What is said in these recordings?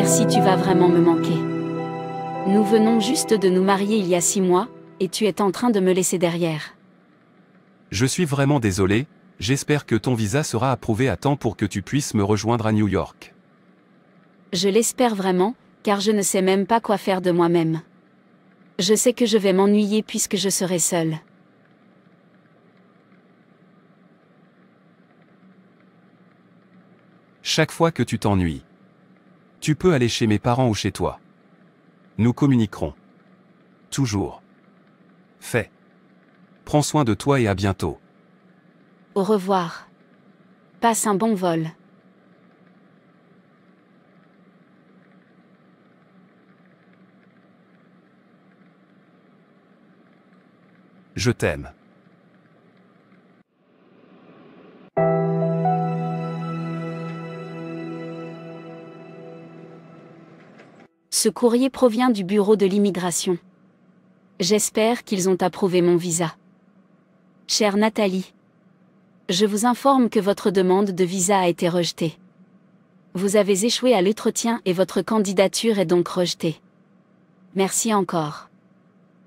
Merci, tu vas vraiment me manquer. Nous venons juste de nous marier il y a 6 mois, et tu es en train de me laisser derrière. Je suis vraiment désolé, j'espère que ton visa sera approuvé à temps pour que tu puisses me rejoindre à New York. Je l'espère vraiment, car je ne sais même pas quoi faire de moi-même. Je sais que je vais m'ennuyer puisque je serai seule. Chaque fois que tu t'ennuies, tu peux aller chez mes parents ou chez toi. Nous communiquerons. Toujours. Fais. Prends soin de toi et à bientôt. Au revoir. Passe un bon vol. Je t'aime. Ce courrier provient du bureau de l'immigration. J'espère qu'ils ont approuvé mon visa. Chère Nathalie, je vous informe que votre demande de visa a été rejetée. Vous avez échoué à l'entretien et votre candidature est donc rejetée. Merci encore.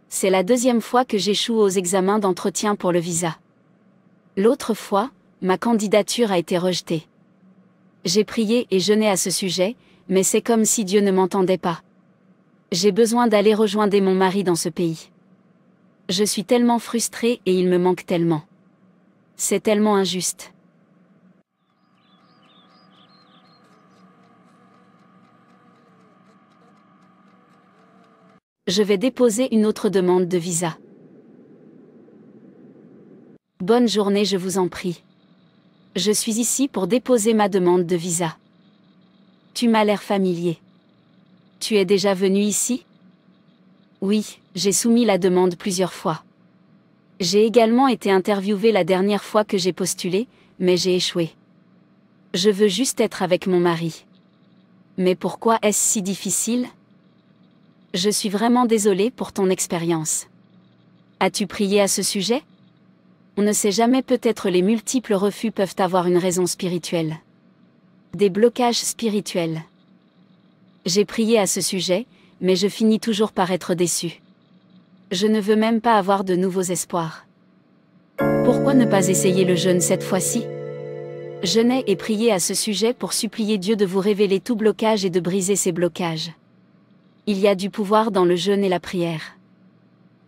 C'est la 2e fois que j'échoue aux examens d'entretien pour le visa. L'autre fois, ma candidature a été rejetée. J'ai prié et jeûné à ce sujet, mais c'est comme si Dieu ne m'entendait pas. J'ai besoin d'aller rejoindre mon mari dans ce pays. Je suis tellement frustrée et il me manque tellement. C'est tellement injuste. Je vais déposer une autre demande de visa. Bonne journée, je vous en prie. Je suis ici pour déposer ma demande de visa. Tu m'as l'air familier. Tu es déjà venu ici? Oui, j'ai soumis la demande plusieurs fois. J'ai également été interviewée la dernière fois que j'ai postulé, mais j'ai échoué. Je veux juste être avec mon mari. Mais pourquoi est-ce si difficile? Je suis vraiment désolée pour ton expérience. As-tu prié à ce sujet? On ne sait jamais, peut-être les multiples refus peuvent avoir une raison spirituelle. Des blocages spirituels. J'ai prié à ce sujet, mais je finis toujours par être déçue. Je ne veux même pas avoir de nouveaux espoirs. Pourquoi ne pas essayer le jeûne cette fois-ci? Jeûnez et priez à ce sujet pour supplier Dieu de vous révéler tout blocage et de briser ces blocages. Il y a du pouvoir dans le jeûne et la prière.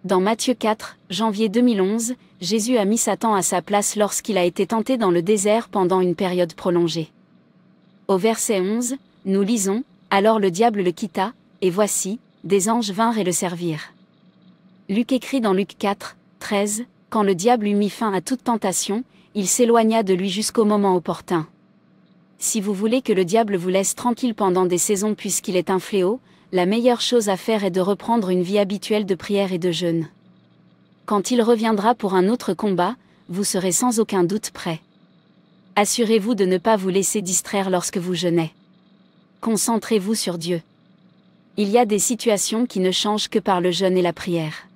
Dans Matthieu 4, janvier 2011, Jésus a mis Satan à sa place lorsqu'il a été tenté dans le désert pendant une période prolongée. Au verset 11, nous lisons, « Alors le diable le quitta, et voici, des anges vinrent et le servirent. » Luc écrit dans Luc 4, 13, « Quand le diable eut mis fin à toute tentation, il s'éloigna de lui jusqu'au moment opportun. » Si vous voulez que le diable vous laisse tranquille pendant des saisons puisqu'il est un fléau, la meilleure chose à faire est de reprendre une vie habituelle de prière et de jeûne. Quand il reviendra pour un autre combat, vous serez sans aucun doute prêt. Assurez-vous de ne pas vous laisser distraire lorsque vous jeûnez. Concentrez-vous sur Dieu. Il y a des situations qui ne changent que par le jeûne et la prière.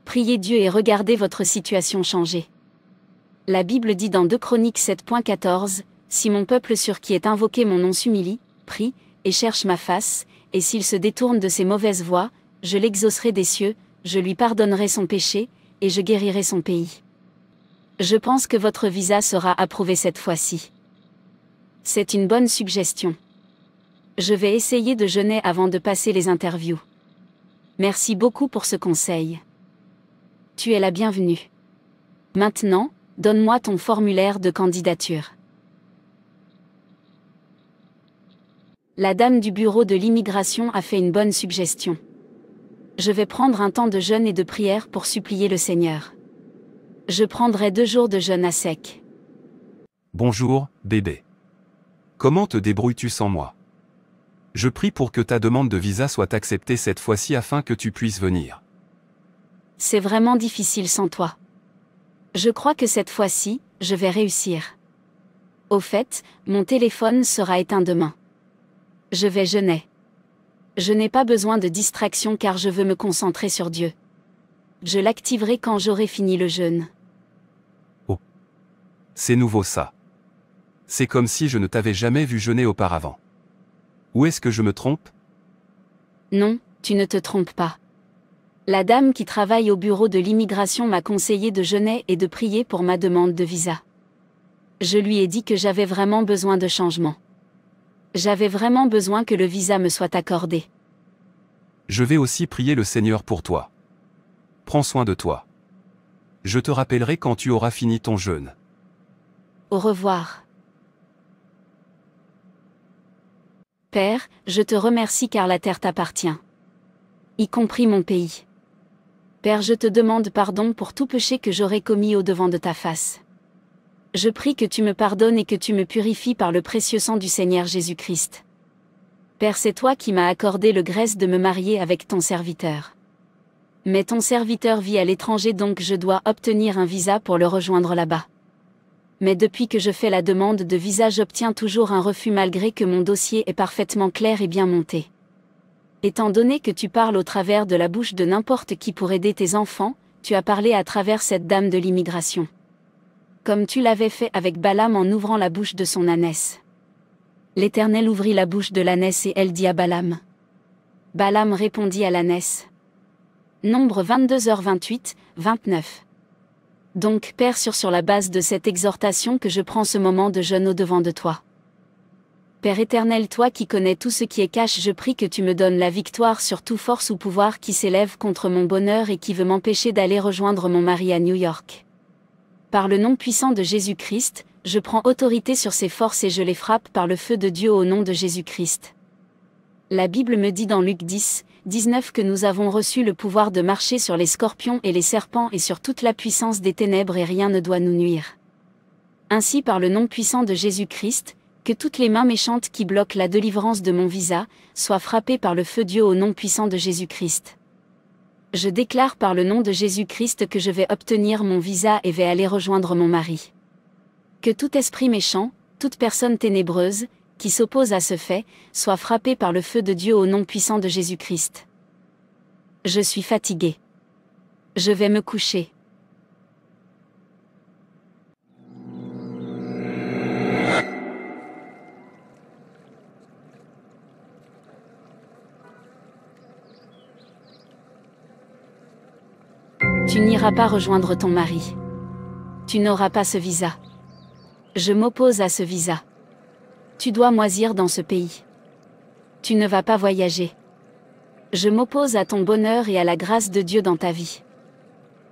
Priez Dieu et regardez votre situation changer. La Bible dit dans 2 Chroniques 7.14, « Si mon peuple sur qui est invoqué mon nom s'humilie, prie, et cherche ma face, et s'il se détourne de ses mauvaises voies, je l'exaucerai des cieux, je lui pardonnerai son péché, et je guérirai son pays. » Je pense que votre visa sera approuvé cette fois-ci. C'est une bonne suggestion. Je vais essayer de jeûner avant de passer les interviews. Merci beaucoup pour ce conseil. Tu es la bienvenue. Maintenant, donne-moi ton formulaire de candidature. La dame du bureau de l'immigration a fait une bonne suggestion. Je vais prendre un temps de jeûne et de prière pour supplier le Seigneur. Je prendrai 2 jours de jeûne à sec. Bonjour, bébé. Comment te débrouilles-tu sans moi? Je prie pour que ta demande de visa soit acceptée cette fois-ci afin que tu puisses venir. C'est vraiment difficile sans toi. Je crois que cette fois-ci, je vais réussir. Au fait, mon téléphone sera éteint demain. Je vais jeûner. Je n'ai pas besoin de distraction car je veux me concentrer sur Dieu. Je l'activerai quand j'aurai fini le jeûne. Oh. C'est nouveau ça. C'est comme si je ne t'avais jamais vu jeûner auparavant. Ou est-ce que je me trompe? Non, tu ne te trompes pas. La dame qui travaille au bureau de l'immigration m'a conseillé de jeûner et de prier pour ma demande de visa. Je lui ai dit que j'avais vraiment besoin de changement. J'avais vraiment besoin que le visa me soit accordé. Je vais aussi prier le Seigneur pour toi. Prends soin de toi. Je te rappellerai quand tu auras fini ton jeûne. Au revoir. Père, je te remercie car la terre t'appartient. Y compris mon pays. Père, je te demande pardon pour tout péché que j'aurais commis au-devant de ta face. Je prie que tu me pardonnes et que tu me purifies par le précieux sang du Seigneur Jésus-Christ. Père, c'est toi qui m'as accordé le grâce de me marier avec ton serviteur. Mais ton serviteur vit à l'étranger, donc je dois obtenir un visa pour le rejoindre là-bas. Mais depuis que je fais la demande de visa, j'obtiens toujours un refus malgré que mon dossier est parfaitement clair et bien monté. Étant donné que tu parles au travers de la bouche de n'importe qui pour aider tes enfants, tu as parlé à travers cette dame de l'immigration. Comme tu l'avais fait avec Balaam en ouvrant la bouche de son ânesse. L'Éternel ouvrit la bouche de l'ânesse et elle dit à Balaam. Balaam répondit à l'ânesse. Nombre 22h28, 29. Donc, Père, sur la base de cette exhortation que je prends ce moment de jeûne au-devant de toi. Père éternel, toi qui connais tout ce qui est caché, je prie que tu me donnes la victoire sur toute force ou pouvoir qui s'élève contre mon bonheur et qui veut m'empêcher d'aller rejoindre mon mari à New York. Par le nom puissant de Jésus-Christ, je prends autorité sur ces forces et je les frappe par le feu de Dieu au nom de Jésus-Christ. La Bible me dit dans Luc 10, 19 que nous avons reçu le pouvoir de marcher sur les scorpions et les serpents et sur toute la puissance des ténèbres et rien ne doit nous nuire. Ainsi par le nom puissant de Jésus-Christ, que toutes les mains méchantes qui bloquent la délivrance de mon visa, soient frappées par le feu Dieu au nom puissant de Jésus-Christ. Je déclare par le nom de Jésus-Christ que je vais obtenir mon visa et vais aller rejoindre mon mari. Que tout esprit méchant, toute personne ténébreuse, qui s'oppose à ce fait, soit frappé par le feu de Dieu au nom puissant de Jésus-Christ. Je suis fatigué. Je vais me coucher. Tu n'iras pas rejoindre ton mari. Tu n'auras pas ce visa. Je m'oppose à ce visa. Tu dois moisir dans ce pays. Tu ne vas pas voyager. Je m'oppose à ton bonheur et à la grâce de Dieu dans ta vie.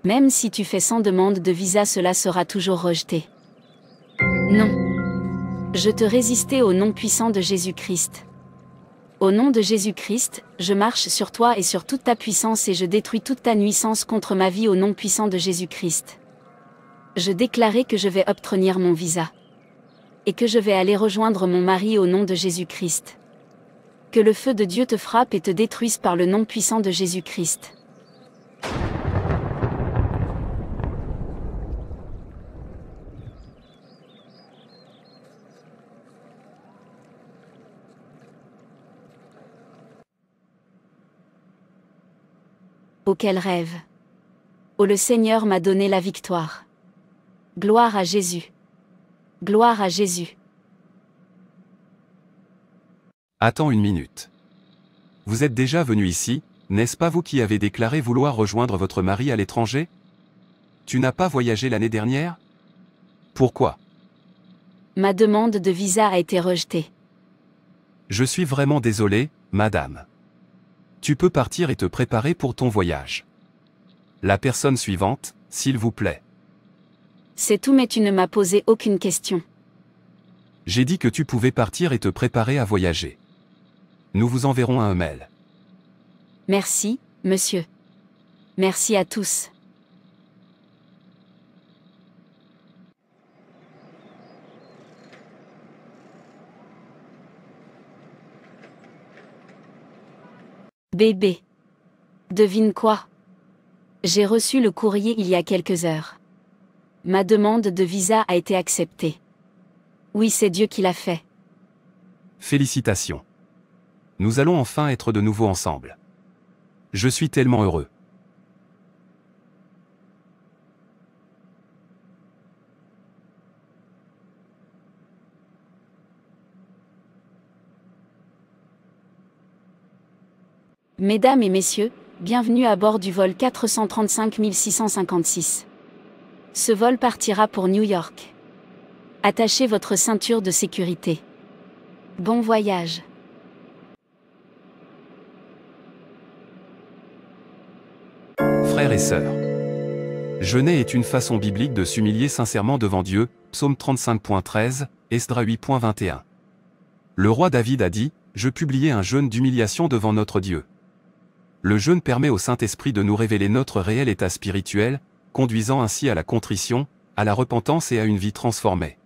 Même si tu fais sans demande de visa, cela sera toujours rejeté. Non. Je te résistais au nom puissant de Jésus-Christ. Au nom de Jésus-Christ, je marche sur toi et sur toute ta puissance et je détruis toute ta nuisance contre ma vie au nom puissant de Jésus-Christ. Je déclarais que je vais obtenir mon visa. Et que je vais aller rejoindre mon mari au nom de Jésus-Christ. Que le feu de Dieu te frappe et te détruise par le nom puissant de Jésus-Christ. Oh quel rêve! Oh le Seigneur m'a donné la victoire. Gloire à Jésus. Gloire à Jésus. Attends une minute. Vous êtes déjà venu ici, n'est-ce pas vous qui avez déclaré vouloir rejoindre votre mari à l'étranger? Tu n'as pas voyagé l'année dernière? Pourquoi? Ma demande de visa a été rejetée. Je suis vraiment désolé, madame. Tu peux partir et te préparer pour ton voyage. La personne suivante, s'il vous plaît. C'est tout, mais tu ne m'as posé aucune question. J'ai dit que tu pouvais partir et te préparer à voyager. Nous vous enverrons un mail. Merci, monsieur. Merci à tous. Bébé. Devine quoi? J'ai reçu le courrier il y a quelques heures. Ma demande de visa a été acceptée. Oui, c'est Dieu qui l'a fait. Félicitations. Nous allons enfin être de nouveau ensemble. Je suis tellement heureux. Mesdames et messieurs, bienvenue à bord du vol 435 656. Ce vol partira pour New York. Attachez votre ceinture de sécurité. Bon voyage. Frères et sœurs, jeûner est une façon biblique de s'humilier sincèrement devant Dieu, Psaume 35.13, Esdras 8.21. Le roi David a dit, « Je publiai un jeûne d'humiliation devant notre Dieu ». Le jeûne permet au Saint-Esprit de nous révéler notre réel état spirituel, conduisant ainsi à la contrition, à la repentance et à une vie transformée.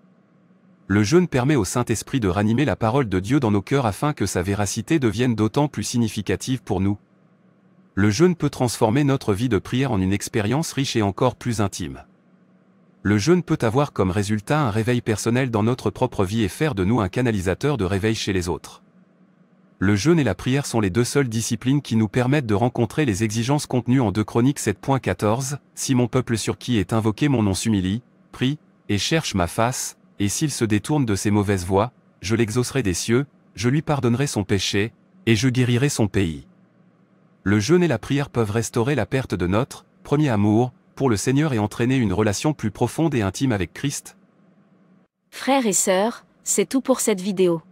Le jeûne permet au Saint-Esprit de ranimer la parole de Dieu dans nos cœurs afin que sa véracité devienne d'autant plus significative pour nous. Le jeûne peut transformer notre vie de prière en une expérience riche et encore plus intime. Le jeûne peut avoir comme résultat un réveil personnel dans notre propre vie et faire de nous un canalisateur de réveil chez les autres. Le jeûne et la prière sont les deux seules disciplines qui nous permettent de rencontrer les exigences contenues en 2 Chroniques 7.14, « Si mon peuple sur qui est invoqué mon nom s'humilie, prie, et cherche ma face, et s'il se détourne de ses mauvaises voies, je l'exaucerai des cieux, je lui pardonnerai son péché, et je guérirai son pays. » Le jeûne et la prière peuvent restaurer la perte de notre premier amour pour le Seigneur et entraîner une relation plus profonde et intime avec Christ. Frères et sœurs, c'est tout pour cette vidéo.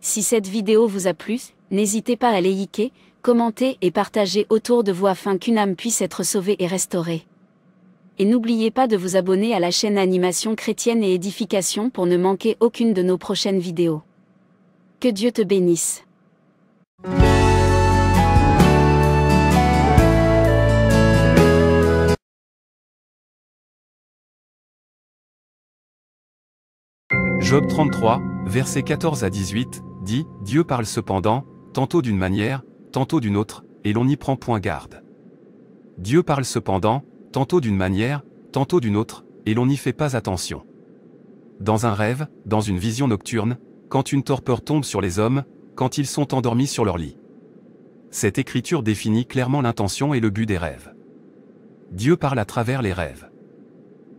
Si cette vidéo vous a plu, n'hésitez pas à liker, commenter et partager autour de vous afin qu'une âme puisse être sauvée et restaurée. Et n'oubliez pas de vous abonner à la chaîne Animation Chrétienne et Édification pour ne manquer aucune de nos prochaines vidéos. Que Dieu te bénisse. Job 33, versets 14 à 18, dit, « Dieu parle cependant, tantôt d'une manière, tantôt d'une autre, et l'on n'y prend point garde. Dieu parle cependant, tantôt d'une manière, tantôt d'une autre, et l'on n'y fait pas attention. Dans un rêve, dans une vision nocturne, quand une torpeur tombe sur les hommes, quand ils sont endormis sur leur lit. » Cette écriture définit clairement l'intention et le but des rêves. Dieu parle à travers les rêves.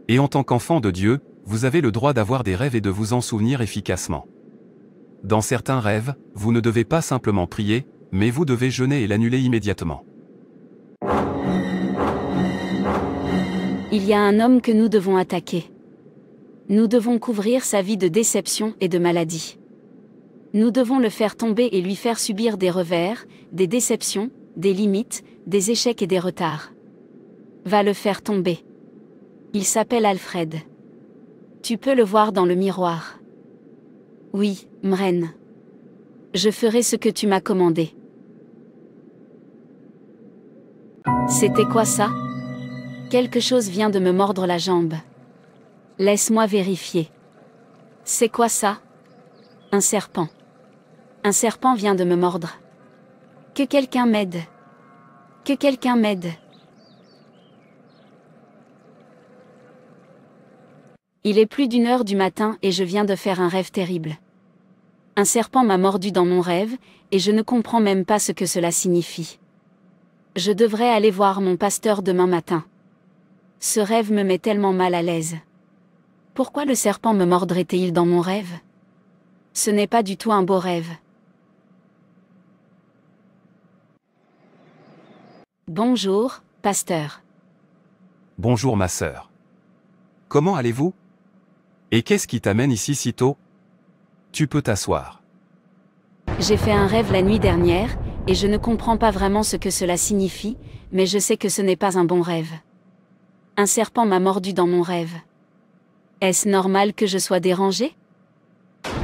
Et en tant qu'enfant de Dieu, vous avez le droit d'avoir des rêves et de vous en souvenir efficacement. Dans certains rêves, vous ne devez pas simplement prier, mais vous devez jeûner et l'annuler immédiatement. Il y a un homme que nous devons attaquer. Nous devons couvrir sa vie de déception et de maladie. Nous devons le faire tomber et lui faire subir des revers, des déceptions, des limites, des échecs et des retards. Va le faire tomber. Il s'appelle Alfred. Tu peux le voir dans le miroir. Oui, Mren. Je ferai ce que tu m'as commandé. C'était quoi ça? Quelque chose vient de me mordre la jambe. Laisse-moi vérifier. C'est quoi ça? Un serpent. Un serpent vient de me mordre. Que quelqu'un m'aide. Que quelqu'un m'aide. Il est plus d'1 heure du matin et je viens de faire un rêve terrible. Un serpent m'a mordu dans mon rêve, et je ne comprends même pas ce que cela signifie. Je devrais aller voir mon pasteur demain matin. Ce rêve me met tellement mal à l'aise. Pourquoi le serpent me mordrait-il dans mon rêve? Ce n'est pas du tout un beau rêve. Bonjour, pasteur. Bonjour ma sœur. Comment allez-vous? Et qu'est-ce qui t'amène ici si tôt? Tu peux t'asseoir. J'ai fait un rêve la nuit dernière, et je ne comprends pas vraiment ce que cela signifie, mais je sais que ce n'est pas un bon rêve. Un serpent m'a mordu dans mon rêve. Est-ce normal que je sois dérangée?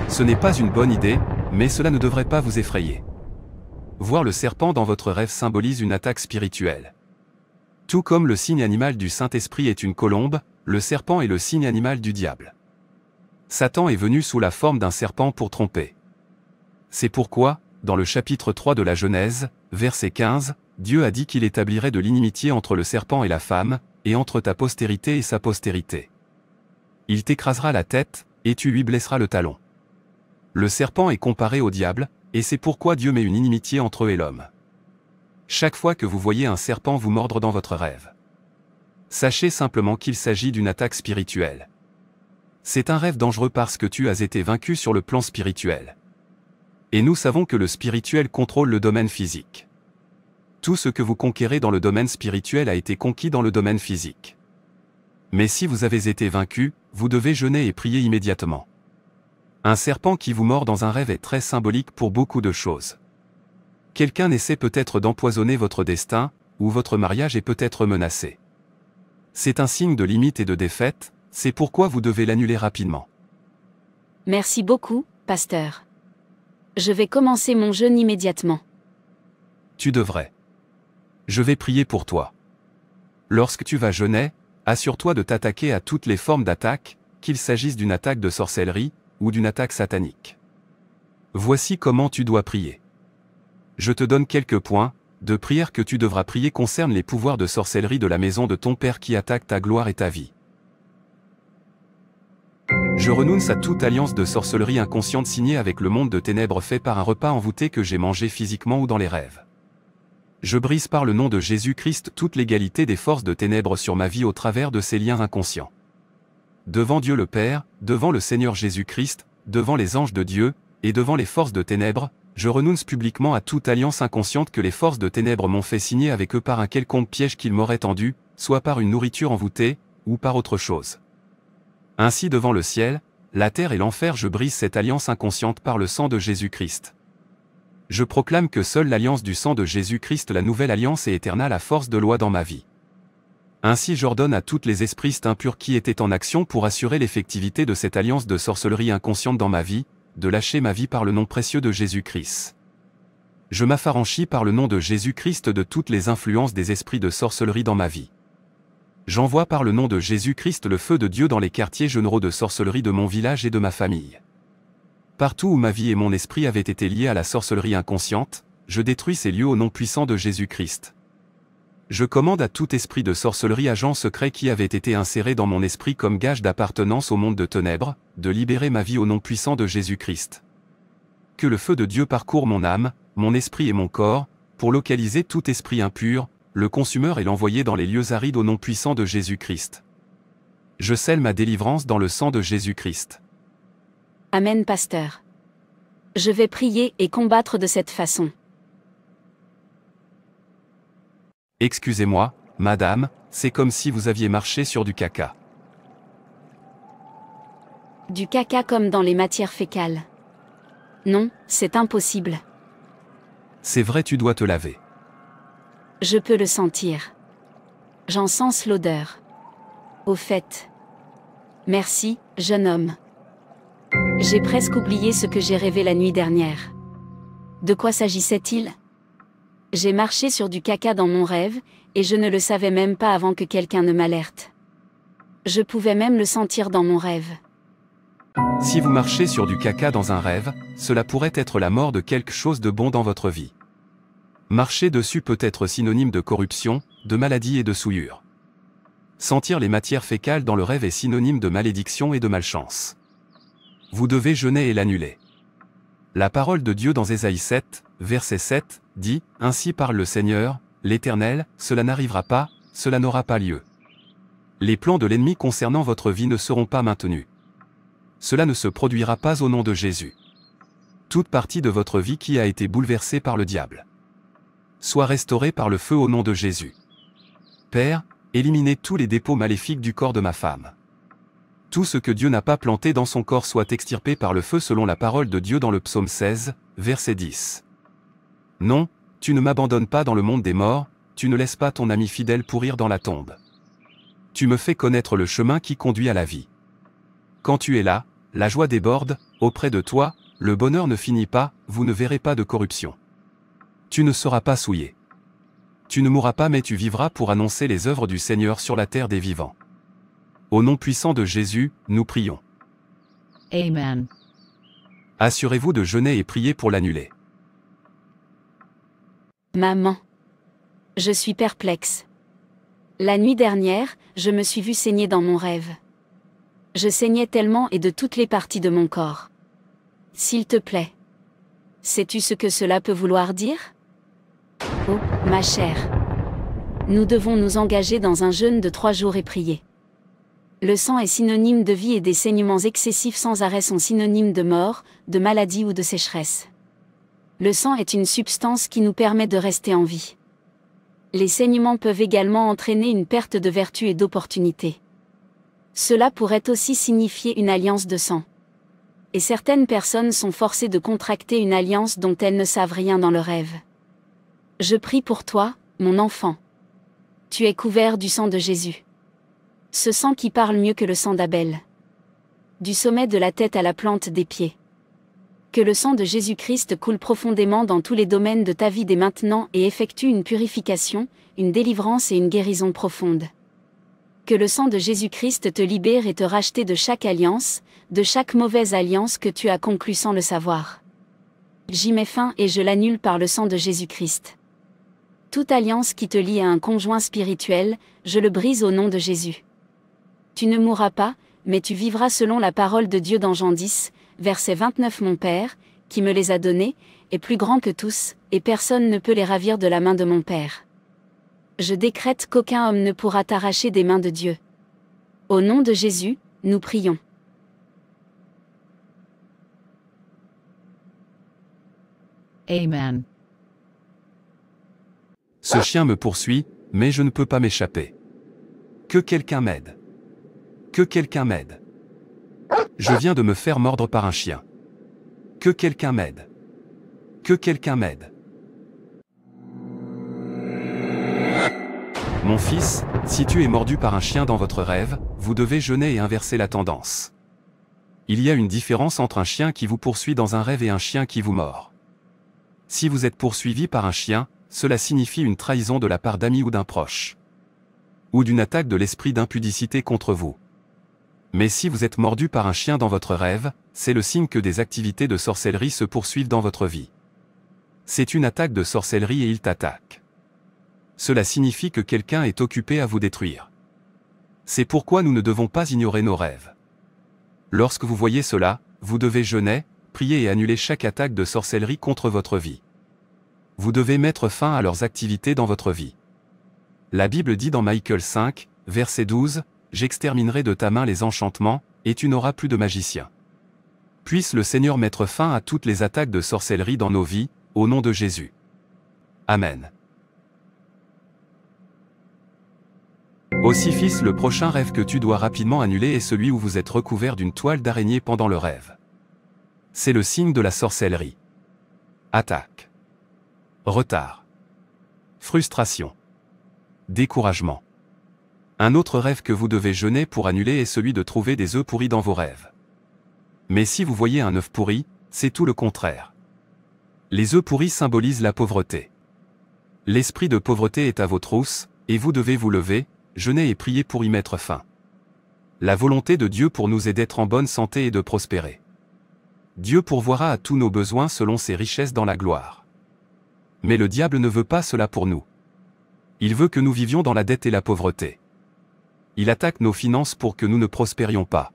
Ce n'est pas une bonne idée, mais cela ne devrait pas vous effrayer. Voir le serpent dans votre rêve symbolise une attaque spirituelle. Tout comme le signe animal du Saint-Esprit est une colombe, le serpent est le signe animal du diable. Satan est venu sous la forme d'un serpent pour tromper. C'est pourquoi, dans le chapitre 3 de la Genèse, verset 15, Dieu a dit qu'il établirait de l'inimitié entre le serpent et la femme, et entre ta postérité et sa postérité. Il t'écrasera la tête, et tu lui blesseras le talon. Le serpent est comparé au diable, et c'est pourquoi Dieu met une inimitié entre eux et l'homme. Chaque fois que vous voyez un serpent vous mordre dans votre rêve, sachez simplement qu'il s'agit d'une attaque spirituelle. C'est un rêve dangereux parce que tu as été vaincu sur le plan spirituel. Et nous savons que le spirituel contrôle le domaine physique. Tout ce que vous conquérez dans le domaine spirituel a été conquis dans le domaine physique. Mais si vous avez été vaincu, vous devez jeûner et prier immédiatement. Un serpent qui vous mord dans un rêve est très symbolique pour beaucoup de choses. Quelqu'un essaie peut-être d'empoisonner votre destin, ou votre mariage est peut-être menacé. C'est un signe de limite et de défaite, c'est pourquoi vous devez l'annuler rapidement. Merci beaucoup, pasteur. Je vais commencer mon jeûne immédiatement. Tu devrais. Je vais prier pour toi. Lorsque tu vas jeûner, assure-toi de t'attaquer à toutes les formes d'attaque, qu'il s'agisse d'une attaque de sorcellerie, ou d'une attaque satanique. Voici comment tu dois prier. Je te donne quelques points de prière que tu devras prier concernent les pouvoirs de sorcellerie de la maison de ton Père qui attaquent ta gloire et ta vie. Je renonce à toute alliance de sorcellerie inconsciente signée avec le monde de ténèbres fait par un repas envoûté que j'ai mangé physiquement ou dans les rêves. Je brise par le nom de Jésus-Christ toute l'égalité des forces de ténèbres sur ma vie au travers de ces liens inconscients. Devant Dieu le Père, devant le Seigneur Jésus-Christ, devant les anges de Dieu, et devant les forces de ténèbres, je renonce publiquement à toute alliance inconsciente que les forces de ténèbres m'ont fait signer avec eux par un quelconque piège qu'ils m'auraient tendu, soit par une nourriture envoûtée, ou par autre chose. Ainsi devant le ciel, la terre et l'enfer je brise cette alliance inconsciente par le sang de Jésus-Christ. Je proclame que seule l'alliance du sang de Jésus-Christ, la nouvelle alliance est éternelle à force de loi dans ma vie. Ainsi j'ordonne à tous les esprits impurs qui étaient en action pour assurer l'effectivité de cette alliance de sorcellerie inconsciente dans ma vie, de lâcher ma vie par le nom précieux de Jésus-Christ. Je m'affranchis par le nom de Jésus-Christ de toutes les influences des esprits de sorcellerie dans ma vie. J'envoie par le nom de Jésus-Christ le feu de Dieu dans les quartiers généraux de sorcellerie de mon village et de ma famille. Partout où ma vie et mon esprit avaient été liés à la sorcellerie inconsciente, je détruis ces lieux au nom puissant de Jésus-Christ. Je commande à tout esprit de sorcellerie agent secret qui avait été inséré dans mon esprit comme gage d'appartenance au monde de ténèbres, de libérer ma vie au nom puissant de Jésus-Christ. Que le feu de Dieu parcourt mon âme, mon esprit et mon corps, pour localiser tout esprit impur, le consumeur et l'envoyer dans les lieux arides au nom puissant de Jésus-Christ. Je scelle ma délivrance dans le sang de Jésus-Christ. Amen, pasteur. Je vais prier et combattre de cette façon. Excusez-moi, madame, c'est comme si vous aviez marché sur du caca. Du caca comme dans les matières fécales. Non, c'est impossible. C'est vrai, tu dois te laver. Je peux le sentir. J'en sens l'odeur. Au fait. Merci, jeune homme. J'ai presque oublié ce que j'ai rêvé la nuit dernière. De quoi s'agissait-il ? J'ai marché sur du caca dans mon rêve, et je ne le savais même pas avant que quelqu'un ne m'alerte. Je pouvais même le sentir dans mon rêve. Si vous marchez sur du caca dans un rêve, cela pourrait être la mort de quelque chose de bon dans votre vie. Marcher dessus peut être synonyme de corruption, de maladie et de souillure. Sentir les matières fécales dans le rêve est synonyme de malédiction et de malchance. Vous devez jeûner et l'annuler. La parole de Dieu dans Ésaïe 7, verset 7, dit « Ainsi parle le Seigneur, l'Éternel, cela n'arrivera pas, cela n'aura pas lieu. Les plans de l'ennemi concernant votre vie ne seront pas maintenus. Cela ne se produira pas au nom de Jésus. Toute partie de votre vie qui a été bouleversée par le diable soit restaurée par le feu au nom de Jésus. Père, éliminez tous les dépôts maléfiques du corps de ma femme. Tout ce que Dieu n'a pas planté dans son corps soit extirpé par le feu selon la parole de Dieu dans le psaume 16, verset 10. Non, tu ne m'abandonnes pas dans le monde des morts, tu ne laisses pas ton ami fidèle pourrir dans la tombe. Tu me fais connaître le chemin qui conduit à la vie. Quand tu es là, la joie déborde, auprès de toi, le bonheur ne finit pas, vous ne verrez pas de corruption. Tu ne seras pas souillé. Tu ne mourras pas mais tu vivras pour annoncer les œuvres du Seigneur sur la terre des vivants. Au nom puissant de Jésus, nous prions. Amen. Assurez-vous de jeûner et prier pour l'annuler. Maman. Je suis perplexe. La nuit dernière, je me suis vue saigner dans mon rêve. Je saignais tellement et de toutes les parties de mon corps. S'il te plaît. Sais-tu ce que cela peut vouloir dire ? Oh, ma chère. Nous devons nous engager dans un jeûne de 3 jours et prier. Le sang est synonyme de vie et des saignements excessifs sans arrêt sont synonymes de mort, de maladie ou de sécheresse. Le sang est une substance qui nous permet de rester en vie. Les saignements peuvent également entraîner une perte de vertu et d'opportunité. Cela pourrait aussi signifier une alliance de sang. Et certaines personnes sont forcées de contracter une alliance dont elles ne savent rien dans le rêve. Je prie pour toi, mon enfant. Tu es couvert du sang de Jésus. Ce sang qui parle mieux que le sang d'Abel. Du sommet de la tête à la plante des pieds. Que le sang de Jésus-Christ coule profondément dans tous les domaines de ta vie dès maintenant et effectue une purification, une délivrance et une guérison profonde. Que le sang de Jésus-Christ te libère et te rachète de chaque alliance, de chaque mauvaise alliance que tu as conclue sans le savoir. J'y mets fin et je l'annule par le sang de Jésus-Christ. Toute alliance qui te lie à un conjoint spirituel, je le brise au nom de Jésus. Tu ne mourras pas, mais tu vivras selon la parole de Dieu dans Jean 10, verset 29. Mon Père, qui me les a donnés, est plus grand que tous, et personne ne peut les ravir de la main de mon Père. Je décrète qu'aucun homme ne pourra t'arracher des mains de Dieu. Au nom de Jésus, nous prions. Amen. Ce chien me poursuit, mais je ne peux pas m'échapper. Que quelqu'un m'aide. Que quelqu'un m'aide. Je viens de me faire mordre par un chien. Que quelqu'un m'aide. Que quelqu'un m'aide. Mon fils, si tu es mordu par un chien dans votre rêve, vous devez jeûner et inverser la tendance. Il y a une différence entre un chien qui vous poursuit dans un rêve et un chien qui vous mord. Si vous êtes poursuivi par un chien, cela signifie une trahison de la part d'amis ou d'un proche. Ou d'une attaque de l'esprit d'impudicité contre vous. Mais si vous êtes mordu par un chien dans votre rêve, c'est le signe que des activités de sorcellerie se poursuivent dans votre vie. C'est une attaque de sorcellerie et il t'attaque. Cela signifie que quelqu'un est occupé à vous détruire. C'est pourquoi nous ne devons pas ignorer nos rêves. Lorsque vous voyez cela, vous devez jeûner, prier et annuler chaque attaque de sorcellerie contre votre vie. Vous devez mettre fin à leurs activités dans votre vie. La Bible dit dans Matthieu 5, verset 12, « J'exterminerai de ta main les enchantements, et tu n'auras plus de magicien. » Puisse le Seigneur mettre fin à toutes les attaques de sorcellerie dans nos vies, au nom de Jésus. Amen. Aussi fils, le prochain rêve que tu dois rapidement annuler est celui où vous êtes recouvert d'une toile d'araignée pendant le rêve. C'est le signe de la sorcellerie. Attaque. Retard. Frustration. Découragement. Un autre rêve que vous devez jeûner pour annuler est celui de trouver des œufs pourris dans vos rêves. Mais si vous voyez un œuf pourri, c'est tout le contraire. Les œufs pourris symbolisent la pauvreté. L'esprit de pauvreté est à vos trousses, et vous devez vous lever, jeûner et prier pour y mettre fin. La volonté de Dieu pour nous est d'être en bonne santé et de prospérer. Dieu pourvoira à tous nos besoins selon ses richesses dans la gloire. Mais le diable ne veut pas cela pour nous. Il veut que nous vivions dans la dette et la pauvreté. Il attaque nos finances pour que nous ne prospérions pas.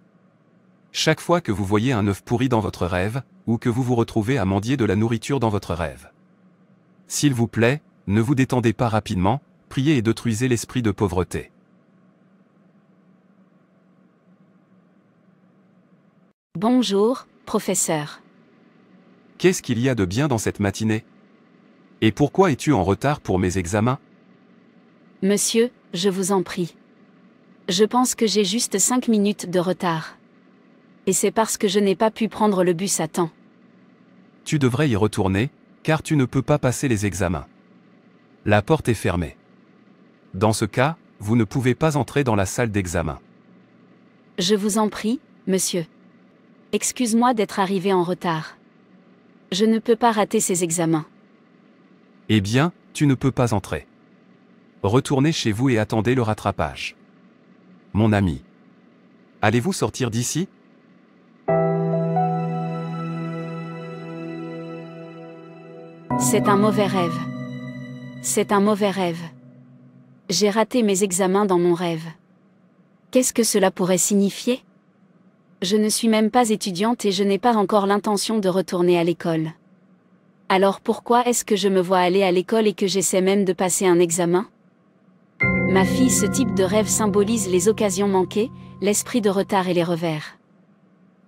Chaque fois que vous voyez un œuf pourri dans votre rêve, ou que vous vous retrouvez à mendier de la nourriture dans votre rêve, s'il vous plaît, ne vous détendez pas rapidement, priez et détruisez l'esprit de pauvreté. Bonjour, professeur. Qu'est-ce qu'il y a de bien dans cette matinée? Et pourquoi es-tu en retard pour mes examens? Monsieur, je vous en prie. Je pense que j'ai juste 5 minutes de retard. Et c'est parce que je n'ai pas pu prendre le bus à temps. Tu devrais y retourner, car tu ne peux pas passer les examens. La porte est fermée. Dans ce cas, vous ne pouvez pas entrer dans la salle d'examen. Je vous en prie, monsieur. Excuse-moi d'être arrivé en retard. Je ne peux pas rater ces examens. Eh bien, tu ne peux pas entrer. Retournez chez vous et attendez le rattrapage. Mon ami. Allez-vous sortir d'ici? C'est un mauvais rêve. C'est un mauvais rêve. J'ai raté mes examens dans mon rêve. Qu'est-ce que cela pourrait signifier? Je ne suis même pas étudiante et je n'ai pas encore l'intention de retourner à l'école. Alors pourquoi est-ce que je me vois aller à l'école et que j'essaie même de passer un examen? Ma fille, ce type de rêve symbolise les occasions manquées, l'esprit de retard et les revers.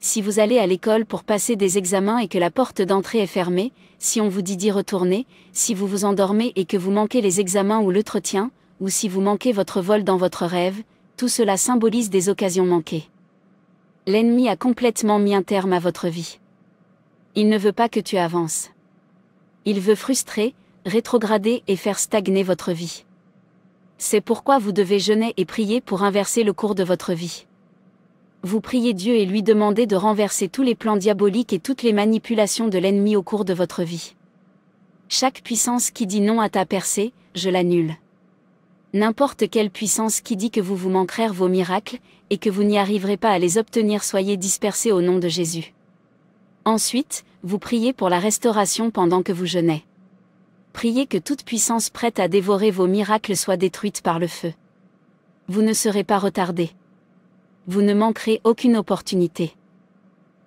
Si vous allez à l'école pour passer des examens et que la porte d'entrée est fermée, si on vous dit d'y retourner, si vous vous endormez et que vous manquez les examens ou l'entretien, ou si vous manquez votre vol dans votre rêve, tout cela symbolise des occasions manquées. L'ennemi a complètement mis un terme à votre vie. Il ne veut pas que tu avances. Il veut frustrer, rétrograder et faire stagner votre vie. C'est pourquoi vous devez jeûner et prier pour inverser le cours de votre vie. Vous priez Dieu et lui demandez de renverser tous les plans diaboliques et toutes les manipulations de l'ennemi au cours de votre vie. Chaque puissance qui dit non à ta percée, je l'annule. N'importe quelle puissance qui dit que vous vous manquerez vos miracles, et que vous n'y arriverez pas à les obtenir, soyez dispersés au nom de Jésus. Ensuite, vous priez pour la restauration pendant que vous jeûnez. Priez que toute puissance prête à dévorer vos miracles soit détruite par le feu. Vous ne serez pas retardés. Vous ne manquerez aucune opportunité.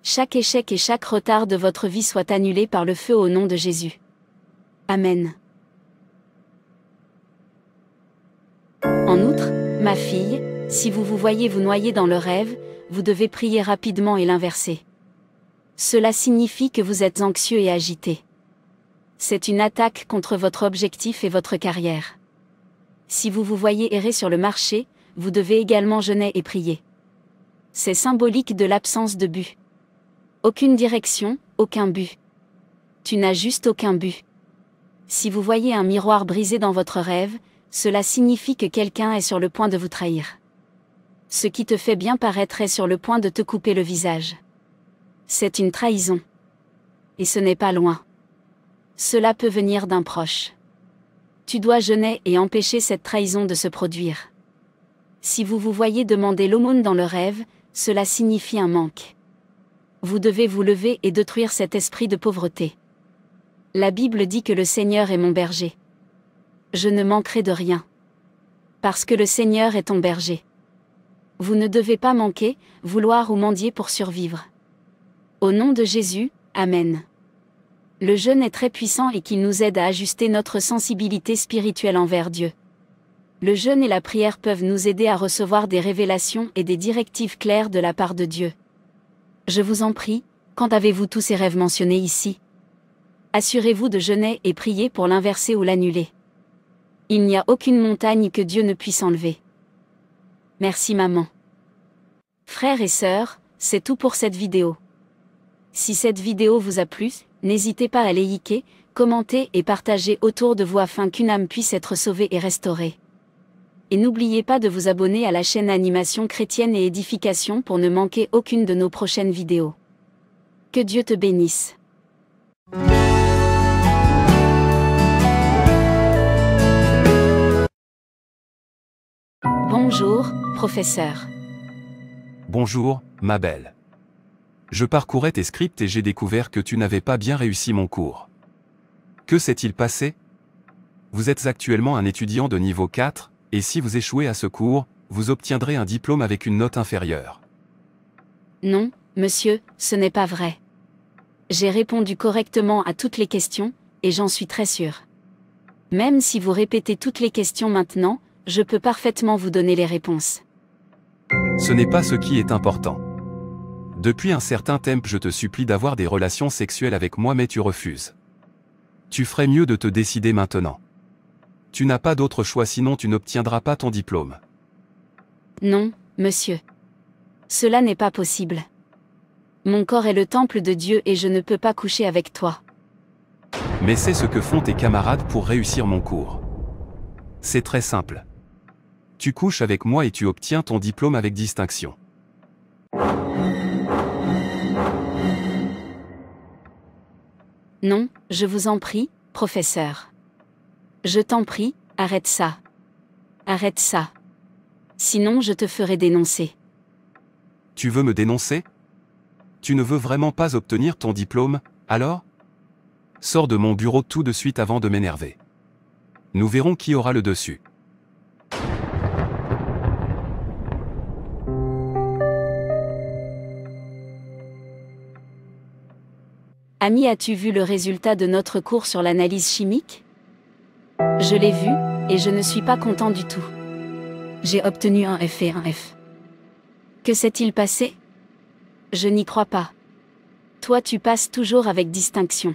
Chaque échec et chaque retard de votre vie soit annulé par le feu au nom de Jésus. Amen. En outre, ma fille, si vous vous voyez vous noyer dans le rêve, vous devez prier rapidement et l'inverser. Cela signifie que vous êtes anxieux et agité. C'est une attaque contre votre objectif et votre carrière. Si vous vous voyez errer sur le marché, vous devez également jeûner et prier. C'est symbolique de l'absence de but. Aucune direction, aucun but. Tu n'as juste aucun but. Si vous voyez un miroir brisé dans votre rêve, cela signifie que quelqu'un est sur le point de vous trahir. Ce qui te fait bien paraître est sur le point de te couper le visage. C'est une trahison. Et ce n'est pas loin. Cela peut venir d'un proche. Tu dois jeûner et empêcher cette trahison de se produire. Si vous vous voyez demander l'aumône dans le rêve, cela signifie un manque. Vous devez vous lever et détruire cet esprit de pauvreté. La Bible dit que le Seigneur est mon berger. Je ne manquerai de rien. Parce que le Seigneur est ton berger. Vous ne devez pas manquer, vouloir ou mendier pour survivre. Au nom de Jésus, Amen. Le jeûne est très puissant et qu'il nous aide à ajuster notre sensibilité spirituelle envers Dieu. Le jeûne et la prière peuvent nous aider à recevoir des révélations et des directives claires de la part de Dieu. Je vous en prie, quand avez-vous tous ces rêves mentionnés ici? Assurez-vous de jeûner et prier pour l'inverser ou l'annuler. Il n'y a aucune montagne que Dieu ne puisse enlever. Merci maman. Frères et sœurs, c'est tout pour cette vidéo. Si cette vidéo vous a plu, n'hésitez pas à liker, commenter et partager autour de vous afin qu'une âme puisse être sauvée et restaurée. Et n'oubliez pas de vous abonner à la chaîne Animation Chrétienne et Édification pour ne manquer aucune de nos prochaines vidéos. Que Dieu te bénisse. Bonjour, professeur. Bonjour, ma belle. Je parcourais tes scripts et j'ai découvert que tu n'avais pas bien réussi mon cours. Que s'est-il passé? Vous êtes actuellement un étudiant de niveau 4, et si vous échouez à ce cours, vous obtiendrez un diplôme avec une note inférieure. Non, monsieur, ce n'est pas vrai. J'ai répondu correctement à toutes les questions, et j'en suis très sûre. Même si vous répétez toutes les questions maintenant, je peux parfaitement vous donner les réponses. Ce n'est pas ce qui est important. Depuis un certain temps, je te supplie d'avoir des relations sexuelles avec moi, mais tu refuses. Tu ferais mieux de te décider maintenant. Tu n'as pas d'autre choix, sinon tu n'obtiendras pas ton diplôme. Non, monsieur. Cela n'est pas possible. Mon corps est le temple de Dieu et je ne peux pas coucher avec toi. Mais c'est ce que font tes camarades pour réussir mon cours. C'est très simple. Tu couches avec moi et tu obtiens ton diplôme avec distinction. Non, je vous en prie, professeur. Je t'en prie, arrête ça. Arrête ça. Sinon je te ferai dénoncer. Tu veux me dénoncer? Tu ne veux vraiment pas obtenir ton diplôme, alors? Sors de mon bureau tout de suite avant de m'énerver. Nous verrons qui aura le dessus. Ami, as-tu vu le résultat de notre cours sur l'analyse chimique? Je l'ai vu, et je ne suis pas content du tout. J'ai obtenu un F et un F. Que s'est-il passé? Je n'y crois pas. Toi tu passes toujours avec distinction.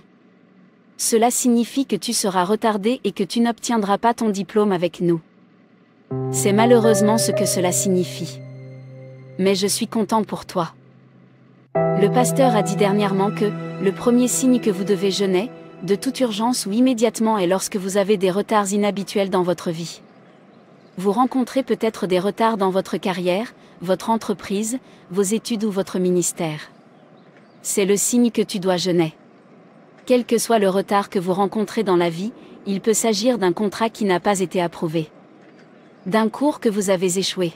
Cela signifie que tu seras retardé et que tu n'obtiendras pas ton diplôme avec nous. C'est malheureusement ce que cela signifie. Mais je suis content pour toi. Le pasteur a dit dernièrement que, le premier signe que vous devez jeûner, de toute urgence ou immédiatement, est lorsque vous avez des retards inhabituels dans votre vie. Vous rencontrez peut-être des retards dans votre carrière, votre entreprise, vos études ou votre ministère. C'est le signe que tu dois jeûner. Quel que soit le retard que vous rencontrez dans la vie, il peut s'agir d'un contrat qui n'a pas été approuvé, d'un cours que vous avez échoué.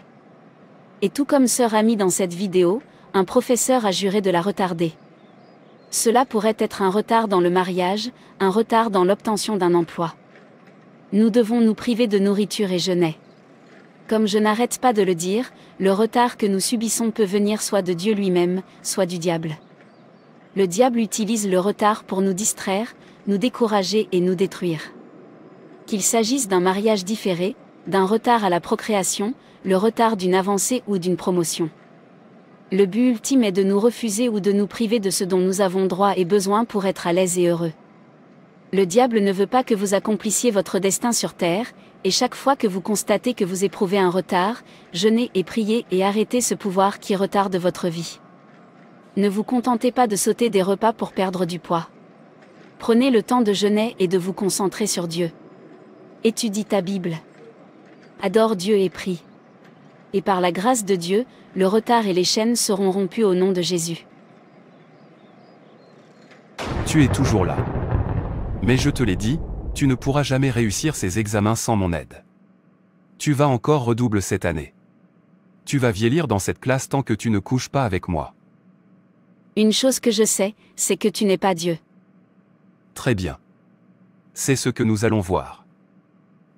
Et tout comme sœur Amy dans cette vidéo, un professeur a juré de la retarder. Cela pourrait être un retard dans le mariage, un retard dans l'obtention d'un emploi. Nous devons nous priver de nourriture et jeûner. Comme je n'arrête pas de le dire, le retard que nous subissons peut venir soit de Dieu lui-même, soit du diable. Le diable utilise le retard pour nous distraire, nous décourager et nous détruire. Qu'il s'agisse d'un mariage différé, d'un retard à la procréation, le retard d'une avancée ou d'une promotion. Le but ultime est de nous refuser ou de nous priver de ce dont nous avons droit et besoin pour être à l'aise et heureux. Le diable ne veut pas que vous accomplissiez votre destin sur terre, et chaque fois que vous constatez que vous éprouvez un retard, jeûnez et priez et arrêtez ce pouvoir qui retarde votre vie. Ne vous contentez pas de sauter des repas pour perdre du poids. Prenez le temps de jeûner et de vous concentrer sur Dieu. Étudie ta Bible. Adore Dieu et prie. Et par la grâce de Dieu, le retard et les chaînes seront rompus au nom de Jésus. Tu es toujours là. Mais je te l'ai dit, tu ne pourras jamais réussir ces examens sans mon aide. Tu vas encore redoubler cette année. Tu vas vieillir dans cette classe tant que tu ne couches pas avec moi. Une chose que je sais, c'est que tu n'es pas Dieu. Très bien. C'est ce que nous allons voir.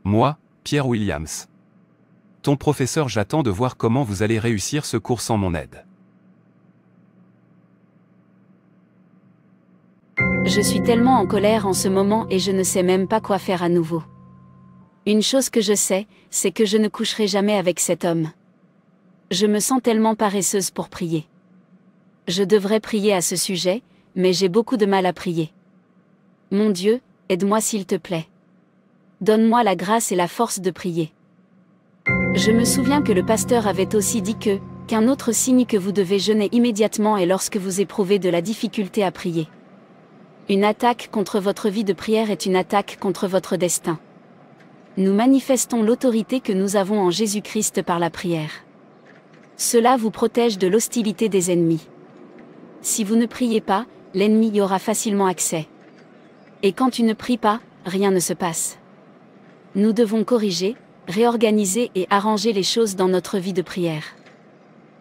Moi, Pierre Williams. Ton professeur, j'attends de voir comment vous allez réussir ce cours sans mon aide. Je suis tellement en colère en ce moment et je ne sais même pas quoi faire à nouveau. Une chose que je sais, c'est que je ne coucherai jamais avec cet homme. Je me sens tellement paresseuse pour prier. Je devrais prier à ce sujet, mais j'ai beaucoup de mal à prier. Mon Dieu, aide-moi s'il te plaît. Donne-moi la grâce et la force de prier. Je me souviens que le pasteur avait aussi dit qu'un autre signe que vous devez jeûner immédiatement est lorsque vous éprouvez de la difficulté à prier. Une attaque contre votre vie de prière est une attaque contre votre destin. Nous manifestons l'autorité que nous avons en Jésus-Christ par la prière. Cela vous protège de l'hostilité des ennemis. Si vous ne priez pas, l'ennemi y aura facilement accès. Et quand tu ne pries pas, rien ne se passe. Nous devons corriger, réorganiser et arranger les choses dans notre vie de prière.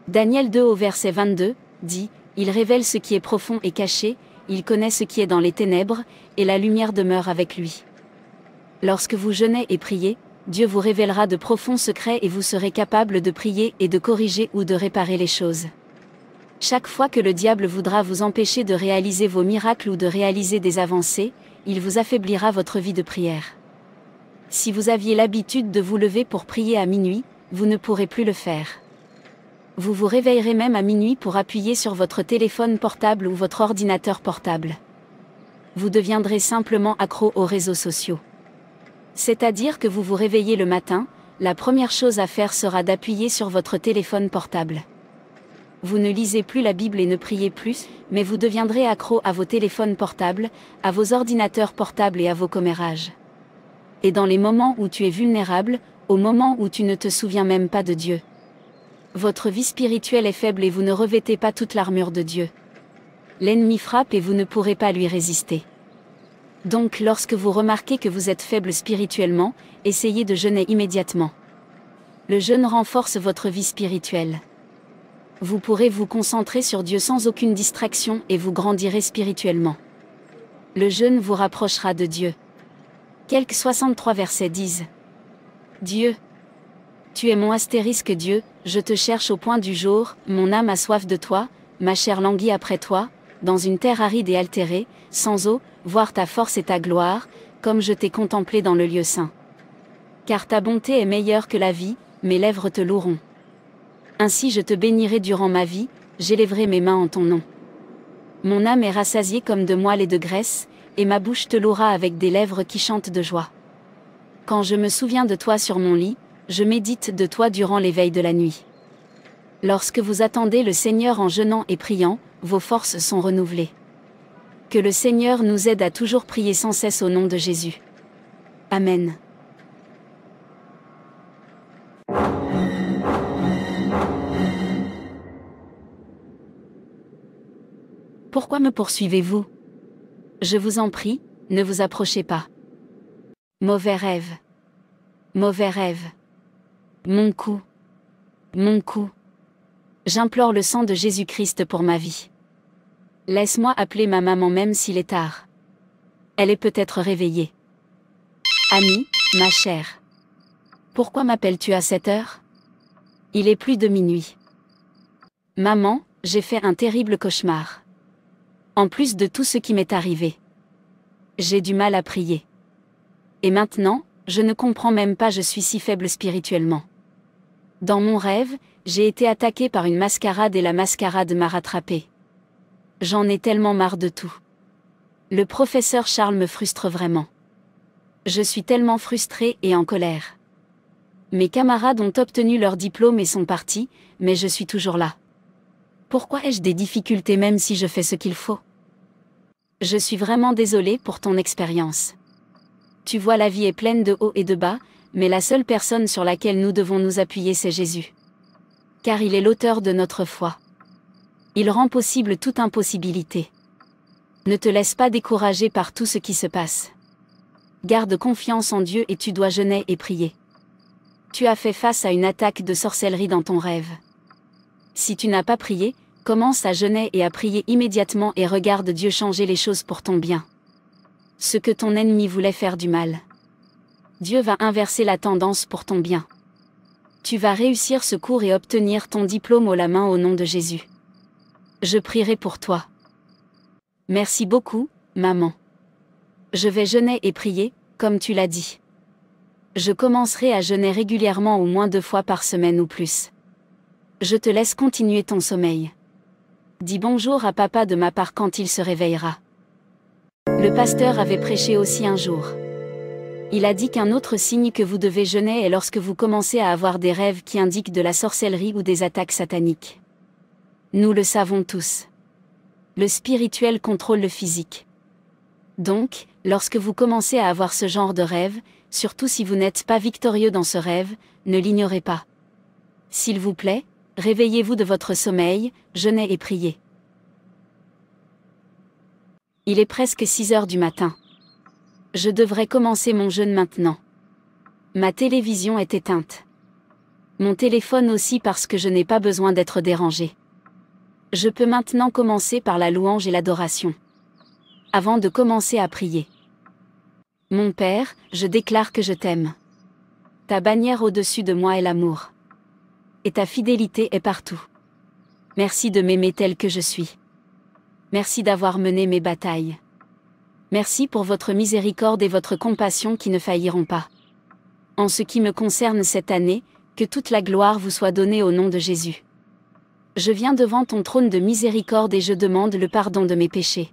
Daniel 2 au verset 22, dit, « Il révèle ce qui est profond et caché, il connaît ce qui est dans les ténèbres, et la lumière demeure avec lui. » Lorsque vous jeûnez et priez, Dieu vous révélera de profonds secrets et vous serez capable de prier et de corriger ou de réparer les choses. Chaque fois que le diable voudra vous empêcher de réaliser vos miracles ou de réaliser des avancées, il vous affaiblira votre vie de prière. Si vous aviez l'habitude de vous lever pour prier à minuit, vous ne pourrez plus le faire. Vous vous réveillerez même à minuit pour appuyer sur votre téléphone portable ou votre ordinateur portable. Vous deviendrez simplement accro aux réseaux sociaux. C'est-à-dire que vous vous réveillez le matin, la première chose à faire sera d'appuyer sur votre téléphone portable. Vous ne lisez plus la Bible et ne priez plus, mais vous deviendrez accro à vos téléphones portables, à vos ordinateurs portables et à vos commérages. Et dans les moments où tu es vulnérable, au moment où tu ne te souviens même pas de Dieu. Votre vie spirituelle est faible et vous ne revêtez pas toute l'armure de Dieu. L'ennemi frappe et vous ne pourrez pas lui résister. Donc lorsque vous remarquez que vous êtes faible spirituellement, essayez de jeûner immédiatement. Le jeûne renforce votre vie spirituelle. Vous pourrez vous concentrer sur Dieu sans aucune distraction et vous grandirez spirituellement. Le jeûne vous rapprochera de Dieu. Quelques 63 versets disent. Dieu. Tu es mon astérisque Dieu, je te cherche au point du jour, mon âme a soif de toi, ma chair languit après toi, dans une terre aride et altérée, sans eau, voir ta force et ta gloire, comme je t'ai contemplé dans le lieu saint. Car ta bonté est meilleure que la vie, mes lèvres te loueront. Ainsi je te bénirai durant ma vie, j'élèverai mes mains en ton nom. Mon âme est rassasiée comme de moelle et de graisse, et ma bouche te louera avec des lèvres qui chantent de joie. Quand je me souviens de toi sur mon lit, je médite de toi durant l'éveil de la nuit. Lorsque vous attendez le Seigneur en jeûnant et priant, vos forces sont renouvelées. Que le Seigneur nous aide à toujours prier sans cesse au nom de Jésus. Amen. Pourquoi me poursuivez-vous? Je vous en prie, ne vous approchez pas. Mauvais rêve. Mauvais rêve. Mon cou. Mon cou. J'implore le sang de Jésus-Christ pour ma vie. Laisse-moi appeler ma maman même s'il est tard. Elle est peut-être réveillée. Annie, ma chère. Pourquoi m'appelles-tu à cette heure? Il est plus de minuit. Maman, j'ai fait un terrible cauchemar. En plus de tout ce qui m'est arrivé. J'ai du mal à prier. Et maintenant, je ne comprends même pas, je suis si faible spirituellement. Dans mon rêve, j'ai été attaquée par une mascarade et la mascarade m'a rattrapée. J'en ai tellement marre de tout. Le professeur Charles me frustre vraiment. Je suis tellement frustrée et en colère. Mes camarades ont obtenu leur diplôme et sont partis, mais je suis toujours là. Pourquoi ai-je des difficultés même si je fais ce qu'il faut? Je suis vraiment désolée pour ton expérience. Tu vois, la vie est pleine de hauts et de bas, mais la seule personne sur laquelle nous devons nous appuyer, c'est Jésus. Car il est l'auteur de notre foi. Il rend possible toute impossibilité. Ne te laisse pas décourager par tout ce qui se passe. Garde confiance en Dieu et tu dois jeûner et prier. Tu as fait face à une attaque de sorcellerie dans ton rêve. Si tu n'as pas prié, commence à jeûner et à prier immédiatement et regarde Dieu changer les choses pour ton bien. Ce que ton ennemi voulait faire du mal. Dieu va inverser la tendance pour ton bien. Tu vas réussir ce cours et obtenir ton diplôme haut la main au nom de Jésus. Je prierai pour toi. Merci beaucoup, maman. Je vais jeûner et prier, comme tu l'as dit. Je commencerai à jeûner régulièrement au moins 2 fois par semaine ou plus. Je te laisse continuer ton sommeil. Dis bonjour à papa de ma part quand il se réveillera. Le pasteur avait prêché aussi un jour. Il a dit qu'un autre signe que vous devez jeûner est lorsque vous commencez à avoir des rêves qui indiquent de la sorcellerie ou des attaques sataniques. Nous le savons tous. Le spirituel contrôle le physique. Donc, lorsque vous commencez à avoir ce genre de rêve, surtout si vous n'êtes pas victorieux dans ce rêve, ne l'ignorez pas. S'il vous plaît, réveillez-vous de votre sommeil, jeûnez et priez. Il est presque 6 heures du matin. Je devrais commencer mon jeûne maintenant. Ma télévision est éteinte. Mon téléphone aussi parce que je n'ai pas besoin d'être dérangé. Je peux maintenant commencer par la louange et l'adoration. Avant de commencer à prier. Mon Père, je déclare que je t'aime. Ta bannière au-dessus de moi est l'amour. Et ta fidélité est partout. Merci de m'aimer tel que je suis. Merci d'avoir mené mes batailles. Merci pour votre miséricorde et votre compassion qui ne failliront pas. En ce qui me concerne cette année, que toute la gloire vous soit donnée au nom de Jésus. Je viens devant ton trône de miséricorde et je demande le pardon de mes péchés.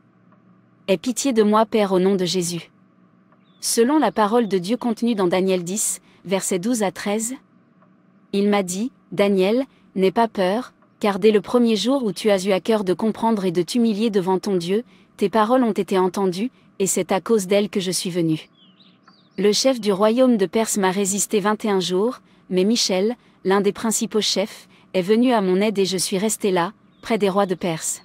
Aie pitié de moi, Père, au nom de Jésus. Selon la parole de Dieu contenue dans Daniel 10, versets 12 à 13, il m'a dit, Daniel, n'aie pas peur, car dès le premier jour où tu as eu à cœur de comprendre et de t'humilier devant ton Dieu, tes paroles ont été entendues, et c'est à cause d'elles que je suis venu. Le chef du royaume de Perse m'a résisté 21 jours, mais Michel, l'un des principaux chefs, est venu à mon aide et je suis resté là, près des rois de Perse.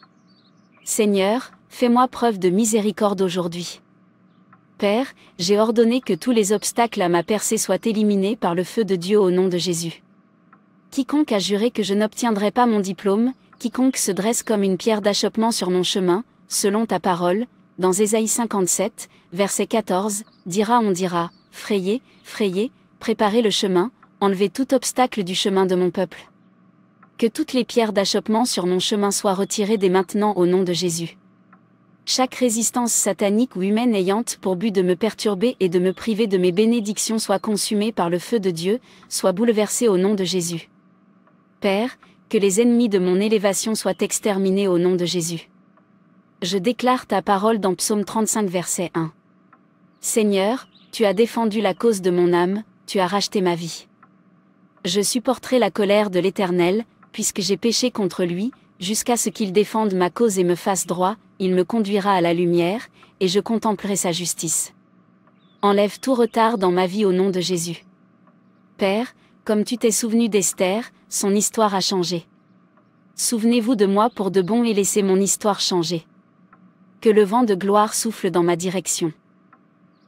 Seigneur, fais-moi preuve de miséricorde aujourd'hui. Père, j'ai ordonné que tous les obstacles à ma percée soient éliminés par le feu de Dieu au nom de Jésus. Quiconque a juré que je n'obtiendrai pas mon diplôme, quiconque se dresse comme une pierre d'achoppement sur mon chemin, selon ta parole, dans Ésaïe 57, verset 14, on dira, frayez, frayez, préparez le chemin, enlevez tout obstacle du chemin de mon peuple. Que toutes les pierres d'achoppement sur mon chemin soient retirées dès maintenant au nom de Jésus. Chaque résistance satanique ou humaine ayant pour but de me perturber et de me priver de mes bénédictions soit consumée par le feu de Dieu, soit bouleversée au nom de Jésus. Père, Que les ennemis de mon élévation soient exterminés au nom de Jésus. Je déclare ta parole dans Psaume 35 verset 1. Seigneur, tu as défendu la cause de mon âme, tu as racheté ma vie. Je supporterai la colère de l'Éternel, puisque j'ai péché contre lui, jusqu'à ce qu'il défende ma cause et me fasse droit, il me conduira à la lumière, et je contemplerai sa justice. Enlève tout retard dans ma vie au nom de Jésus. Père, comme tu t'es souvenu d'Esther, son histoire a changé. Souvenez-vous de moi pour de bon et laissez mon histoire changer. Que le vent de gloire souffle dans ma direction.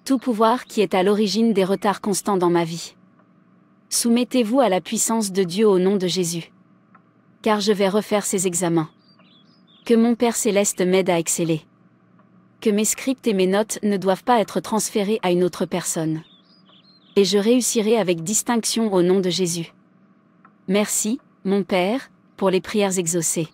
Tout pouvoir qui est à l'origine des retards constants dans ma vie. Soumettez-vous à la puissance de Dieu au nom de Jésus. Car je vais refaire ces examens. Que mon Père céleste m'aide à exceller. Que mes scripts et mes notes ne doivent pas être transférés à une autre personne. Et je réussirai avec distinction au nom de Jésus. Merci, mon Père, pour les prières exaucées.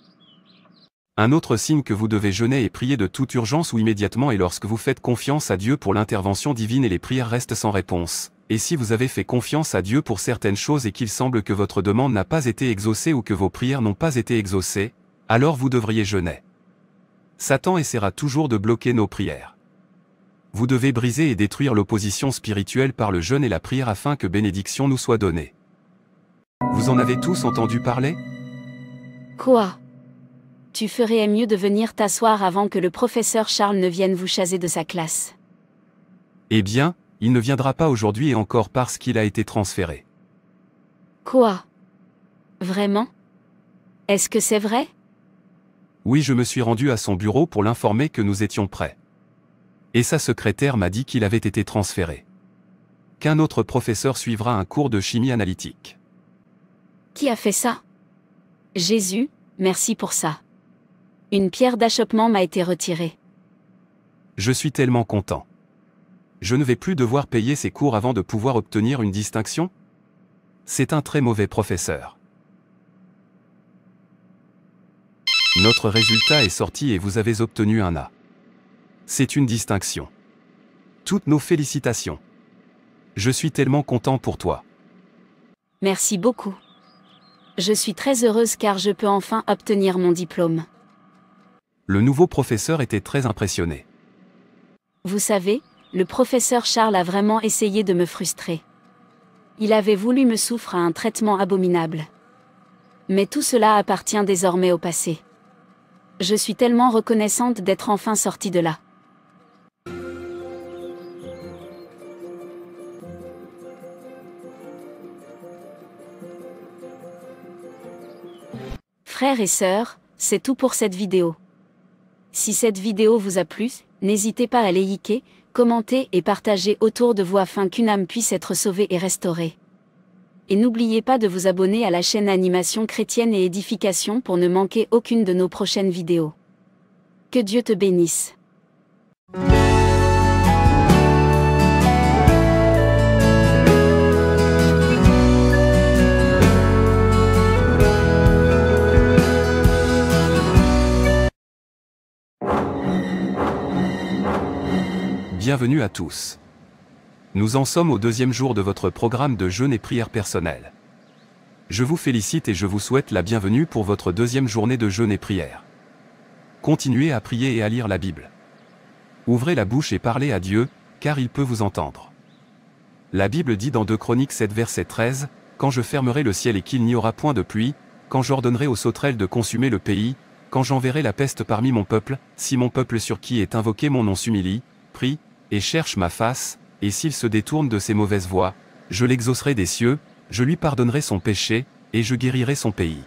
Un autre signe que vous devez jeûner et prier de toute urgence ou immédiatement est lorsque vous faites confiance à Dieu pour l'intervention divine et les prières restent sans réponse. Et si vous avez fait confiance à Dieu pour certaines choses et qu'il semble que votre demande n'a pas été exaucée ou que vos prières n'ont pas été exaucées, alors vous devriez jeûner. Satan essaiera toujours de bloquer nos prières. Vous devez briser et détruire l'opposition spirituelle par le jeûne et la prière afin que bénédiction nous soit donnée. Vous en avez tous entendu parler ? Quoi ? Tu ferais mieux de venir t'asseoir avant que le professeur Charles ne vienne vous chasser de sa classe. Eh bien, il ne viendra pas aujourd'hui et encore parce qu'il a été transféré. Quoi ? Vraiment ? Est-ce que c'est vrai ? Oui, je me suis rendu à son bureau pour l'informer que nous étions prêts. Et sa secrétaire m'a dit qu'il avait été transféré. Qu'un autre professeur suivra un cours de chimie analytique. Qui a fait ça ? Jésus, merci pour ça. Une pierre d'achoppement m'a été retirée. Je suis tellement content. Je ne vais plus devoir payer ses cours avant de pouvoir obtenir une distinction ? C'est un très mauvais professeur. Notre résultat est sorti et vous avez obtenu un A. C'est une distinction. Toutes nos félicitations. Je suis tellement content pour toi. Merci beaucoup. Je suis très heureuse car je peux enfin obtenir mon diplôme. Le nouveau professeur était très impressionné. Vous savez, le professeur Charles a vraiment essayé de me frustrer. Il avait voulu me souffrir à un traitement abominable. Mais tout cela appartient désormais au passé. Je suis tellement reconnaissante d'être enfin sortie de là. Frères et sœurs, c'est tout pour cette vidéo. Si cette vidéo vous a plu, n'hésitez pas à liker, commenter et partager autour de vous afin qu'une âme puisse être sauvée et restaurée. Et n'oubliez pas de vous abonner à la chaîne Animation Chrétienne et Édification pour ne manquer aucune de nos prochaines vidéos. Que Dieu te bénisse. Bienvenue à tous. Nous en sommes au deuxième jour de votre programme de jeûne et prière personnelle. Je vous félicite et je vous souhaite la bienvenue pour votre deuxième journée de jeûne et prière. Continuez à prier et à lire la Bible. Ouvrez la bouche et parlez à Dieu, car il peut vous entendre. La Bible dit dans 2 Chroniques 7 verset 13, « Quand je fermerai le ciel et qu'il n'y aura point de pluie, quand j'ordonnerai aux sauterelles de consumer le pays, quand j'enverrai la peste parmi mon peuple, si mon peuple sur qui est invoqué mon nom s'humilie, prie, et cherche ma face, et s'il se détourne de ses mauvaises voies, je l'exaucerai des cieux, je lui pardonnerai son péché, et je guérirai son pays. »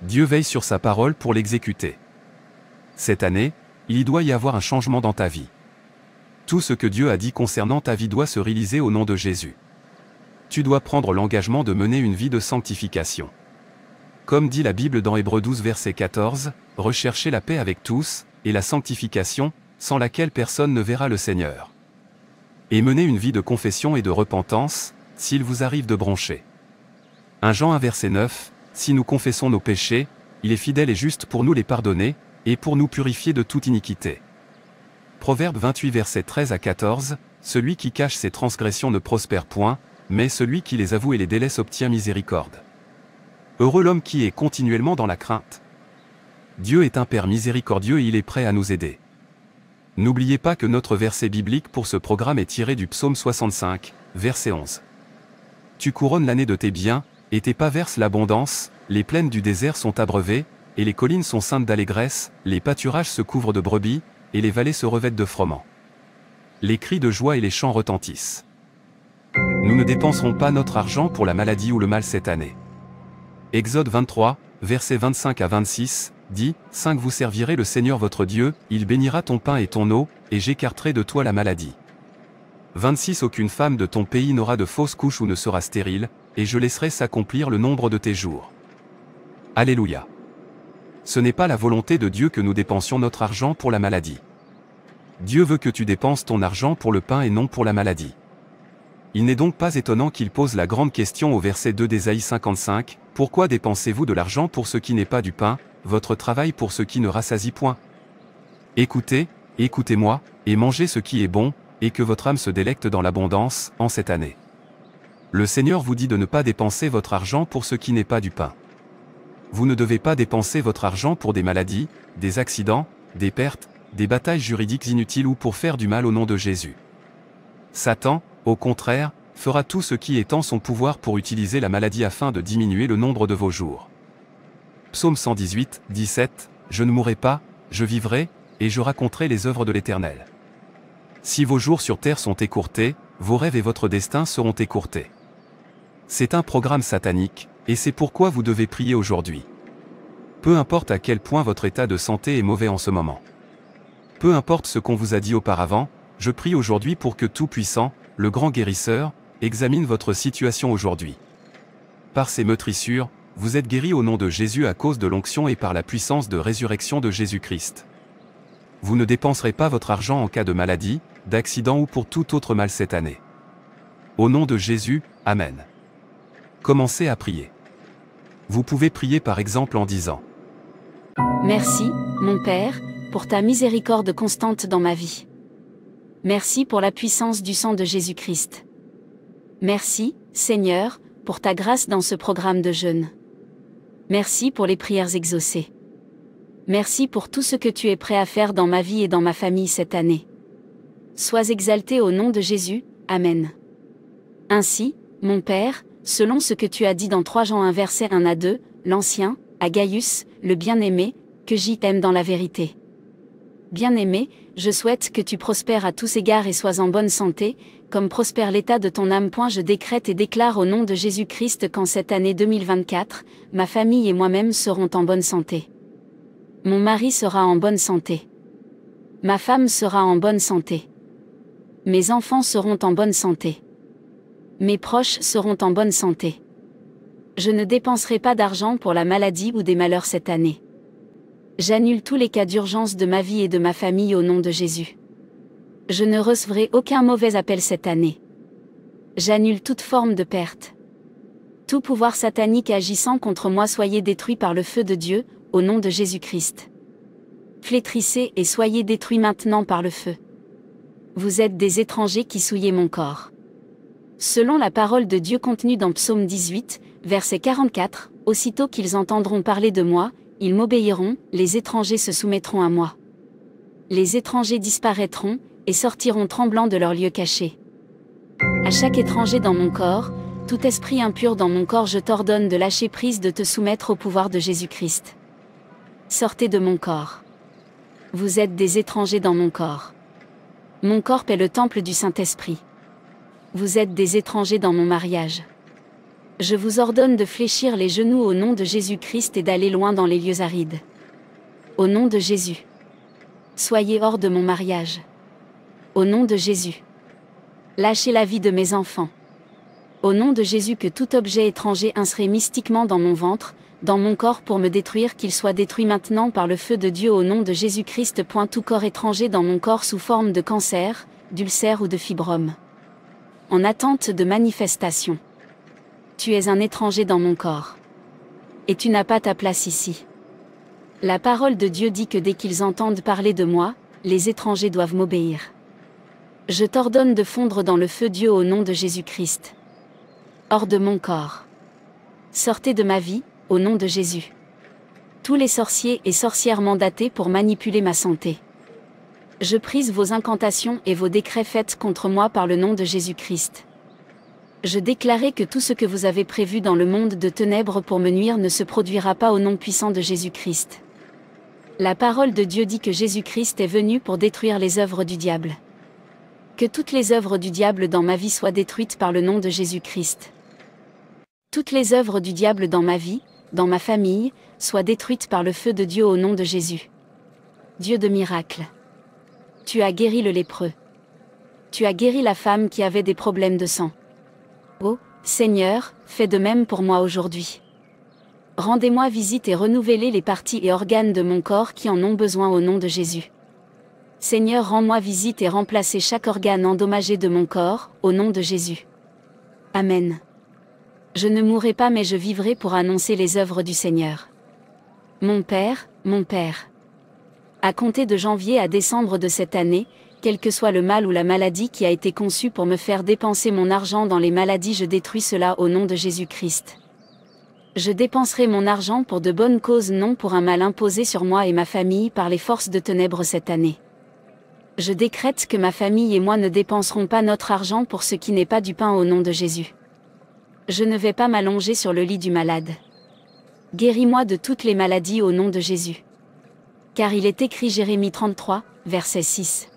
Dieu veille sur sa parole pour l'exécuter. Cette année, il doit y avoir un changement dans ta vie. Tout ce que Dieu a dit concernant ta vie doit se réaliser au nom de Jésus. Tu dois prendre l'engagement de mener une vie de sanctification. Comme dit la Bible dans Hébreux 12 verset 14, « Recherchez la paix avec tous, et la sanctification, sans laquelle personne ne verra le Seigneur. » Et menez une vie de confession et de repentance, s'il vous arrive de broncher. 1 Jean 1 verset 9, « Si nous confessons nos péchés, il est fidèle et juste pour nous les pardonner, et pour nous purifier de toute iniquité. » Proverbe 28 verset 13 à 14, « Celui qui cache ses transgressions ne prospère point, mais celui qui les avoue et les délaisse obtient miséricorde. » Heureux l'homme qui est continuellement dans la crainte. Dieu est un Père miséricordieux et il est prêt à nous aider. N'oubliez pas que notre verset biblique pour ce programme est tiré du psaume 65, verset 11. Tu couronnes l'année de tes biens, et tes pas versent l'abondance, les plaines du désert sont abreuvées, et les collines sont ceintes d'allégresse, les pâturages se couvrent de brebis, et les vallées se revêtent de froment. Les cris de joie et les chants retentissent. Nous ne dépenserons pas notre argent pour la maladie ou le mal cette année. Exode 23, versets 25 à 26, dit, 5 Vous servirez le Seigneur votre Dieu, il bénira ton pain et ton eau, et j'écarterai de toi la maladie. 26 Aucune femme de ton pays n'aura de fausses couches ou ne sera stérile, et je laisserai s'accomplir le nombre de tes jours. Alléluia. Ce n'est pas la volonté de Dieu que nous dépensions notre argent pour la maladie. Dieu veut que tu dépenses ton argent pour le pain et non pour la maladie. Il n'est donc pas étonnant qu'il pose la grande question au verset 2 d'Ésaïe 55, « Pourquoi dépensez-vous de l'argent pour ce qui n'est pas du pain, votre travail pour ce qui ne rassasie point ? Écoutez, écoutez-moi, et mangez ce qui est bon, et que votre âme se délecte dans l'abondance, en cette année. » Le Seigneur vous dit de ne pas dépenser votre argent pour ce qui n'est pas du pain. Vous ne devez pas dépenser votre argent pour des maladies, des accidents, des pertes, des batailles juridiques inutiles ou pour faire du mal au nom de Jésus. Satan, au contraire, fera tout ce qui est en son pouvoir pour utiliser la maladie afin de diminuer le nombre de vos jours. Psaume 118, 17, « Je ne mourrai pas, je vivrai, et je raconterai les œuvres de l'Éternel. » Si vos jours sur terre sont écourtés, vos rêves et votre destin seront écourtés. C'est un programme satanique, et c'est pourquoi vous devez prier aujourd'hui. Peu importe à quel point votre état de santé est mauvais en ce moment. Peu importe ce qu'on vous a dit auparavant, je prie aujourd'hui pour que Tout-Puissant, le grand guérisseur, examine votre situation aujourd'hui. Par ses meurtrissures, vous êtes guéris au nom de Jésus à cause de l'onction et par la puissance de résurrection de Jésus-Christ. Vous ne dépenserez pas votre argent en cas de maladie, d'accident ou pour tout autre mal cette année. Au nom de Jésus, Amen. Commencez à prier. Vous pouvez prier par exemple en disant : Merci, mon Père, pour ta miséricorde constante dans ma vie. Merci pour la puissance du sang de Jésus-Christ. Merci, Seigneur, pour ta grâce dans ce programme de jeûne. Merci pour les prières exaucées. Merci pour tout ce que tu es prêt à faire dans ma vie et dans ma famille cette année. Sois exalté au nom de Jésus, Amen. Ainsi, mon Père, selon ce que tu as dit dans 3 Jean 1 verset 1 à 2, l'Ancien, à Gaius, le bien-aimé, que j'y t'aime dans la vérité. Bien-aimé, je souhaite que tu prospères à tous égards et sois en bonne santé, comme prospère l'état de ton âme. Je décrète et déclare au nom de Jésus-Christ qu'en cette année 2024, ma famille et moi-même seront en bonne santé. Mon mari sera en bonne santé. Ma femme sera en bonne santé. Mes enfants seront en bonne santé. Mes proches seront en bonne santé. Je ne dépenserai pas d'argent pour la maladie ou des malheurs cette année. J'annule tous les cas d'urgence de ma vie et de ma famille au nom de Jésus. Je ne recevrai aucun mauvais appel cette année. J'annule toute forme de perte. Tout pouvoir satanique agissant contre moi soyez détruit par le feu de Dieu, au nom de Jésus-Christ. Flétrissez et soyez détruits maintenant par le feu. Vous êtes des étrangers qui souillez mon corps. Selon la parole de Dieu contenue dans Psaume 18, verset 44, aussitôt qu'ils entendront parler de moi, ils m'obéiront, les étrangers se soumettront à moi. Les étrangers disparaîtront, et sortiront tremblants de leur lieu caché. À chaque étranger dans mon corps, tout esprit impur dans mon corps, je t'ordonne de lâcher prise, de te soumettre au pouvoir de Jésus-Christ. Sortez de mon corps. Vous êtes des étrangers dans mon corps. Mon corps est le temple du Saint-Esprit. Vous êtes des étrangers dans mon mariage. Je vous ordonne de fléchir les genoux au nom de Jésus-Christ et d'aller loin dans les lieux arides. Au nom de Jésus. Soyez hors de mon mariage. Au nom de Jésus. Lâchez la vie de mes enfants. Au nom de Jésus, que tout objet étranger inséré mystiquement dans mon ventre, dans mon corps pour me détruire, qu'il soit détruit maintenant par le feu de Dieu au nom de Jésus-Christ. Tout corps étranger dans mon corps sous forme de cancer, d'ulcère ou de fibrome. En attente de manifestation. Tu es un étranger dans mon corps. Et tu n'as pas ta place ici. La parole de Dieu dit que dès qu'ils entendent parler de moi, les étrangers doivent m'obéir. Je t'ordonne de fondre dans le feu Dieu au nom de Jésus-Christ. Hors de mon corps. Sortez de ma vie, au nom de Jésus. Tous les sorciers et sorcières mandatés pour manipuler ma santé. Je prise vos incantations et vos décrets faits contre moi par le nom de Jésus-Christ. Je déclarais que tout ce que vous avez prévu dans le monde de ténèbres pour me nuire ne se produira pas au nom puissant de Jésus-Christ. La parole de Dieu dit que Jésus-Christ est venu pour détruire les œuvres du diable. Que toutes les œuvres du diable dans ma vie soient détruites par le nom de Jésus-Christ. Toutes les œuvres du diable dans ma vie, dans ma famille, soient détruites par le feu de Dieu au nom de Jésus. Dieu de miracles. Tu as guéri le lépreux. Tu as guéri la femme qui avait des problèmes de sang. Oh, Seigneur, fais de même pour moi aujourd'hui. Rendez-moi visite et renouvelez les parties et organes de mon corps qui en ont besoin au nom de Jésus. Seigneur, rends-moi visite et remplacez chaque organe endommagé de mon corps, au nom de Jésus. Amen. Je ne mourrai pas mais je vivrai pour annoncer les œuvres du Seigneur. Mon Père, à compter de janvier à décembre de cette année, quel que soit le mal ou la maladie qui a été conçu pour me faire dépenser mon argent dans les maladies, je détruis cela au nom de Jésus-Christ. Je dépenserai mon argent pour de bonnes causes, non pour un mal imposé sur moi et ma famille par les forces de ténèbres cette année. Je décrète que ma famille et moi ne dépenserons pas notre argent pour ce qui n'est pas du pain au nom de Jésus. Je ne vais pas m'allonger sur le lit du malade. Guéris-moi de toutes les maladies au nom de Jésus. Car il est écrit Jérémie 33, verset 6.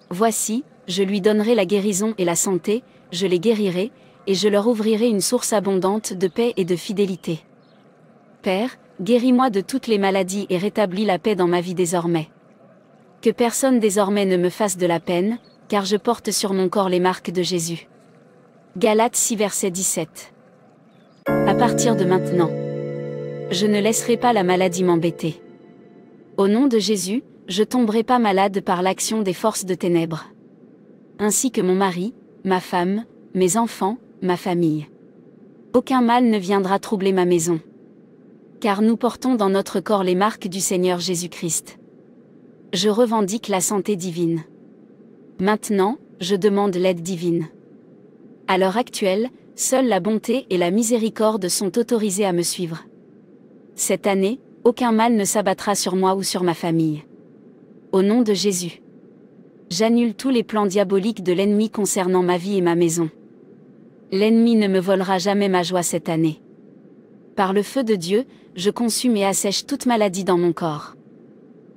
Voici, je lui donnerai la guérison et la santé, je les guérirai, et je leur ouvrirai une source abondante de paix et de fidélité. Père, guéris-moi de toutes les maladies et rétablis la paix dans ma vie désormais. Que personne désormais ne me fasse de la peine, car je porte sur mon corps les marques de Jésus. Galates 6 verset 17. À partir de maintenant, je ne laisserai pas la maladie m'embêter. Au nom de Jésus, je tomberai pas malade par l'action des forces de ténèbres. Ainsi que mon mari, ma femme, mes enfants, ma famille. Aucun mal ne viendra troubler ma maison. Car nous portons dans notre corps les marques du Seigneur Jésus-Christ. Je revendique la santé divine. Maintenant, je demande l'aide divine. À l'heure actuelle, seule la bonté et la miséricorde sont autorisées à me suivre. Cette année, aucun mal ne s'abattra sur moi ou sur ma famille. Au nom de Jésus. J'annule tous les plans diaboliques de l'ennemi concernant ma vie et ma maison. L'ennemi ne me volera jamais ma joie cette année. Par le feu de Dieu, je consume et assèche toute maladie dans mon corps.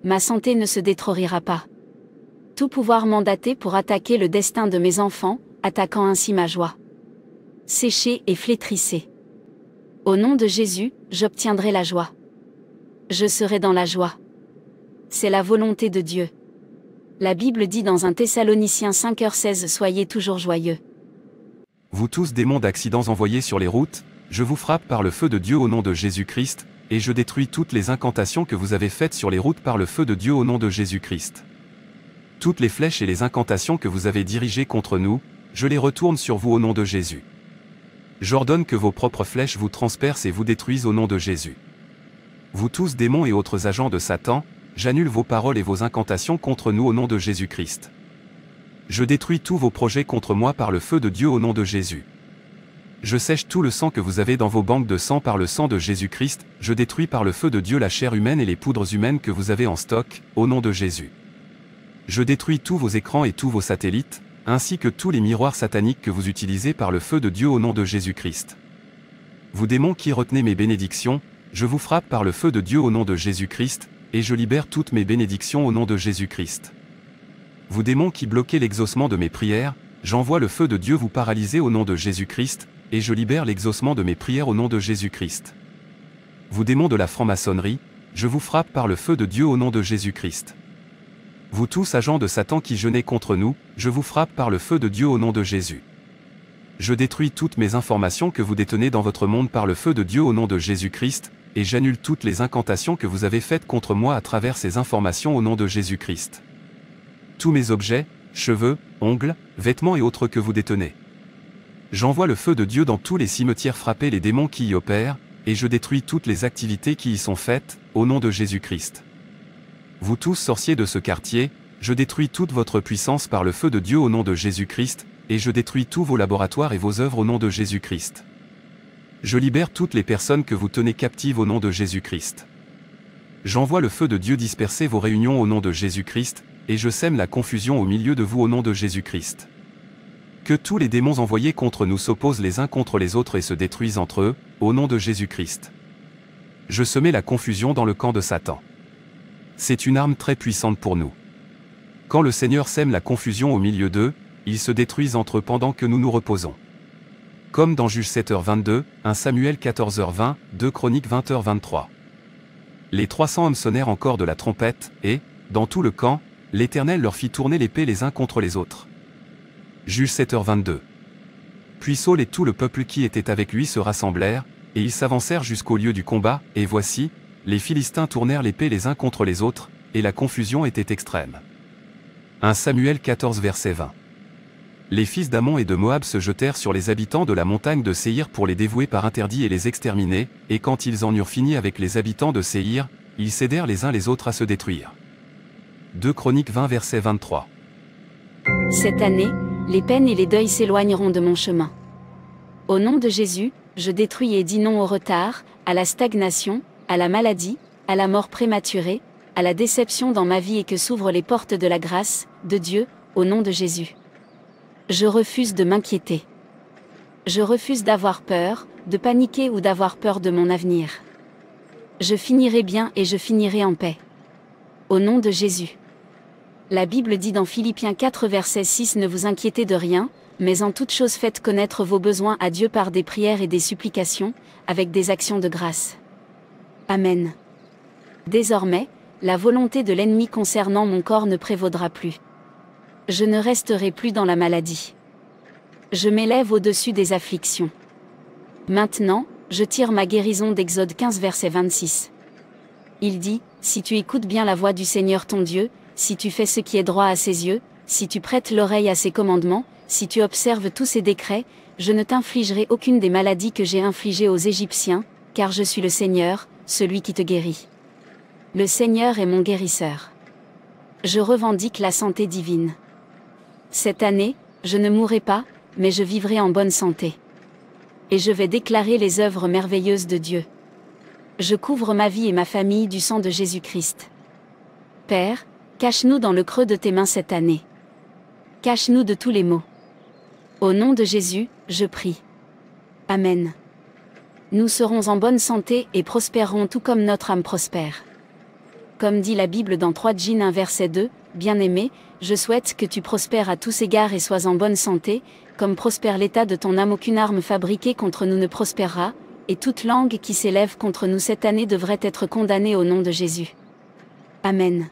Ma santé ne se détériorera pas. Tout pouvoir mandaté pour attaquer le destin de mes enfants, attaquant ainsi ma joie. Séchez et flétrissez. Au nom de Jésus, j'obtiendrai la joie. Je serai dans la joie. C'est la volonté de Dieu. La Bible dit dans 1 Thessaloniciens 5h16 « Soyez toujours joyeux ». Vous tous démons d'accidents envoyés sur les routes, je vous frappe par le feu de Dieu au nom de Jésus-Christ, et je détruis toutes les incantations que vous avez faites sur les routes par le feu de Dieu au nom de Jésus-Christ. Toutes les flèches et les incantations que vous avez dirigées contre nous, je les retourne sur vous au nom de Jésus. J'ordonne que vos propres flèches vous transpercent et vous détruisent au nom de Jésus. Vous tous démons et autres agents de Satan, j'annule vos paroles et vos incantations contre nous au nom de Jésus-Christ. Je détruis tous vos projets contre moi par le feu de Dieu au nom de Jésus. Je sèche tout le sang que vous avez dans vos banques de sang par le sang de Jésus-Christ, je détruis par le feu de Dieu la chair humaine et les poudres humaines que vous avez en stock, au nom de Jésus. Je détruis tous vos écrans et tous vos satellites, ainsi que tous les miroirs sataniques que vous utilisez par le feu de Dieu au nom de Jésus-Christ. Vous démons qui retenez mes bénédictions, je vous frappe par le feu de Dieu au nom de Jésus-Christ, et je libère toutes mes bénédictions au nom de Jésus-Christ. Vous démons qui bloquez l'exaucement de mes prières, j'envoie le feu de Dieu vous paralyser au nom de Jésus-Christ, et je libère l'exaucement de mes prières au nom de Jésus-Christ. Vous démons de la franc-maçonnerie, je vous frappe par le feu de Dieu au nom de Jésus-Christ. Vous tous agents de Satan qui jeûnez contre nous, je vous frappe par le feu de Dieu au nom de Jésus. Je détruis toutes mes informations que vous détenez dans votre monde par le feu de Dieu au nom de Jésus-Christ, et j'annule toutes les incantations que vous avez faites contre moi à travers ces informations au nom de Jésus-Christ. Tous mes objets, cheveux, ongles, vêtements et autres que vous détenez. J'envoie le feu de Dieu dans tous les cimetières frapper les démons qui y opèrent, et je détruis toutes les activités qui y sont faites, au nom de Jésus-Christ. Vous tous sorciers de ce quartier, je détruis toute votre puissance par le feu de Dieu au nom de Jésus-Christ, et je détruis tous vos laboratoires et vos œuvres au nom de Jésus-Christ. Je libère toutes les personnes que vous tenez captives au nom de Jésus-Christ. J'envoie le feu de Dieu disperser vos réunions au nom de Jésus-Christ, et je sème la confusion au milieu de vous au nom de Jésus-Christ. Que tous les démons envoyés contre nous s'opposent les uns contre les autres et se détruisent entre eux, au nom de Jésus-Christ. Je semais la confusion dans le camp de Satan. C'est une arme très puissante pour nous. Quand le Seigneur sème la confusion au milieu d'eux, ils se détruisent entre eux pendant que nous nous reposons. Comme dans Juge 7h22, 1 Samuel 14h20, 2 Chroniques 20h23. Les 300 hommes sonnèrent encore de la trompette, et, dans tout le camp, l'Éternel leur fit tourner l'épée les uns contre les autres. Juge 7h22. Puis Saul et tout le peuple qui était avec lui se rassemblèrent, et ils s'avancèrent jusqu'au lieu du combat, et voici, les Philistins tournèrent l'épée les uns contre les autres, et la confusion était extrême. 1 Samuel 14 verset 20. Les fils d'Ammon et de Moab se jetèrent sur les habitants de la montagne de Séhir pour les dévouer par interdit et les exterminer, et quand ils en eurent fini avec les habitants de Séhir, ils cédèrent les uns les autres à se détruire. 2 Chroniques 20 verset 23. Cette année, les peines et les deuils s'éloigneront de mon chemin. Au nom de Jésus, je détruis et dis non au retard, à la stagnation, à la maladie, à la mort prématurée, à la déception dans ma vie et que s'ouvrent les portes de la grâce, de Dieu, au nom de Jésus. Je refuse de m'inquiéter. Je refuse d'avoir peur, de paniquer ou d'avoir peur de mon avenir. Je finirai bien et je finirai en paix. Au nom de Jésus. La Bible dit dans Philippiens 4 verset 6 « Ne vous inquiétez de rien, mais en toute chose faites connaître vos besoins à Dieu par des prières et des supplications, avec des actions de grâce. » Amen. Désormais, la volonté de l'ennemi concernant mon corps ne prévaudra plus. Je ne resterai plus dans la maladie. Je m'élève au-dessus des afflictions. Maintenant, je tire ma guérison d'Exode 15 verset 26. Il dit, si tu écoutes bien la voix du Seigneur ton Dieu, si tu fais ce qui est droit à ses yeux, si tu prêtes l'oreille à ses commandements, si tu observes tous ses décrets, je ne t'infligerai aucune des maladies que j'ai infligées aux Égyptiens, car je suis le Seigneur, celui qui te guérit. Le Seigneur est mon guérisseur. Je revendique la santé divine. Cette année, je ne mourrai pas, mais je vivrai en bonne santé. Et je vais déclarer les œuvres merveilleuses de Dieu. Je couvre ma vie et ma famille du sang de Jésus-Christ. Père, cache-nous dans le creux de tes mains cette année. Cache-nous de tous les maux. Au nom de Jésus, je prie. Amen. Nous serons en bonne santé et prospérerons tout comme notre âme prospère. Comme dit la Bible dans 3 Jean 1 verset 2, « Bien-aimé, je souhaite que tu prospères à tous égards et sois en bonne santé, comme prospère l'état de ton âme. Aucune arme fabriquée contre nous ne prospérera, et toute langue qui s'élève contre nous cette année devrait être condamnée au nom de Jésus. Amen. »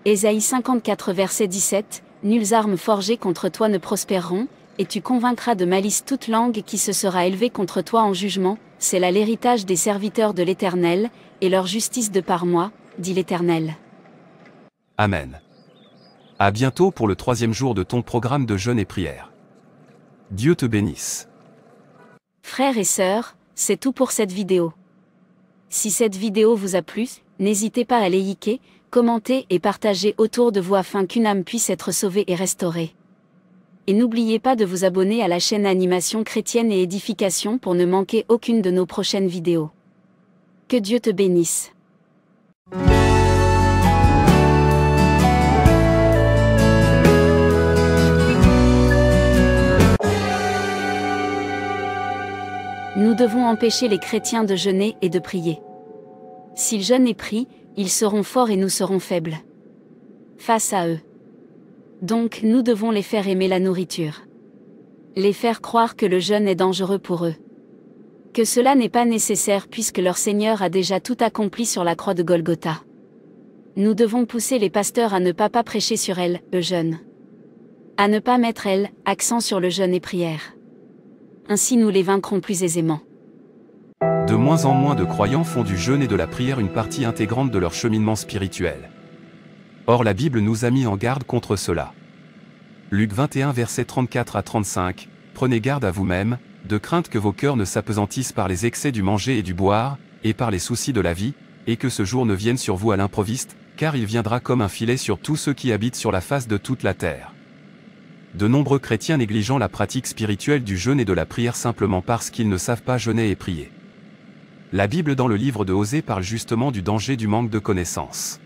Ésaïe 54 verset 17, « Nulles armes forgées contre toi ne prospéreront, et tu convaincras de malice toute langue qui se sera élevée contre toi en jugement, c'est là l'héritage des serviteurs de l'Éternel, et leur justice de par moi, dit l'Éternel. » Amen. À bientôt pour le 3e jour de ton programme de jeûne et prière. Dieu te bénisse. Frères et sœurs, c'est tout pour cette vidéo. Si cette vidéo vous a plu, n'hésitez pas à liker, commenter et partager autour de vous afin qu'une âme puisse être sauvée et restaurée. Et n'oubliez pas de vous abonner à la chaîne Animation Chrétienne et Édification pour ne manquer aucune de nos prochaines vidéos. Que Dieu te bénisse. Nous devons empêcher les chrétiens de jeûner et de prier. S'ils jeûnent et prient, ils seront forts et nous serons faibles face à eux. Donc nous devons les faire aimer la nourriture. Les faire croire que le jeûne est dangereux pour eux. Que cela n'est pas nécessaire puisque leur Seigneur a déjà tout accompli sur la croix de Golgotha. Nous devons pousser les pasteurs à ne pas prêcher sur le jeûne. À ne pas mettre accent sur le jeûne et prière. Ainsi nous les vaincrons plus aisément. De moins en moins de croyants font du jeûne et de la prière une partie intégrante de leur cheminement spirituel. Or la Bible nous a mis en garde contre cela. Luc 21 versets 34 à 35, « Prenez garde à vous-même, de crainte que vos cœurs ne s'apesantissent par les excès du manger et du boire, et par les soucis de la vie, et que ce jour ne vienne sur vous à l'improviste, car il viendra comme un filet sur tous ceux qui habitent sur la face de toute la terre. de nombreux chrétiens négligent la pratique spirituelle du jeûne et de la prière simplement parce qu'ils ne savent pas jeûner et prier. La Bible dans le livre de Osée parle justement du danger du manque de connaissance.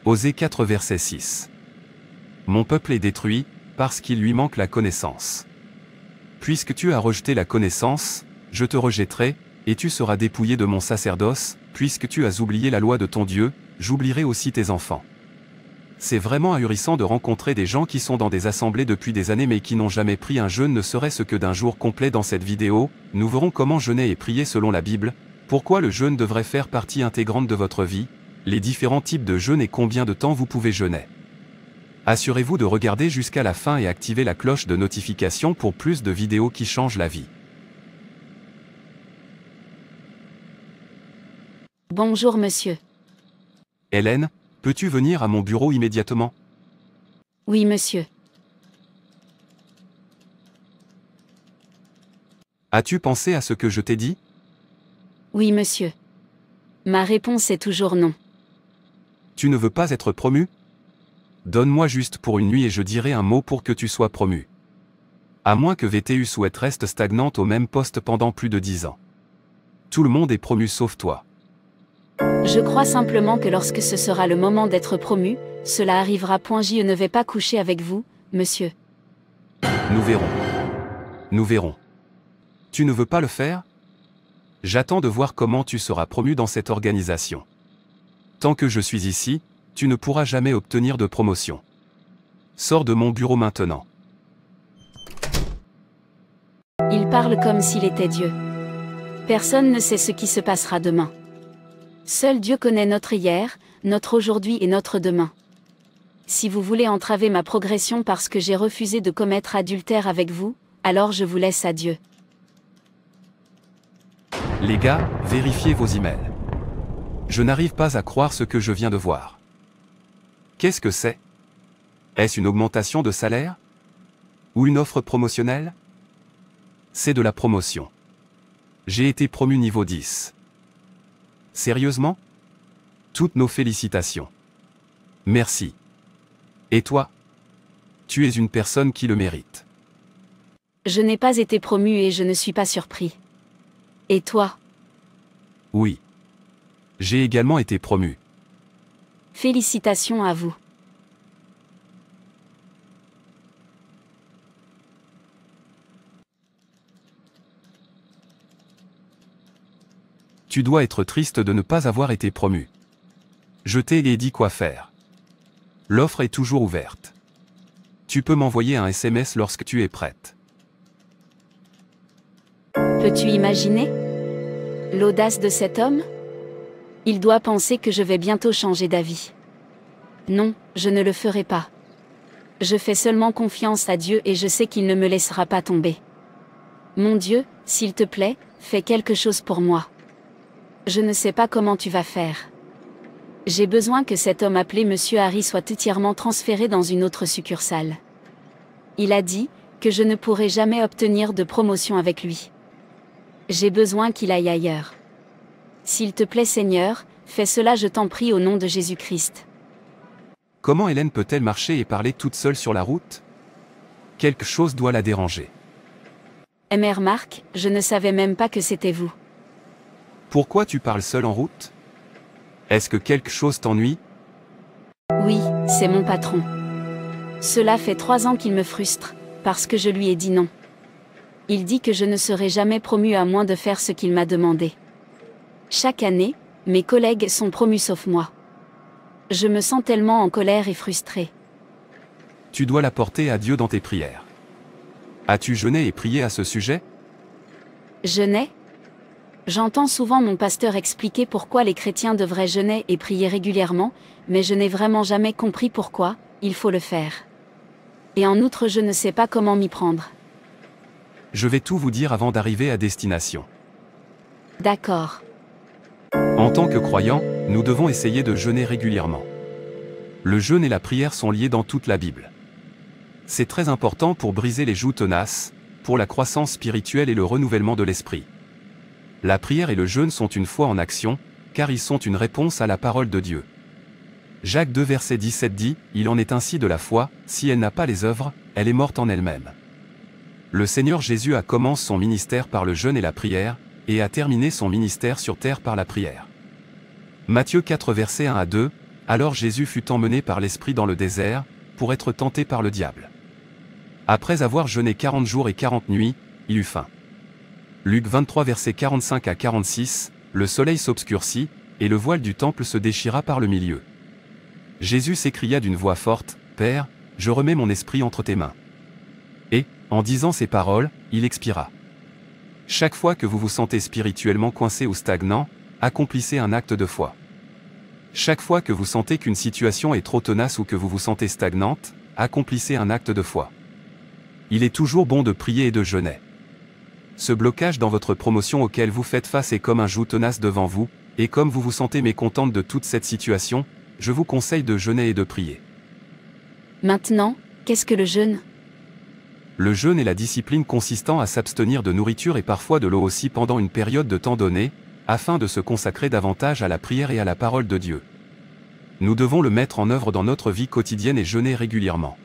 Osée 4 verset 6. Mon peuple est détruit, parce qu'il lui manque la connaissance. Puisque tu as rejeté la connaissance, je te rejetterai, et tu seras dépouillé de mon sacerdoce, puisque tu as oublié la loi de ton Dieu, j'oublierai aussi tes enfants. C'est vraiment ahurissant de rencontrer des gens qui sont dans des assemblées depuis des années mais qui n'ont jamais pris un jeûne ne serait-ce que d'un jour complet. Dans cette vidéo, nous verrons comment jeûner et prier selon la Bible, pourquoi le jeûne devrait faire partie intégrante de votre vie, les différents types de jeûne et combien de temps vous pouvez jeûner. Assurez-vous de regarder jusqu'à la fin et activez la cloche de notification pour plus de vidéos qui changent la vie. Bonjour monsieur. Hélène, peux-tu venir à mon bureau immédiatement? Oui monsieur. As-tu pensé à ce que je t'ai dit? Oui monsieur. Ma réponse est toujours non. Tu ne veux pas être promu? Donne-moi juste pour une nuit et je dirai un mot pour que tu sois promu. À moins que VTU souhaite reste stagnante au même poste pendant plus de 10 ans. Tout le monde est promu sauf toi. Je crois simplement que lorsque ce sera le moment d'être promu, cela arrivera. Je ne vais pas coucher avec vous, monsieur. Nous verrons. Nous verrons. Tu ne veux pas le faire? J'attends de voir comment tu seras promu dans cette organisation. Tant que je suis ici, tu ne pourras jamais obtenir de promotion. Sors de mon bureau maintenant. Il parle comme s'il était Dieu. Personne ne sait ce qui se passera demain. Seul Dieu connaît notre hier, notre aujourd'hui et notre demain. Si vous voulez entraver ma progression parce que j'ai refusé de commettre adultère avec vous, alors je vous laisse à Dieu. Les gars, vérifiez vos emails. Je n'arrive pas à croire ce que je viens de voir. Qu'est-ce que c'est? Est-ce une augmentation de salaire? Ou une offre promotionnelle? C'est de la promotion. J'ai été promu niveau 10. Sérieusement? Toutes nos félicitations. Merci. Et toi? Tu es une personne qui le mérite. Je n'ai pas été promu et je ne suis pas surpris. Et toi? Oui. J'ai également été promu. Félicitations à vous. Tu dois être triste de ne pas avoir été promu. Je t'ai dit quoi faire. L'offre est toujours ouverte. Tu peux m'envoyer un SMS lorsque tu es prête. Peux-tu imaginer l'audace de cet homme? Il doit penser que je vais bientôt changer d'avis. Non, je ne le ferai pas. Je fais seulement confiance à Dieu et je sais qu'il ne me laissera pas tomber. Mon Dieu, s'il te plaît, fais quelque chose pour moi. Je ne sais pas comment tu vas faire. J'ai besoin que cet homme appelé Monsieur Harry soit entièrement transféré dans une autre succursale. Il a dit que je ne pourrai jamais obtenir de promotion avec lui. J'ai besoin qu'il aille ailleurs. S'il te plaît Seigneur, fais cela je t'en prie au nom de Jésus-Christ. Comment Hélène peut-elle marcher et parler toute seule sur la route? Quelque chose doit la déranger. Mr. Mark, je ne savais même pas que c'était vous. Pourquoi tu parles seule en route? Est-ce que quelque chose t'ennuie? Oui, c'est mon patron. Cela fait 3 ans qu'il me frustre, parce que je lui ai dit non. Il dit que je ne serai jamais promu à moins de faire ce qu'il m'a demandé. Chaque année, mes collègues sont promus sauf moi. Je me sens tellement en colère et frustrée. Tu dois la porter à Dieu dans tes prières. As-tu jeûné et prié à ce sujet? Jeûner? J'entends souvent mon pasteur expliquer pourquoi les chrétiens devraient jeûner et prier régulièrement, mais je n'ai vraiment jamais compris pourquoi il faut le faire. Et en outre, je ne sais pas comment m'y prendre. Je vais tout vous dire avant d'arriver à destination. D'accord. En tant que croyants, nous devons essayer de jeûner régulièrement. Le jeûne et la prière sont liés dans toute la Bible. C'est très important pour briser les joues tenaces, pour la croissance spirituelle et le renouvellement de l'esprit. La prière et le jeûne sont une foi en action, car ils sont une réponse à la parole de Dieu. Jacques 2 verset 17 dit, « Il en est ainsi de la foi, si elle n'a pas les œuvres, elle est morte en elle-même. » Le Seigneur Jésus a commencé son ministère par le jeûne et la prière, et a terminé son ministère sur terre par la prière. Matthieu 4 versets 1 à 2, « Alors Jésus fut emmené par l'Esprit dans le désert, pour être tenté par le diable. Après avoir jeûné 40 jours et 40 nuits, il eut faim. » Luc 23 versets 45 à 46, « Le soleil s'obscurcit, et le voile du temple se déchira par le milieu. Jésus s'écria d'une voix forte, « Père, je remets mon esprit entre tes mains. » Et, en disant ces paroles, il expira. Chaque fois que vous vous sentez spirituellement coincé ou stagnant, accomplissez un acte de foi. Chaque fois que vous sentez qu'une situation est trop tenace ou que vous vous sentez stagnante, accomplissez un acte de foi. Il est toujours bon de prier et de jeûner. Ce blocage dans votre promotion auquel vous faites face est comme un joug tenace devant vous, et comme vous vous sentez mécontente de toute cette situation, je vous conseille de jeûner et de prier. Maintenant, qu'est-ce que le jeûne? Le jeûne est la discipline consistant à s'abstenir de nourriture et parfois de l'eau aussi pendant une période de temps donnée, afin de se consacrer davantage à la prière et à la parole de Dieu. Nous devons le mettre en œuvre dans notre vie quotidienne et jeûner régulièrement.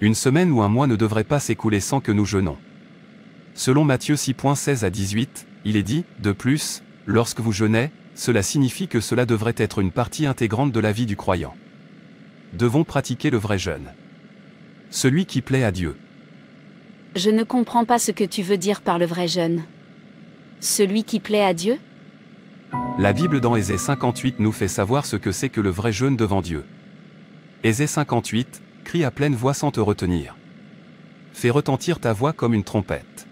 Une semaine ou un mois ne devrait pas s'écouler sans que nous jeûnons. Selon Matthieu 6.16 à 18, il est dit, de plus, lorsque vous jeûnez, cela signifie que cela devrait être une partie intégrante de la vie du croyant. Devons pratiquer le vrai jeûne. Celui qui plaît à Dieu. Je ne comprends pas ce que tu veux dire par le vrai jeûne. Celui qui plaît à Dieu? La Bible dans Ésée 58 nous fait savoir ce que c'est que le vrai jeûne devant Dieu. Ésée 58, crie à pleine voix sans te retenir. Fais retentir ta voix comme une trompette.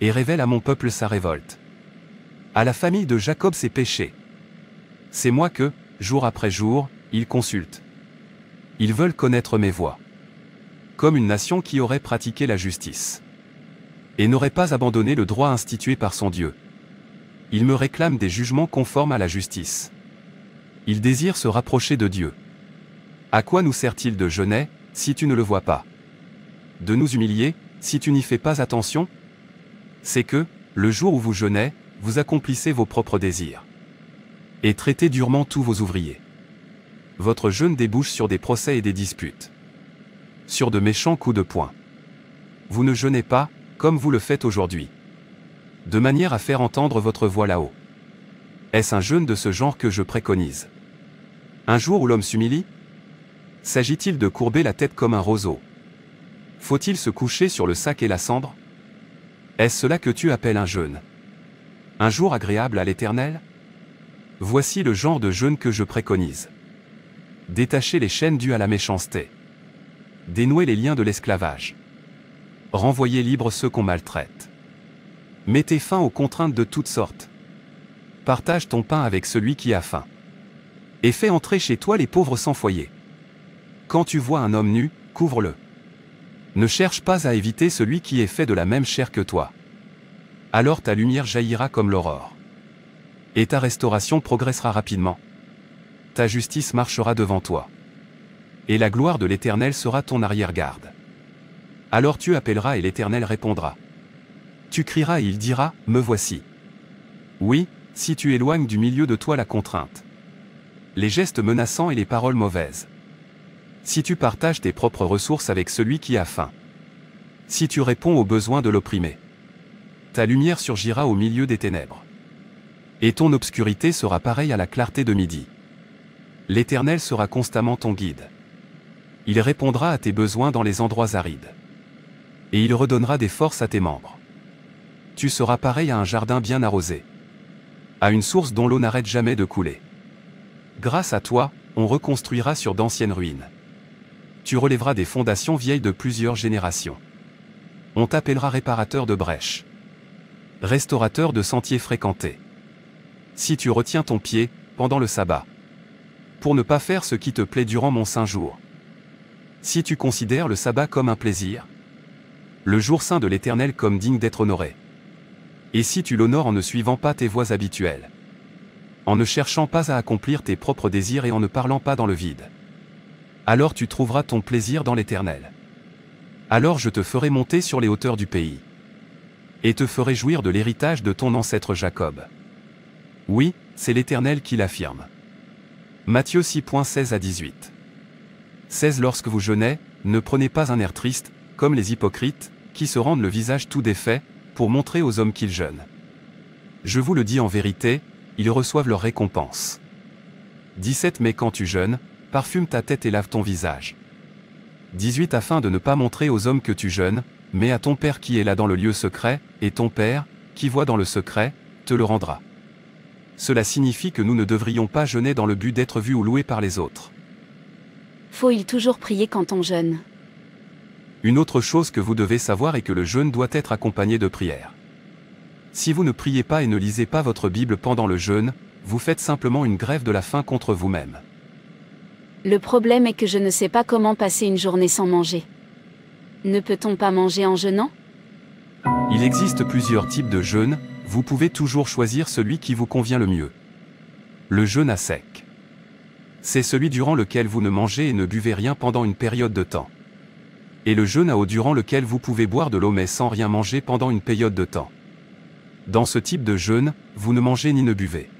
Et révèle à mon peuple sa révolte. À la famille de Jacob ses péchés. C'est moi que, jour après jour, ils consultent. Ils veulent connaître mes voies. Comme une nation qui aurait pratiqué la justice. Et n'aurait pas abandonné le droit institué par son Dieu. Ils me réclament des jugements conformes à la justice. Ils désirent se rapprocher de Dieu. À quoi nous sert-il de jeûner, si tu ne le vois pas? De nous humilier, si tu n'y fais pas attention? C'est que, le jour où vous jeûnez, vous accomplissez vos propres désirs. Et traitez durement tous vos ouvriers. Votre jeûne débouche sur des procès et des disputes. Sur de méchants coups de poing. Vous ne jeûnez pas, comme vous le faites aujourd'hui. De manière à faire entendre votre voix là-haut. Est-ce un jeûne de ce genre que je préconise? Un jour où l'homme s'humilie? S'agit-il de courber la tête comme un roseau? Faut-il se coucher sur le sac et la cendre? Est-ce cela que tu appelles un jeûne? Un jour agréable à l'Éternel? Voici le genre de jeûne que je préconise. Détacher les chaînes dues à la méchanceté. Dénouer les liens de l'esclavage. Renvoyer libres ceux qu'on maltraite. Mettez fin aux contraintes de toutes sortes. Partage ton pain avec celui qui a faim. Et fais entrer chez toi les pauvres sans foyer. Quand tu vois un homme nu, couvre-le. Ne cherche pas à éviter celui qui est fait de la même chair que toi. Alors ta lumière jaillira comme l'aurore. Et ta restauration progressera rapidement. Ta justice marchera devant toi. Et la gloire de l'Éternel sera ton arrière-garde. Alors tu appelleras et l'Éternel répondra. Tu crieras et il dira, me voici. Oui, si tu éloignes du milieu de toi la contrainte. Les gestes menaçants et les paroles mauvaises. Si tu partages tes propres ressources avec celui qui a faim. Si tu réponds aux besoins de l'opprimé. Ta lumière surgira au milieu des ténèbres. Et ton obscurité sera pareille à la clarté de midi. L'Éternel sera constamment ton guide. Il répondra à tes besoins dans les endroits arides. Et il redonnera des forces à tes membres. Tu seras pareil à un jardin bien arrosé. À une source dont l'eau n'arrête jamais de couler. Grâce à toi, on reconstruira sur d'anciennes ruines. Tu relèveras des fondations vieilles de plusieurs générations. On t'appellera réparateur de brèches. Restaurateur de sentiers fréquentés. Si tu retiens ton pied, pendant le sabbat. Pour ne pas faire ce qui te plaît durant mon saint jour. Si tu considères le sabbat comme un plaisir. Le jour saint de l'Éternel comme digne d'être honoré. Et si tu l'honores en ne suivant pas tes voies habituelles. En ne cherchant pas à accomplir tes propres désirs et en ne parlant pas dans le vide. Alors tu trouveras ton plaisir dans l'Éternel. Alors je te ferai monter sur les hauteurs du pays. Et te ferai jouir de l'héritage de ton ancêtre Jacob. Oui, c'est l'Éternel qui l'affirme. Matthieu 6.16 à 18. 16 Lorsque vous jeûnez, ne prenez pas un air triste, comme les hypocrites, qui se rendent le visage tout défait, pour montrer aux hommes qu'ils jeûnent. Je vous le dis en vérité, ils reçoivent leur récompense. 17 Mais quand tu jeûnes, parfume ta tête et lave ton visage. 18 Afin de ne pas montrer aux hommes que tu jeûnes, mais à ton Père qui est là dans le lieu secret, et ton Père, qui voit dans le secret, te le rendra. Cela signifie que nous ne devrions pas jeûner dans le but d'être vus ou loués par les autres. Faut-il toujours prier quand on jeûne? Une autre chose que vous devez savoir est que le jeûne doit être accompagné de prière. Si vous ne priez pas et ne lisez pas votre Bible pendant le jeûne, vous faites simplement une grève de la faim contre vous-même. Le problème est que je ne sais pas comment passer une journée sans manger. Ne peut-on pas manger en jeûnant? Il existe plusieurs types de jeûne, vous pouvez toujours choisir celui qui vous convient le mieux. Le jeûne à sec. C'est celui durant lequel vous ne mangez et ne buvez rien pendant une période de temps. Et le jeûne à eau durant lequel vous pouvez boire de l'eau mais sans rien manger pendant une période de temps. Dans ce type de jeûne, vous ne mangez ni ne buvez.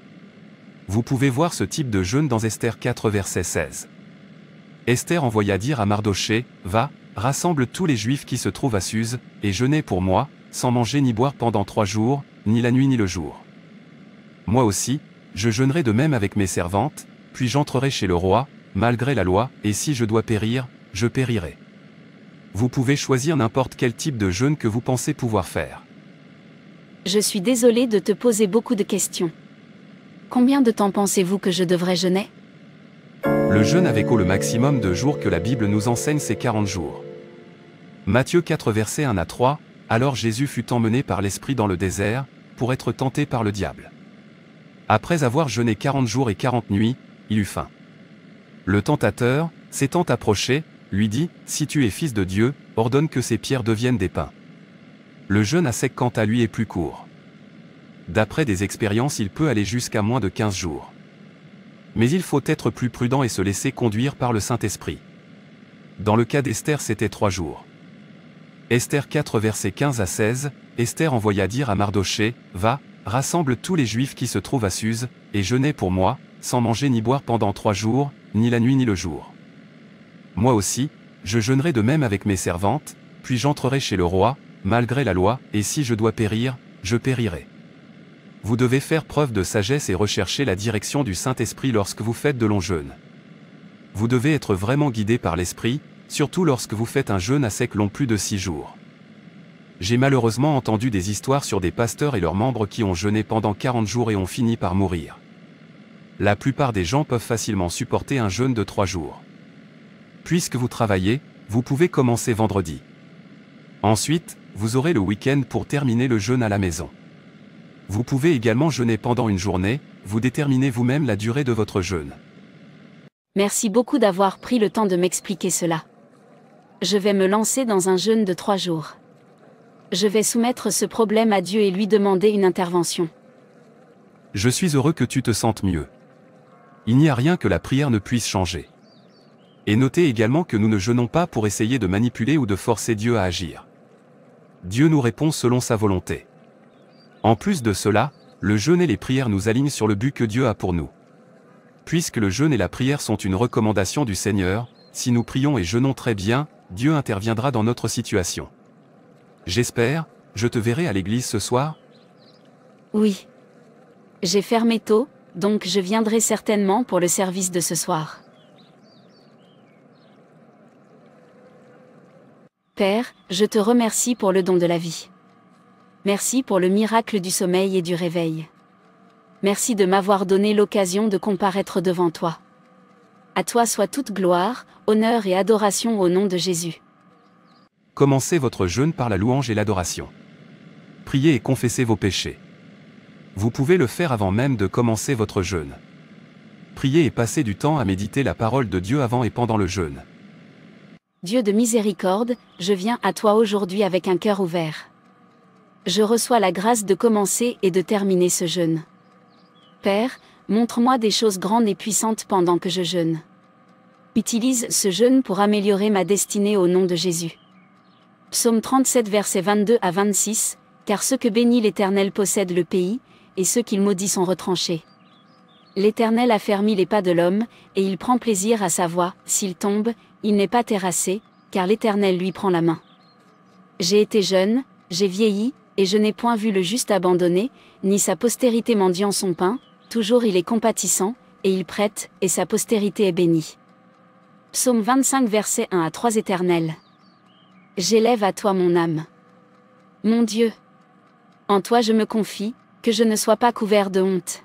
Vous pouvez voir ce type de jeûne dans Esther 4 verset 16. Esther envoya dire à Mardochée, « Va, rassemble tous les Juifs qui se trouvent à Suse, et jeûnez pour moi, sans manger ni boire pendant 3 jours, ni la nuit ni le jour. Moi aussi, je jeûnerai de même avec mes servantes, puis j'entrerai chez le roi, malgré la loi, et si je dois périr, je périrai. » Vous pouvez choisir n'importe quel type de jeûne que vous pensez pouvoir faire. Je suis désolé de te poser beaucoup de questions. Combien de temps pensez-vous que je devrais jeûner? Le jeûne avec eau le maximum de jours que la Bible nous enseigne c'est 40 jours. Matthieu 4 versets 1 à 3, alors Jésus fut emmené par l'Esprit dans le désert, pour être tenté par le diable. Après avoir jeûné 40 jours et 40 nuits, il eut faim. Le tentateur, s'étant approché, lui dit, « Si tu es fils de Dieu, ordonne que ces pierres deviennent des pains. » Le jeûne à sec quant à lui est plus court. D'après des expériences il peut aller jusqu'à moins de 15 jours. Mais il faut être plus prudent et se laisser conduire par le Saint-Esprit. Dans le cas d'Esther c'était 3 jours. Esther 4 versets 15 à 16, Esther envoya dire à Mardochée, « Va, rassemble tous les Juifs qui se trouvent à Suse, et jeûnez pour moi, sans manger ni boire pendant 3 jours, ni la nuit ni le jour. Moi aussi, je jeûnerai de même avec mes servantes, puis j'entrerai chez le roi, malgré la loi, et si je dois périr, je périrai. » Vous devez faire preuve de sagesse et rechercher la direction du Saint-Esprit lorsque vous faites de longs jeûnes. Vous devez être vraiment guidé par l'Esprit, surtout lorsque vous faites un jeûne à sec long plus de 6 jours. J'ai malheureusement entendu des histoires sur des pasteurs et leurs membres qui ont jeûné pendant 40 jours et ont fini par mourir. La plupart des gens peuvent facilement supporter un jeûne de 3 jours. Puisque vous travaillez, vous pouvez commencer vendredi. Ensuite, vous aurez le week-end pour terminer le jeûne à la maison. Vous pouvez également jeûner pendant une journée, vous déterminez vous-même la durée de votre jeûne. Merci beaucoup d'avoir pris le temps de m'expliquer cela. Je vais me lancer dans un jeûne de 3 jours. Je vais soumettre ce problème à Dieu et lui demander une intervention. Je suis heureux que tu te sentes mieux. Il n'y a rien que la prière ne puisse changer. Et notez également que nous ne jeûnons pas pour essayer de manipuler ou de forcer Dieu à agir. Dieu nous répond selon sa volonté. En plus de cela, le jeûne et les prières nous alignent sur le but que Dieu a pour nous. Puisque le jeûne et la prière sont une recommandation du Seigneur, si nous prions et jeûnons très bien, Dieu interviendra dans notre situation. J'espère, je te verrai à l'église ce soir? Oui. J'ai fermé tôt, donc je viendrai certainement pour le service de ce soir. Père, je te remercie pour le don de la vie. Merci pour le miracle du sommeil et du réveil. Merci de m'avoir donné l'occasion de comparaître devant toi. À toi soit toute gloire, honneur et adoration au nom de Jésus. Commencez votre jeûne par la louange et l'adoration. Priez et confessez vos péchés. Vous pouvez le faire avant même de commencer votre jeûne. Priez et passez du temps à méditer la parole de Dieu avant et pendant le jeûne. Dieu de miséricorde, je viens à toi aujourd'hui avec un cœur ouvert. Je reçois la grâce de commencer et de terminer ce jeûne. Père, montre-moi des choses grandes et puissantes pendant que je jeûne. Utilise ce jeûne pour améliorer ma destinée au nom de Jésus. Psaume 37 versets 22 à 26, car ceux que bénit l'Éternel possèdent le pays, et ceux qu'il maudit sont retranchés. L'Éternel affermit les pas de l'homme, et il prend plaisir à sa voix. S'il tombe, il n'est pas terrassé, car l'Éternel lui prend la main. J'ai été jeune, j'ai vieilli, et je n'ai point vu le juste abandonné, ni sa postérité mendiant son pain, toujours il est compatissant, et il prête, et sa postérité est bénie. Psaume 25 versets 1 à 3. Éternel. J'élève à toi mon âme. Mon Dieu. En toi je me confie, que je ne sois pas couvert de honte.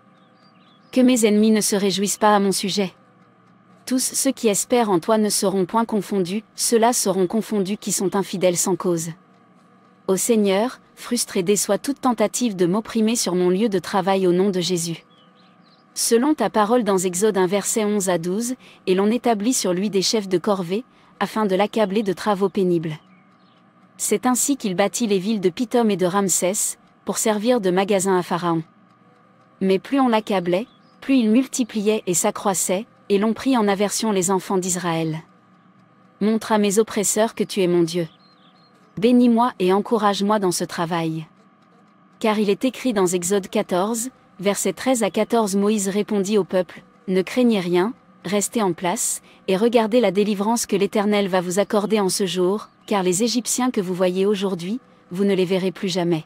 Que mes ennemis ne se réjouissent pas à mon sujet. Tous ceux qui espèrent en toi ne seront point confondus, ceux-là seront confondus qui sont infidèles sans cause. Ô Seigneur, frustre et déçois toute tentative de m'opprimer sur mon lieu de travail au nom de Jésus. Selon ta parole dans Exode 1 versets 11 à 12, et l'on établit sur lui des chefs de corvée, afin de l'accabler de travaux pénibles. C'est ainsi qu'il bâtit les villes de Pithom et de Ramsès, pour servir de magasin à Pharaon. Mais plus on l'accablait, plus il multipliait et s'accroissait, et l'on prit en aversion les enfants d'Israël. Montre à mes oppresseurs que tu es mon Dieu. Bénis-moi et encourage-moi dans ce travail. Car il est écrit dans Exode 14, versets 13 à 14, Moïse répondit au peuple, ne craignez rien, restez en place, et regardez la délivrance que l'Éternel va vous accorder en ce jour, car les Égyptiens que vous voyez aujourd'hui, vous ne les verrez plus jamais.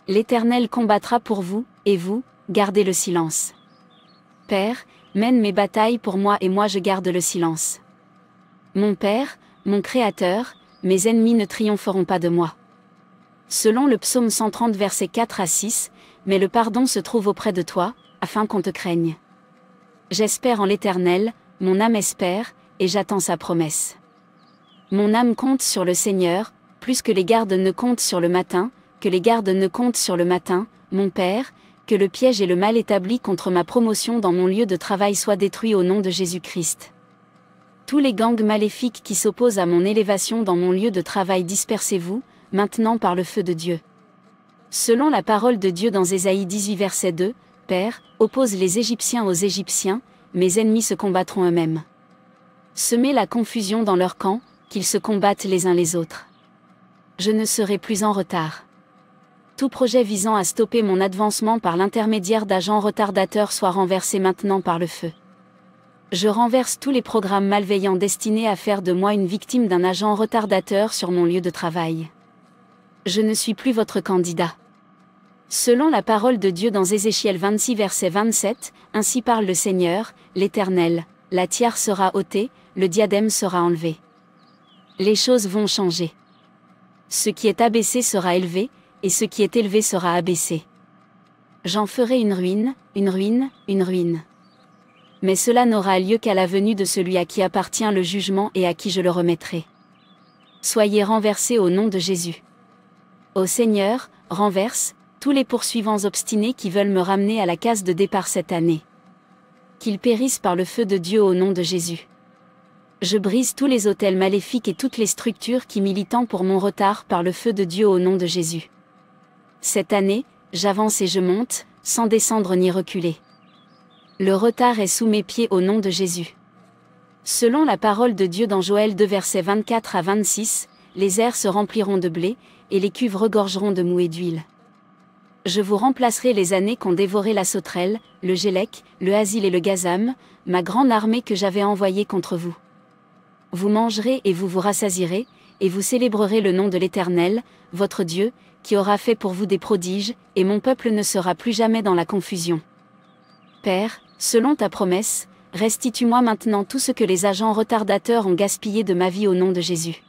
L'Éternel combattra pour vous, et vous, gardez le silence. Père, mène mes batailles pour moi et moi je garde le silence. Mon Père, mon Créateur, mes ennemis ne triompheront pas de moi. Selon le psaume 130 versets 4 à 6, mais le pardon se trouve auprès de toi, afin qu'on te craigne. J'espère en l'Éternel, mon âme espère, et j'attends sa promesse. Mon âme compte sur le Seigneur, plus que les gardes ne comptent sur le matin, que les gardes ne comptent sur le matin, mon Père, que le piège et le mal établi contre ma promotion dans mon lieu de travail soient détruits au nom de Jésus-Christ. Tous les gangs maléfiques qui s'opposent à mon élévation dans mon lieu de travail dispersez-vous, maintenant par le feu de Dieu. Selon la parole de Dieu dans Ésaïe 18 verset 2, Père, oppose les Égyptiens aux Égyptiens, mes ennemis se combattront eux-mêmes. Semez la confusion dans leur camp, qu'ils se combattent les uns les autres. Je ne serai plus en retard. Tout projet visant à stopper mon avancement par l'intermédiaire d'agents retardateurs soit renversé maintenant par le feu. Je renverse tous les programmes malveillants destinés à faire de moi une victime d'un agent retardateur sur mon lieu de travail. Je ne suis plus votre candidat. Selon la parole de Dieu dans Ézéchiel 26 verset 27, ainsi parle le Seigneur, l'Éternel, la tiare sera ôtée, le diadème sera enlevé. Les choses vont changer. Ce qui est abaissé sera élevé, et ce qui est élevé sera abaissé. J'en ferai une ruine, une ruine, une ruine. Mais cela n'aura lieu qu'à la venue de celui à qui appartient le jugement et à qui je le remettrai. Soyez renversés au nom de Jésus. Ô Seigneur, renverse tous les poursuivants obstinés qui veulent me ramener à la case de départ cette année. Qu'ils périssent par le feu de Dieu au nom de Jésus. Je brise tous les autels maléfiques et toutes les structures qui militent pour mon retard par le feu de Dieu au nom de Jésus. Cette année, j'avance et je monte, sans descendre ni reculer. Le retard est sous mes pieds au nom de Jésus. Selon la parole de Dieu dans Joël 2 versets 24 à 26, les airs se rempliront de blé, et les cuves regorgeront de moût et d'huile. Je vous remplacerai les années qu'ont dévoré la sauterelle, le gélec, le asile et le gazam, ma grande armée que j'avais envoyée contre vous. Vous mangerez et vous vous rassasierez, et vous célébrerez le nom de l'Éternel, votre Dieu, qui aura fait pour vous des prodiges, et mon peuple ne sera plus jamais dans la confusion. Père, selon ta promesse, restitue-moi maintenant tout ce que les agents retardateurs ont gaspillé de ma vie au nom de Jésus.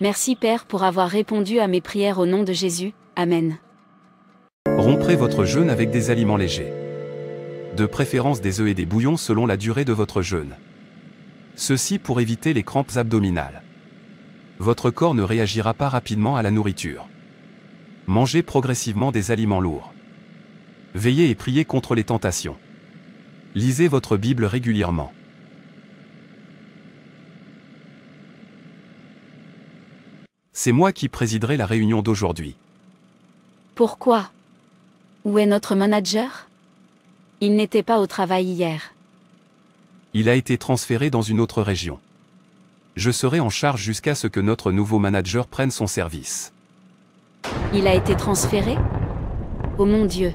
Merci Père pour avoir répondu à mes prières au nom de Jésus, Amen. Rompez votre jeûne avec des aliments légers. De préférence des œufs et des bouillons selon la durée de votre jeûne. Ceci pour éviter les crampes abdominales. Votre corps ne réagira pas rapidement à la nourriture. Mangez progressivement des aliments lourds. Veillez et priez contre les tentations. Lisez votre Bible régulièrement. C'est moi qui présiderai la réunion d'aujourd'hui. Pourquoi? Où est notre manager? Il n'était pas au travail hier. Il a été transféré dans une autre région. Je serai en charge jusqu'à ce que notre nouveau manager prenne son service. Il a été transféré? Oh mon Dieu!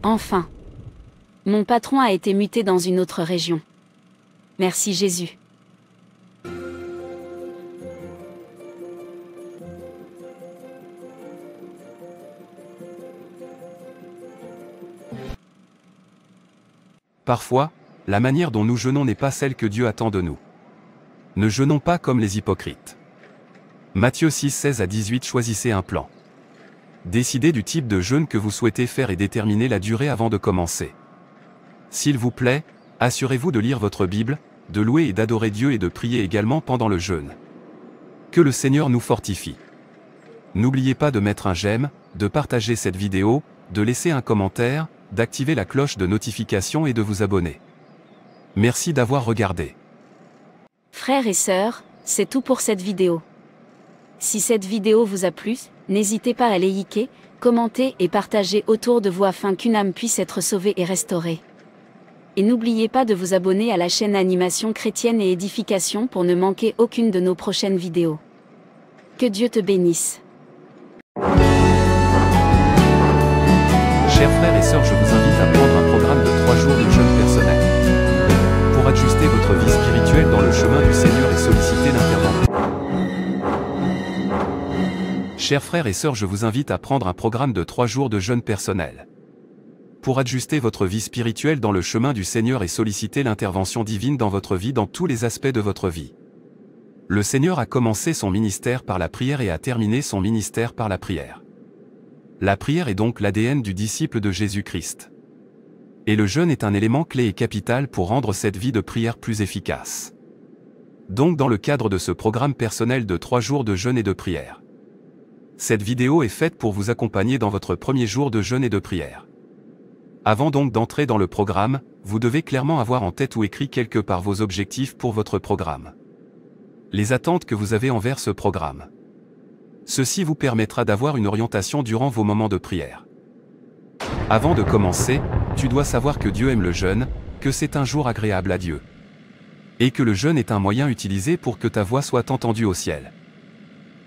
Enfin! Mon patron a été muté dans une autre région. Merci Jésus. Parfois, la manière dont nous jeûnons n'est pas celle que Dieu attend de nous. Ne jeûnons pas comme les hypocrites. Matthieu 6, 16 à 18. Choisissez un plan. Décidez du type de jeûne que vous souhaitez faire et déterminez la durée avant de commencer. S'il vous plaît, assurez-vous de lire votre Bible, de louer et d'adorer Dieu et de prier également pendant le jeûne. Que le Seigneur nous fortifie. N'oubliez pas de mettre un j'aime, de partager cette vidéo, de laisser un commentaire, d'activer la cloche de notification et de vous abonner. Merci d'avoir regardé. Frères et sœurs, c'est tout pour cette vidéo. Si cette vidéo vous a plu, n'hésitez pas à liker, commenter et partager autour de vous afin qu'une âme puisse être sauvée et restaurée. Et n'oubliez pas de vous abonner à la chaîne Animation Chrétienne et Édification pour ne manquer aucune de nos prochaines vidéos. Que Dieu te bénisse. Chers frères et sœurs, je vous invite à prendre un programme de 3 jours de jeûne personnel. Pour ajuster votre vie spirituelle dans le chemin du Seigneur et solliciter l'intervention. Chers frères et sœurs, je vous invite à prendre un programme de 3 jours de jeûne personnel. Pour ajuster votre vie spirituelle dans le chemin du Seigneur et solliciter l'intervention divine dans votre vie dans tous les aspects de votre vie. Le Seigneur a commencé son ministère par la prière et a terminé son ministère par la prière. La prière est donc l'ADN du disciple de Jésus-Christ. Et le jeûne est un élément clé et capital pour rendre cette vie de prière plus efficace. Donc dans le cadre de ce programme personnel de 3 jours de jeûne et de prière. Cette vidéo est faite pour vous accompagner dans votre premier jour de jeûne et de prière. Avant donc d'entrer dans le programme, vous devez clairement avoir en tête ou écrit quelque part vos objectifs pour votre programme. Les attentes que vous avez envers ce programme. Ceci vous permettra d'avoir une orientation durant vos moments de prière. Avant de commencer, tu dois savoir que Dieu aime le jeûne, que c'est un jour agréable à Dieu. Et que le jeûne est un moyen utilisé pour que ta voix soit entendue au ciel.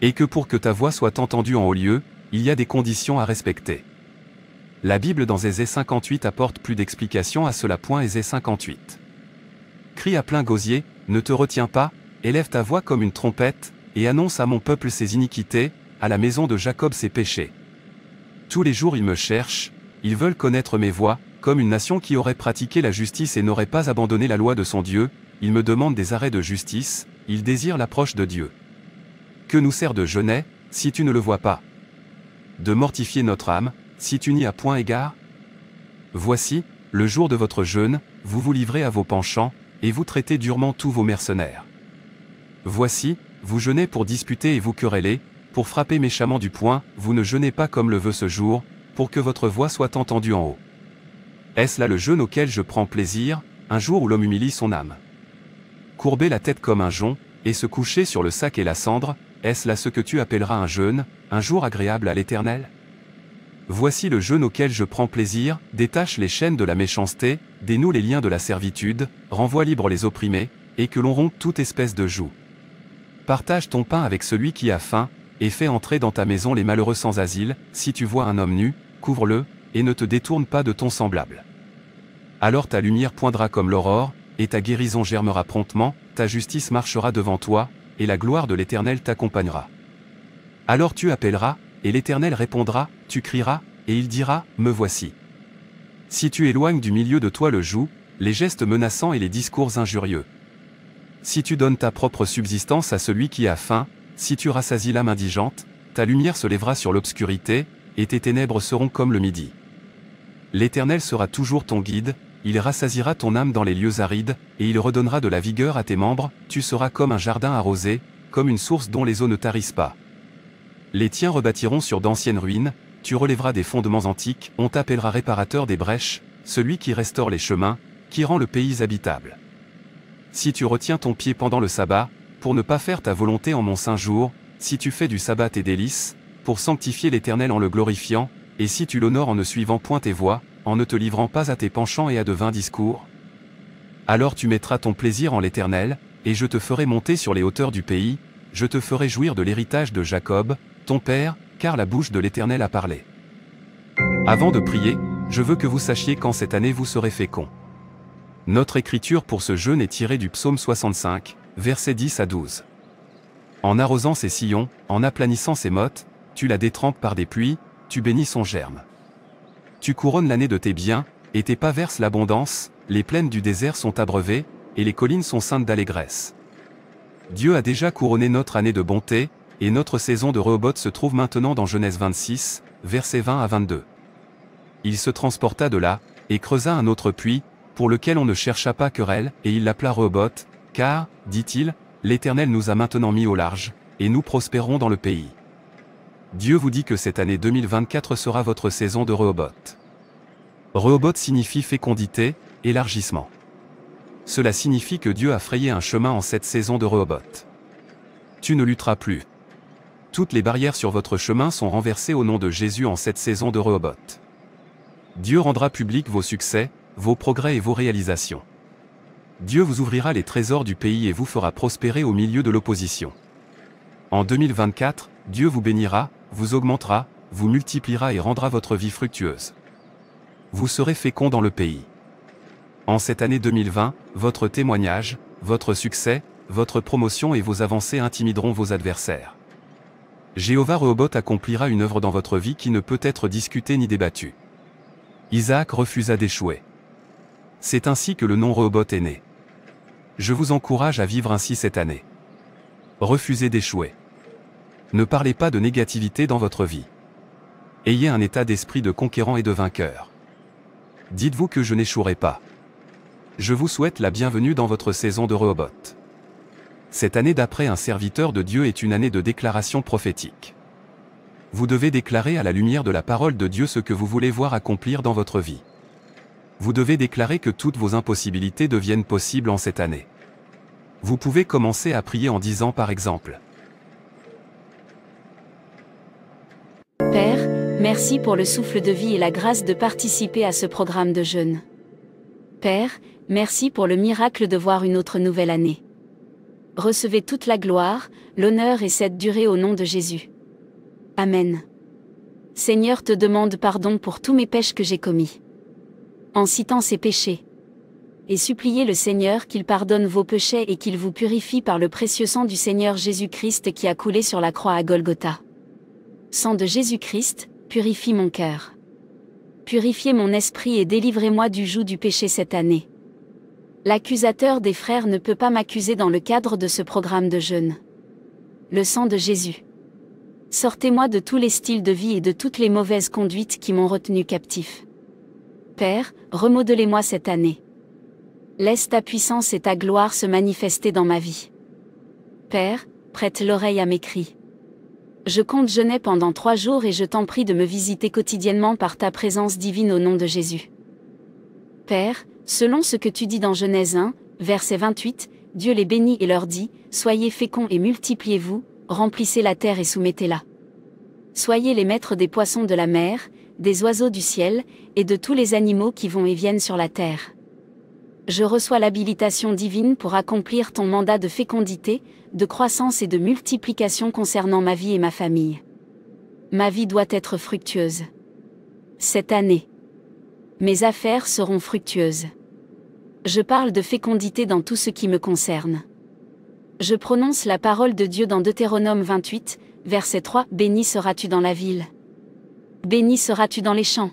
Et que pour que ta voix soit entendue en haut lieu, il y a des conditions à respecter. La Bible dans Ésée 58 apporte plus d'explications à cela. Ésée 58. Crie à plein gosier, ne te retiens pas, élève ta voix comme une trompette, et annonce à mon peuple ses iniquités, à la maison de Jacob ses péchés. Tous les jours ils me cherchent, ils veulent connaître mes voies, comme une nation qui aurait pratiqué la justice et n'aurait pas abandonné la loi de son Dieu, ils me demandent des arrêts de justice, ils désirent l'approche de Dieu. Que nous sert de jeûner, si tu ne le vois pas? De mortifier notre âme, si tu n'y as point égard? Voici, le jour de votre jeûne, vous vous livrez à vos penchants, et vous traitez durement tous vos mercenaires. Voici, vous jeûnez pour disputer et vous quereller, pour frapper méchamment du poing, vous ne jeûnez pas comme le veut ce jour, pour que votre voix soit entendue en haut. Est-ce là le jeûne auquel je prends plaisir, un jour où l'homme humilie son âme? Courber la tête comme un jonc, et se coucher sur le sac et la cendre, est-ce là ce que tu appelleras un jeûne, un jour agréable à l'Éternel? Voici le jeûne auquel je prends plaisir, détache les chaînes de la méchanceté, dénoue les liens de la servitude, renvoie libre les opprimés, et que l'on rompe toute espèce de joug. Partage ton pain avec celui qui a faim, et fais entrer dans ta maison les malheureux sans asile, si tu vois un homme nu, couvre-le, et ne te détourne pas de ton semblable. Alors ta lumière poindra comme l'aurore, et ta guérison germera promptement, ta justice marchera devant toi, et la gloire de l'Éternel t'accompagnera. Alors tu appelleras, et l'Éternel répondra, tu crieras, et il dira, me voici. Si tu éloignes du milieu de toi le joug, les gestes menaçants et les discours injurieux. Si tu donnes ta propre subsistance à celui qui a faim, si tu rassasies l'âme indigente, ta lumière se lèvera sur l'obscurité, et tes ténèbres seront comme le midi. L'Éternel sera toujours ton guide, il rassasiera ton âme dans les lieux arides, et il redonnera de la vigueur à tes membres, tu seras comme un jardin arrosé, comme une source dont les eaux ne tarissent pas. Les tiens rebâtiront sur d'anciennes ruines, tu relèveras des fondements antiques, on t'appellera réparateur des brèches, celui qui restaure les chemins, qui rend le pays habitable. Si tu retiens ton pied pendant le sabbat, pour ne pas faire ta volonté en mon saint jour, si tu fais du sabbat tes délices, pour sanctifier l'Éternel en le glorifiant, et si tu l'honores en ne suivant point tes voies, en ne te livrant pas à tes penchants et à de vains discours, alors tu mettras ton plaisir en l'Éternel, et je te ferai monter sur les hauteurs du pays, je te ferai jouir de l'héritage de Jacob, ton père, car la bouche de l'Éternel a parlé. Avant de prier, Je veux que vous sachiez qu'en cette année vous serez féconds. Notre écriture pour ce jeûne est tirée du psaume 65, versets 10 à 12. En arrosant ses sillons, en aplanissant ses mottes, tu la détrempes par des pluies, tu bénis son germe. Tu couronnes l'année de tes biens, et tes pas versent l'abondance, les plaines du désert sont abreuvées, et les collines sont ceintes d'allégresse. Dieu a déjà couronné notre année de bonté, et notre saison de Rehoboth se trouve maintenant dans Genèse 26, versets 20 à 22. Il se transporta de là, et creusa un autre puits, pour lequel on ne chercha pas querelle, et il l'appela Rehoboth, car, dit-il, l'Éternel nous a maintenant mis au large, et nous prospérons dans le pays. Dieu vous dit que cette année 2024 sera votre saison de Rehoboth. Rehoboth signifie fécondité, élargissement. Cela signifie que Dieu a frayé un chemin en cette saison de Rehoboth. Tu ne lutteras plus. Toutes les barrières sur votre chemin sont renversées au nom de Jésus en cette saison de Rehoboth. Dieu rendra public vos succès, vos progrès et vos réalisations. Dieu vous ouvrira les trésors du pays et vous fera prospérer au milieu de l'opposition. En 2024, Dieu vous bénira, vous augmentera, vous multipliera et rendra votre vie fructueuse. Vous serez fécond dans le pays. En cette année 2020, votre témoignage, votre succès, votre promotion et vos avancées intimideront vos adversaires. Jéhovah Rehoboth accomplira une œuvre dans votre vie qui ne peut être discutée ni débattue. Isaac refusa d'échouer. C'est ainsi que le nom Rehoboth est né. Je vous encourage à vivre ainsi cette année. Refusez d'échouer. Ne parlez pas de négativité dans votre vie. Ayez un état d'esprit de conquérant et de vainqueur. Dites-vous que je n'échouerai pas. Je vous souhaite la bienvenue dans votre saison de Rehoboth. Cette année d'après un serviteur de Dieu est une année de déclaration prophétique. Vous devez déclarer à la lumière de la parole de Dieu ce que vous voulez voir accomplir dans votre vie. Vous devez déclarer que toutes vos impossibilités deviennent possibles en cette année. Vous pouvez commencer à prier en disant par exemple: Père, merci pour le souffle de vie et la grâce de participer à ce programme de jeûne. Père, merci pour le miracle de voir une autre nouvelle année. Recevez toute la gloire, l'honneur et cette durée au nom de Jésus. Amen. Seigneur, te demande pardon pour tous mes péchés que j'ai commis. En citant ces péchés. Et suppliez le Seigneur qu'il pardonne vos péchés et qu'il vous purifie par le précieux sang du Seigneur Jésus-Christ qui a coulé sur la croix à Golgotha. Sang de Jésus-Christ, purifie mon cœur. Purifiez mon esprit et délivrez-moi du joug du péché cette année. L'accusateur des frères ne peut pas m'accuser dans le cadre de ce programme de jeûne. Le sang de Jésus. Sortez-moi de tous les styles de vie et de toutes les mauvaises conduites qui m'ont retenu captif. Père, remodelez-moi cette année. Laisse ta puissance et ta gloire se manifester dans ma vie. Père, prête l'oreille à mes cris. Je compte jeûner pendant 3 jours et je t'en prie de me visiter quotidiennement par ta présence divine au nom de Jésus. Père, selon ce que tu dis dans Genèse 1, verset 28, Dieu les bénit et leur dit, « Soyez féconds et multipliez-vous, remplissez la terre et soumettez-la. Soyez les maîtres des poissons de la mer, des oiseaux du ciel, et de tous les animaux qui vont et viennent sur la terre. » Je reçois l'habilitation divine pour accomplir ton mandat de fécondité, de croissance et de multiplication concernant ma vie et ma famille. Ma vie doit être fructueuse. Cette année, mes affaires seront fructueuses. Je parle de fécondité dans tout ce qui me concerne. Je prononce la parole de Dieu dans Deutéronome 28, verset 3, « Béni seras-tu dans la ville. Béni seras-tu dans les champs.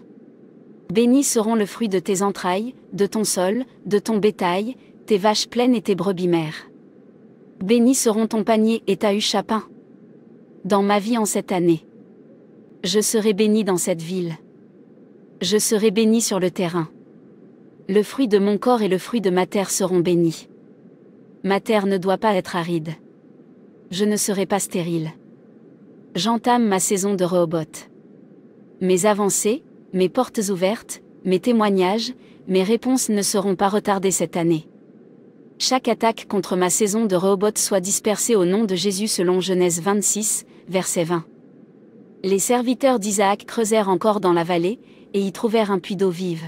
Bénis seront le fruit de tes entrailles, de ton sol, de ton bétail, tes vaches pleines et tes brebis mères. Bénis seront ton panier et ta huche à pain. Dans ma vie en cette année, je serai béni dans cette ville. Je serai béni sur le terrain. Le fruit de mon corps et le fruit de ma terre seront bénis. Ma terre ne doit pas être aride. Je ne serai pas stérile. J'entame ma saison de Rehoboth. Mes avancées, mes portes ouvertes, mes témoignages, mes réponses ne seront pas retardées cette année. Chaque attaque contre ma saison de Rehoboth soit dispersée au nom de Jésus selon Genèse 26, verset 20. Les serviteurs d'Isaac creusèrent encore dans la vallée, et y trouvèrent un puits d'eau vive.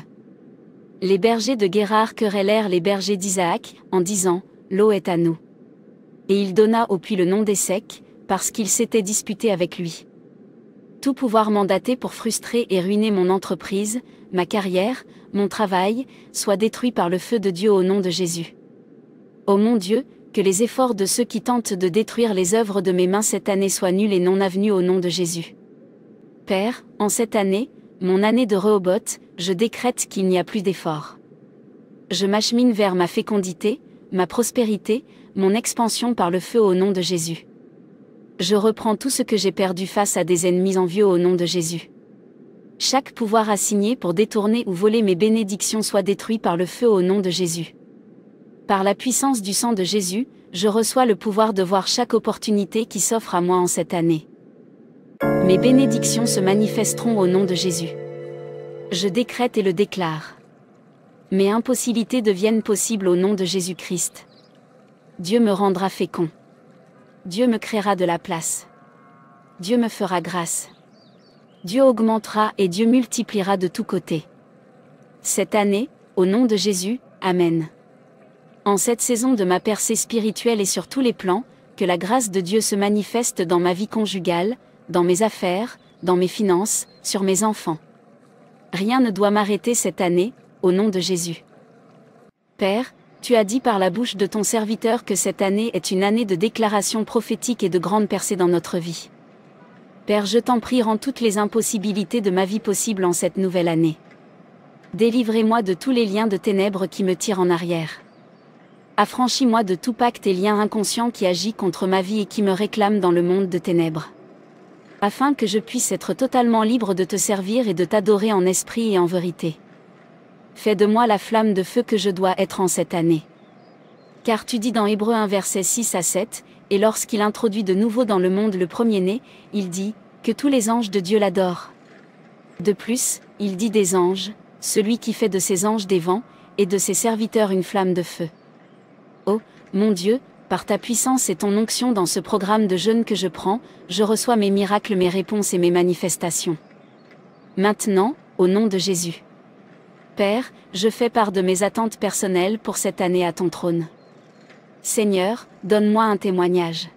Les bergers de Guérar querellèrent les bergers d'Isaac, en disant, « L'eau est à nous. » Et il donna au puits le nom d'Essek, parce qu'ils s'étaient disputés avec lui. Tout pouvoir mandaté pour frustrer et ruiner mon entreprise, ma carrière, mon travail, soit détruit par le feu de Dieu au nom de Jésus. Ô mon Dieu, que les efforts de ceux qui tentent de détruire les œuvres de mes mains cette année soient nuls et non avenus au nom de Jésus. Père, en cette année, mon année de Rehoboth, je décrète qu'il n'y a plus d'efforts. Je m'achemine vers ma fécondité, ma prospérité, mon expansion par le feu au nom de Jésus. Je reprends tout ce que j'ai perdu face à des ennemis envieux au nom de Jésus. Chaque pouvoir assigné pour détourner ou voler mes bénédictions soit détruit par le feu au nom de Jésus. Par la puissance du sang de Jésus, je reçois le pouvoir de voir chaque opportunité qui s'offre à moi en cette année. Mes bénédictions se manifesteront au nom de Jésus. Je décrète et le déclare. Mes impossibilités deviennent possibles au nom de Jésus-Christ. Dieu me rendra fécond. Dieu me créera de la place. Dieu me fera grâce. Dieu augmentera et Dieu multipliera de tous côtés. Cette année, au nom de Jésus, Amen. En cette saison de ma percée spirituelle et sur tous les plans, que la grâce de Dieu se manifeste dans ma vie conjugale, dans mes affaires, dans mes finances, sur mes enfants. Rien ne doit m'arrêter cette année, au nom de Jésus. Père, tu as dit par la bouche de ton serviteur que cette année est une année de déclaration prophétique et de grande percée dans notre vie. Père, je t'en prie, rends toutes les impossibilités de ma vie possibles en cette nouvelle année. Délivrez-moi de tous les liens de ténèbres qui me tirent en arrière. Affranchis-moi de tout pacte et lien inconscient qui agit contre ma vie et qui me réclame dans le monde de ténèbres. Afin que je puisse être totalement libre de te servir et de t'adorer en esprit et en vérité. Fais de moi la flamme de feu que je dois être en cette année. Car tu dis dans Hébreux 1 versets 6 à 7, et lorsqu'il introduit de nouveau dans le monde le premier-né, il dit, que tous les anges de Dieu l'adorent. De plus, il dit des anges, celui qui fait de ses anges des vents, et de ses serviteurs une flamme de feu. Oh, mon Dieu, par ta puissance et ton onction dans ce programme de jeûne que je prends, je reçois mes miracles, mes réponses et mes manifestations. Maintenant, au nom de Jésus. Père, je fais part de mes attentes personnelles pour cette année à ton trône. Seigneur, donne-moi un témoignage.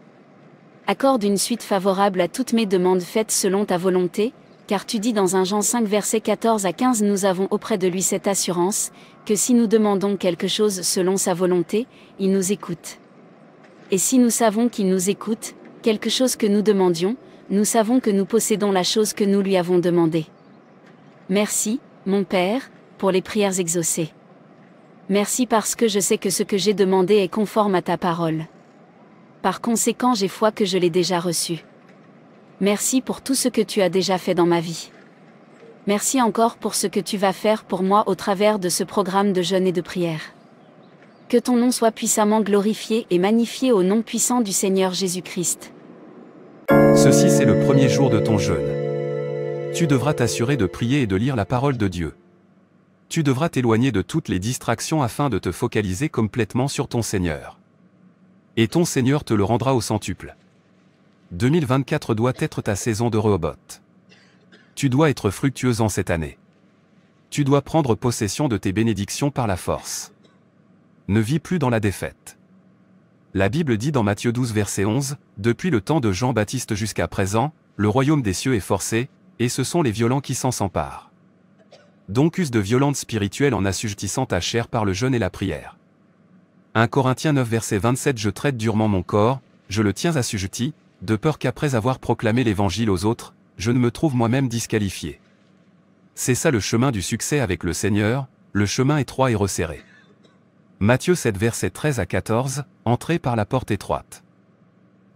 Accorde une suite favorable à toutes mes demandes faites selon ta volonté, car tu dis dans 1 Jean 5 versets 14 à 15 nous avons auprès de lui cette assurance, que si nous demandons quelque chose selon sa volonté, il nous écoute. Et si nous savons qu'il nous écoute, quelque chose que nous demandions, nous savons que nous possédons la chose que nous lui avons demandée. Merci, mon Père, pour les prières exaucées. Merci parce que je sais que ce que j'ai demandé est conforme à ta parole. Par conséquent, j'ai foi que je l'ai déjà reçu. Merci pour tout ce que tu as déjà fait dans ma vie. Merci encore pour ce que tu vas faire pour moi au travers de ce programme de jeûne et de prière. Que ton nom soit puissamment glorifié et magnifié au nom puissant du Seigneur Jésus-Christ. Ceci c'est le premier jour de ton jeûne. Tu devras t'assurer de prier et de lire la parole de Dieu. Tu devras t'éloigner de toutes les distractions afin de te focaliser complètement sur ton Seigneur. Et ton Seigneur te le rendra au centuple. 2024 doit être ta saison de Rehoboth. Tu dois être fructueuse en cette année. Tu dois prendre possession de tes bénédictions par la force. Ne vis plus dans la défaite. La Bible dit dans Matthieu 12 verset 11, « Depuis le temps de Jean-Baptiste jusqu'à présent, le royaume des cieux est forcé, et ce sont les violents qui s'en s'emparent. » Donc use de violente spirituelle en assujettissant ta chair par le jeûne et la prière. 1 Corinthiens 9 verset 27 « Je traite durement mon corps, je le tiens assujetti, de peur qu'après avoir proclamé l'évangile aux autres, je ne me trouve moi-même disqualifié. » C'est ça le chemin du succès avec le Seigneur, le chemin étroit et resserré. Matthieu 7 verset 13 à 14, « Entrez par la porte étroite.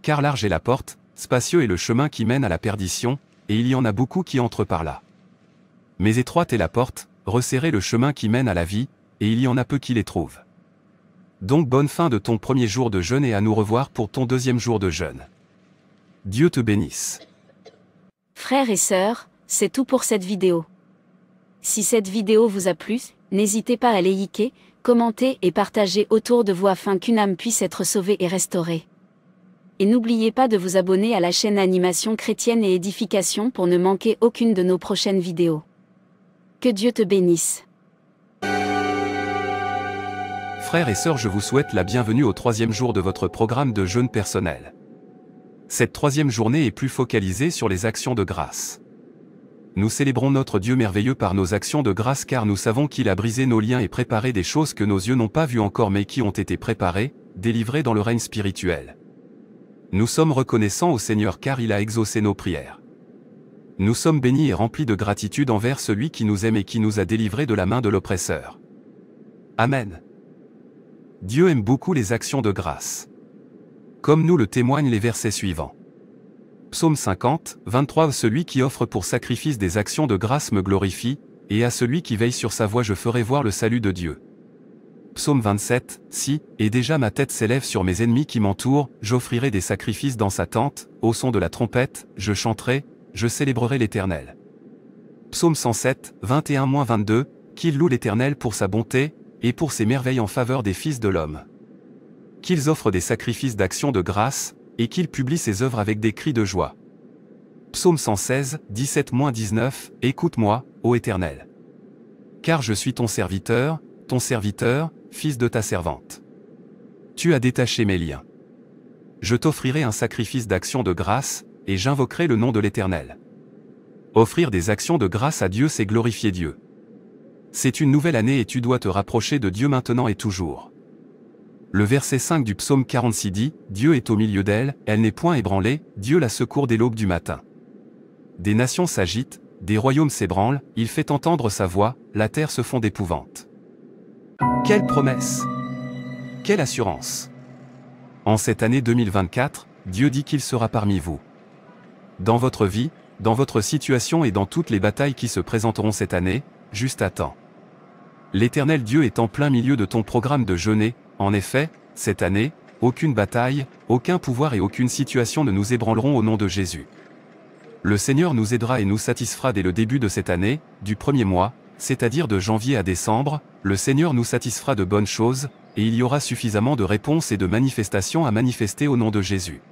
Car large est la porte, spacieux est le chemin qui mène à la perdition, et il y en a beaucoup qui entrent par là. Mais étroite est la porte, resserré le chemin qui mène à la vie, et il y en a peu qui les trouvent. » Donc bonne fin de ton premier jour de jeûne et à nous revoir pour ton deuxième jour de jeûne. Dieu te bénisse. Frères et sœurs, c'est tout pour cette vidéo. Si cette vidéo vous a plu, n'hésitez pas à liker, commenter et partager autour de vous afin qu'une âme puisse être sauvée et restaurée. Et n'oubliez pas de vous abonner à la chaîne Animation Chrétienne et Édification pour ne manquer aucune de nos prochaines vidéos. Que Dieu te bénisse. Frères et sœurs, je vous souhaite la bienvenue au 3e jour de votre programme de jeûne personnel. Cette troisième journée est plus focalisée sur les actions de grâce. Nous célébrons notre Dieu merveilleux par nos actions de grâce car nous savons qu'il a brisé nos liens et préparé des choses que nos yeux n'ont pas vues encore mais qui ont été préparées, délivrées dans le règne spirituel. Nous sommes reconnaissants au Seigneur car il a exaucé nos prières. Nous sommes bénis et remplis de gratitude envers celui qui nous aime et qui nous a délivrés de la main de l'oppresseur. Amen. Dieu aime beaucoup les actions de grâce. Comme nous le témoignent les versets suivants. Psaume 50, 23 Celui qui offre pour sacrifice des actions de grâce me glorifie, et à celui qui veille sur sa voie je ferai voir le salut de Dieu. Psaume 27, si, et déjà ma tête s'élève sur mes ennemis qui m'entourent, j'offrirai des sacrifices dans sa tente, au son de la trompette, je chanterai, je célébrerai l'Éternel. Psaume 107, 21-22, Qu'ils louent l'Éternel pour sa bonté, et pour ses merveilles en faveur des fils de l'homme. Qu'ils offrent des sacrifices d'action de grâce, et qu'il publie ses œuvres avec des cris de joie. Psaume 116, 17-19, Écoute-moi, ô Éternel. Car je suis ton serviteur, fils de ta servante. Tu as détaché mes liens. Je t'offrirai un sacrifice d'action de grâce, et j'invoquerai le nom de l'Éternel. Offrir des actions de grâce à Dieu, c'est glorifier Dieu. C'est une nouvelle année et tu dois te rapprocher de Dieu maintenant et toujours. Le verset 5 du psaume 46 dit, Dieu est au milieu d'elle, elle n'est point ébranlée, Dieu la secourt dès l'aube du matin. Des nations s'agitent, des royaumes s'ébranlent, il fait entendre sa voix, la terre se fond d'épouvante. Quelle promesse! Quelle assurance! En cette année 2024, Dieu dit qu'il sera parmi vous. Dans votre vie, dans votre situation et dans toutes les batailles qui se présenteront cette année, juste à temps. L'Éternel Dieu est en plein milieu de ton programme de jeûner. En effet, cette année, aucune bataille, aucun pouvoir et aucune situation ne nous ébranleront au nom de Jésus. Le Seigneur nous aidera et nous satisfera dès le début de cette année, du premier mois, c'est-à-dire de janvier à décembre, le Seigneur nous satisfera de bonnes choses, et il y aura suffisamment de réponses et de manifestations à manifester au nom de Jésus.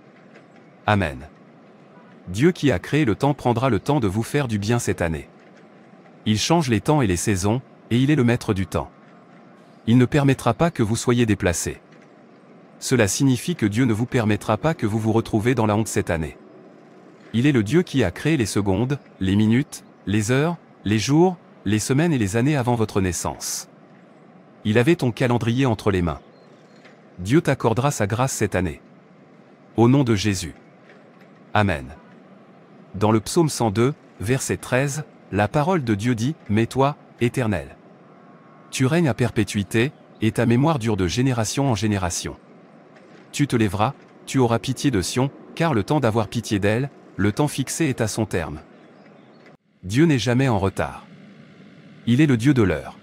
Amen. Dieu qui a créé le temps prendra le temps de vous faire du bien cette année. Il change les temps et les saisons, et il est le maître du temps. Il ne permettra pas que vous soyez déplacés. Cela signifie que Dieu ne vous permettra pas que vous vous retrouvez dans la honte cette année. Il est le Dieu qui a créé les secondes, les minutes, les heures, les jours, les semaines et les années avant votre naissance. Il avait ton calendrier entre les mains. Dieu t'accordera sa grâce cette année. Au nom de Jésus. Amen. Dans le psaume 102, verset 13, la parole de Dieu dit, « Mais toi, Éternel, tu règnes à perpétuité, et ta mémoire dure de génération en génération. Tu te lèveras, tu auras pitié de Sion, car le temps d'avoir pitié d'elle, le temps fixé est à son terme. » Dieu n'est jamais en retard. Il est le Dieu de l'heure.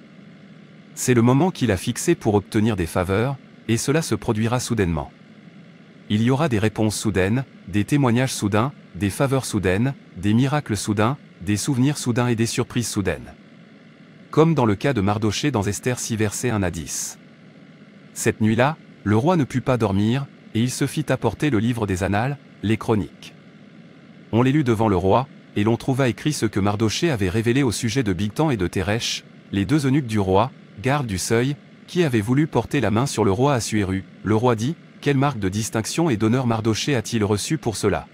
C'est le moment qu'il a fixé pour obtenir des faveurs, et cela se produira soudainement. Il y aura des réponses soudaines, des témoignages soudains, des faveurs soudaines, des miracles soudains, des souvenirs soudains et des surprises soudaines. Comme dans le cas de Mardochée dans Esther 6 versets 1 à 10. Cette nuit-là, le roi ne put pas dormir, et il se fit apporter le livre des Annales, les Chroniques. On les lut devant le roi, et l'on trouva écrit ce que Mardochée avait révélé au sujet de Bigtan et de Téresh, les deux eunuques du roi, gardes du seuil, qui avaient voulu porter la main sur le roi Assuéru. Le roi dit, « Quelle marque de distinction et d'honneur Mardochée a-t-il reçu pour cela ?»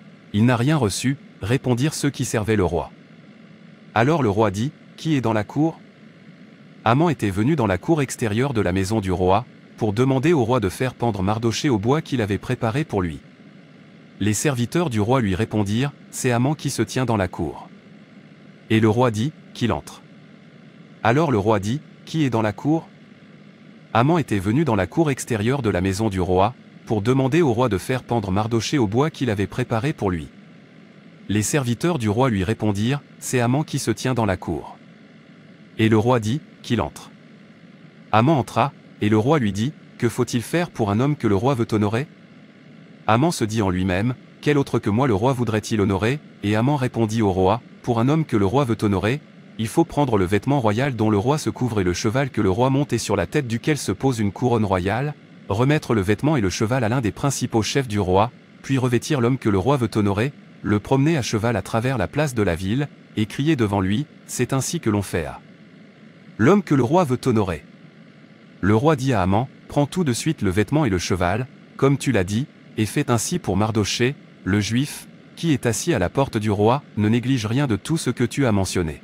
« Il n'a rien reçu, » répondirent ceux qui servaient le roi. Alors le roi dit, « Qui est dans la cour ?» Haman était venu dans la cour extérieure de la maison du roi, pour demander au roi de faire pendre Mardochée au bois qu'il avait préparé pour lui. Les serviteurs du roi lui répondirent, « C'est Haman qui se tient dans la cour. » Et le roi dit, « Qu'il entre. » Alors le roi dit, « Qui est dans la cour ?» Haman était venu dans la cour extérieure de la maison du roi, pour demander au roi de faire pendre Mardochée au bois qu'il avait préparé pour lui. Les serviteurs du roi lui répondirent, « C'est Haman qui se tient dans la cour. » Et le roi dit, « Qu'il entre. » Haman entra, et le roi lui dit, « Que faut-il faire pour un homme que le roi veut honorer ?» Haman se dit en lui-même, « Quel autre que moi le roi voudrait-il honorer ?» Et Haman répondit au roi, « Pour un homme que le roi veut honorer, il faut prendre le vêtement royal dont le roi se couvre et le cheval que le roi monte et sur la tête duquel se pose une couronne royale, remettre le vêtement et le cheval à l'un des principaux chefs du roi, puis revêtir l'homme que le roi veut honorer, le promener à cheval à travers la place de la ville, et crier devant lui, c'est ainsi que l'on fait à l'homme que le roi veut honorer. Le roi dit à Haman, prends tout de suite le vêtement et le cheval, comme tu l'as dit, Et faites ainsi pour Mardochée, le Juif, qui est assis à la porte du roi, ne néglige rien de tout ce que tu as mentionné.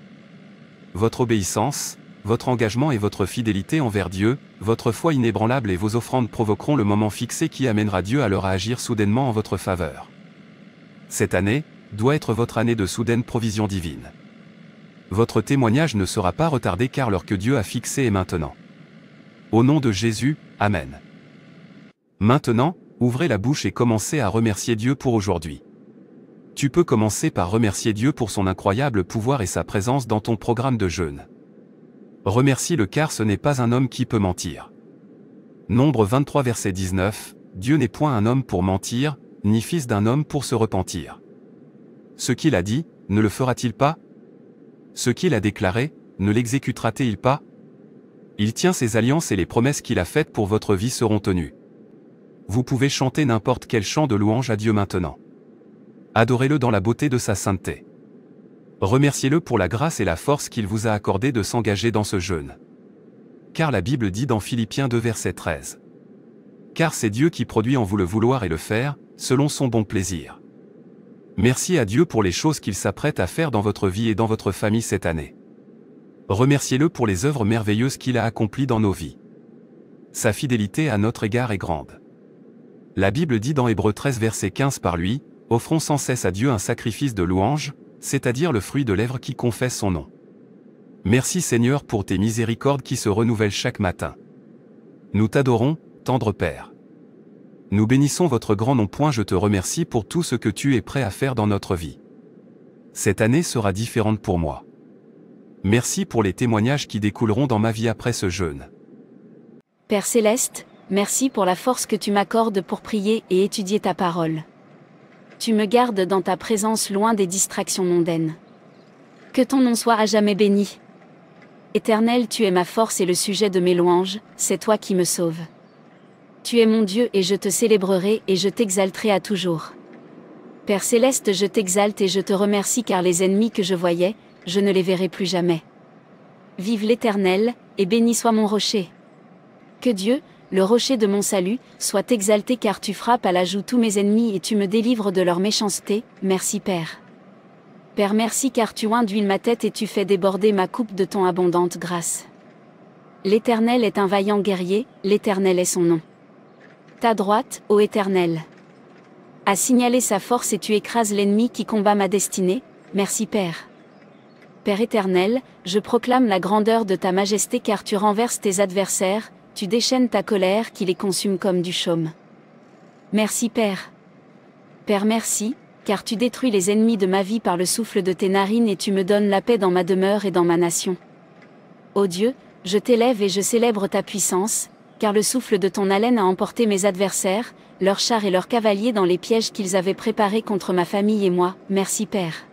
Votre obéissance, votre engagement et votre fidélité envers Dieu, votre foi inébranlable et vos offrandes provoqueront le moment fixé qui amènera Dieu alors à agir soudainement en votre faveur. Cette année doit être votre année de soudaine provision divine. Votre témoignage ne sera pas retardé car l'heure que Dieu a fixée est maintenant. Au nom de Jésus, Amen. Maintenant, ouvrez la bouche et commencez à remercier Dieu pour aujourd'hui. Tu peux commencer par remercier Dieu pour son incroyable pouvoir et sa présence dans ton programme de jeûne. Remercie-le car ce n'est pas un homme qui peut mentir. Nombre 23 verset 19, Dieu n'est point un homme pour mentir, ni fils d'un homme pour se repentir. Ce qu'il a dit, ne le fera-t-il pas? Ce qu'il a déclaré, ne l'exécutera-t-il pas? Il tient ses alliances et les promesses qu'il a faites pour votre vie seront tenues. Vous pouvez chanter n'importe quel chant de louange à Dieu maintenant. Adorez-le dans la beauté de sa sainteté. Remerciez-le pour la grâce et la force qu'il vous a accordé de s'engager dans ce jeûne. Car la Bible dit dans Philippiens 2 verset 13. Car c'est Dieu qui produit en vous le vouloir et le faire, selon son bon plaisir. Merci à Dieu pour les choses qu'il s'apprête à faire dans votre vie et dans votre famille cette année. Remerciez-le pour les œuvres merveilleuses qu'il a accomplies dans nos vies. Sa fidélité à notre égard est grande. La Bible dit dans Hébreux 13 verset 15 par lui, offrons sans cesse à Dieu un sacrifice de louange, c'est-à-dire le fruit de lèvres qui confesse son nom. Merci Seigneur pour tes miséricordes qui se renouvellent chaque matin. Nous t'adorons, tendre Père. Nous bénissons votre grand nom. Je te remercie pour tout ce que tu es prêt à faire dans notre vie. Cette année sera différente pour moi. Merci pour les témoignages qui découleront dans ma vie après ce jeûne. Père Céleste, merci pour la force que tu m'accordes pour prier et étudier ta parole. Tu me gardes dans ta présence loin des distractions mondaines. Que ton nom soit à jamais béni. Éternel, tu es ma force et le sujet de mes louanges, c'est toi qui me sauves. Tu es mon Dieu et je te célébrerai et je t'exalterai à toujours. Père Céleste, je t'exalte et je te remercie car les ennemis que je voyais, je ne les verrai plus jamais. Vive l'Éternel, et béni soit mon rocher. Que Dieu, le rocher de mon salut, soit exalté car tu frappes à la joue tous mes ennemis et tu me délivres de leur méchanceté, merci Père. Père merci car tu oins d'huile ma tête et tu fais déborder ma coupe de ton abondante grâce. L'Éternel est un vaillant guerrier, l'Éternel est son nom. Ta droite, ô Éternel, a signalé sa force et tu écrases l'ennemi qui combat ma destinée, merci Père. Père éternel, je proclame la grandeur de ta majesté car tu renverses tes adversaires, tu déchaînes ta colère qui les consume comme du chaume. Merci Père. Père merci, car tu détruis les ennemis de ma vie par le souffle de tes narines et tu me donnes la paix dans ma demeure et dans ma nation. Ô Dieu, je t'élève et je célèbre ta puissance, car le souffle de ton haleine a emporté mes adversaires, leurs chars et leurs cavaliers dans les pièges qu'ils avaient préparés contre ma famille et moi, merci Père.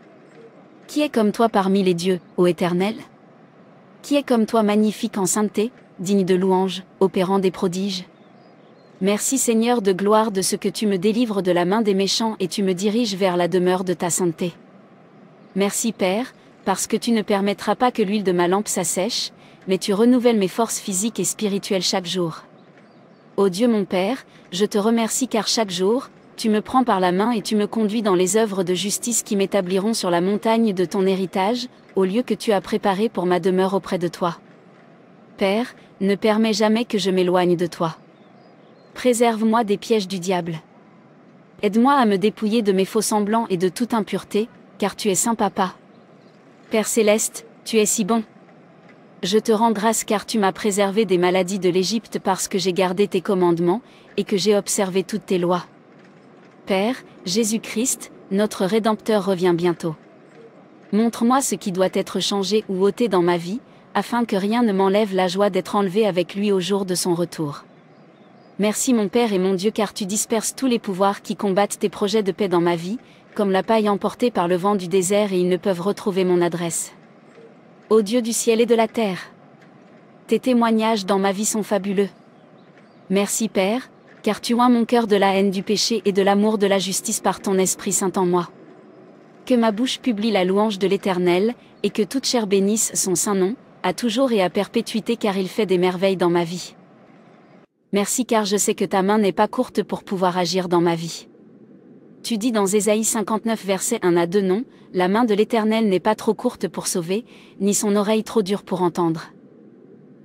Qui est comme toi parmi les dieux, ô Éternel? Qui est comme toi magnifique en sainteté, digne de louange, opérant des prodiges? Merci Seigneur de gloire de ce que tu me délivres de la main des méchants et tu me diriges vers la demeure de ta sainteté. Merci Père, parce que tu ne permettras pas que l'huile de ma lampe s'assèche, mais tu renouvelles mes forces physiques et spirituelles chaque jour. Ô Dieu mon Père, je te remercie car chaque jour, tu me prends par la main et tu me conduis dans les œuvres de justice qui m'établiront sur la montagne de ton héritage, au lieu que tu as préparé pour ma demeure auprès de toi. Père, ne permets jamais que je m'éloigne de toi. Préserve-moi des pièges du diable. Aide-moi à me dépouiller de mes faux-semblants et de toute impureté, car tu es saint Papa. Père Céleste, tu es si bon. Je te rends grâce car tu m'as préservé des maladies de l'Égypte parce que j'ai gardé tes commandements, et que j'ai observé toutes tes lois. Père, Jésus-Christ, notre Rédempteur revient bientôt. Montre-moi ce qui doit être changé ou ôté dans ma vie, afin que rien ne m'enlève la joie d'être enlevé avec lui au jour de son retour. Merci mon Père et mon Dieu car tu disperses tous les pouvoirs qui combattent tes projets de paix dans ma vie, comme la paille emportée par le vent du désert et ils ne peuvent retrouver mon adresse. Ô Dieu du ciel et de la terre, tes témoignages dans ma vie sont fabuleux. Merci Père, car tu oins mon cœur de la haine du péché et de l'amour de la justice par ton Esprit Saint en moi. Que ma bouche publie la louange de l'Éternel, et que toute chair bénisse son saint nom, à toujours et à perpétuité car il fait des merveilles dans ma vie. Merci car je sais que ta main n'est pas courte pour pouvoir agir dans ma vie. Tu dis dans Ésaïe 59 versets 1 à 2 non, la main de l'Éternel n'est pas trop courte pour sauver, ni son oreille trop dure pour entendre.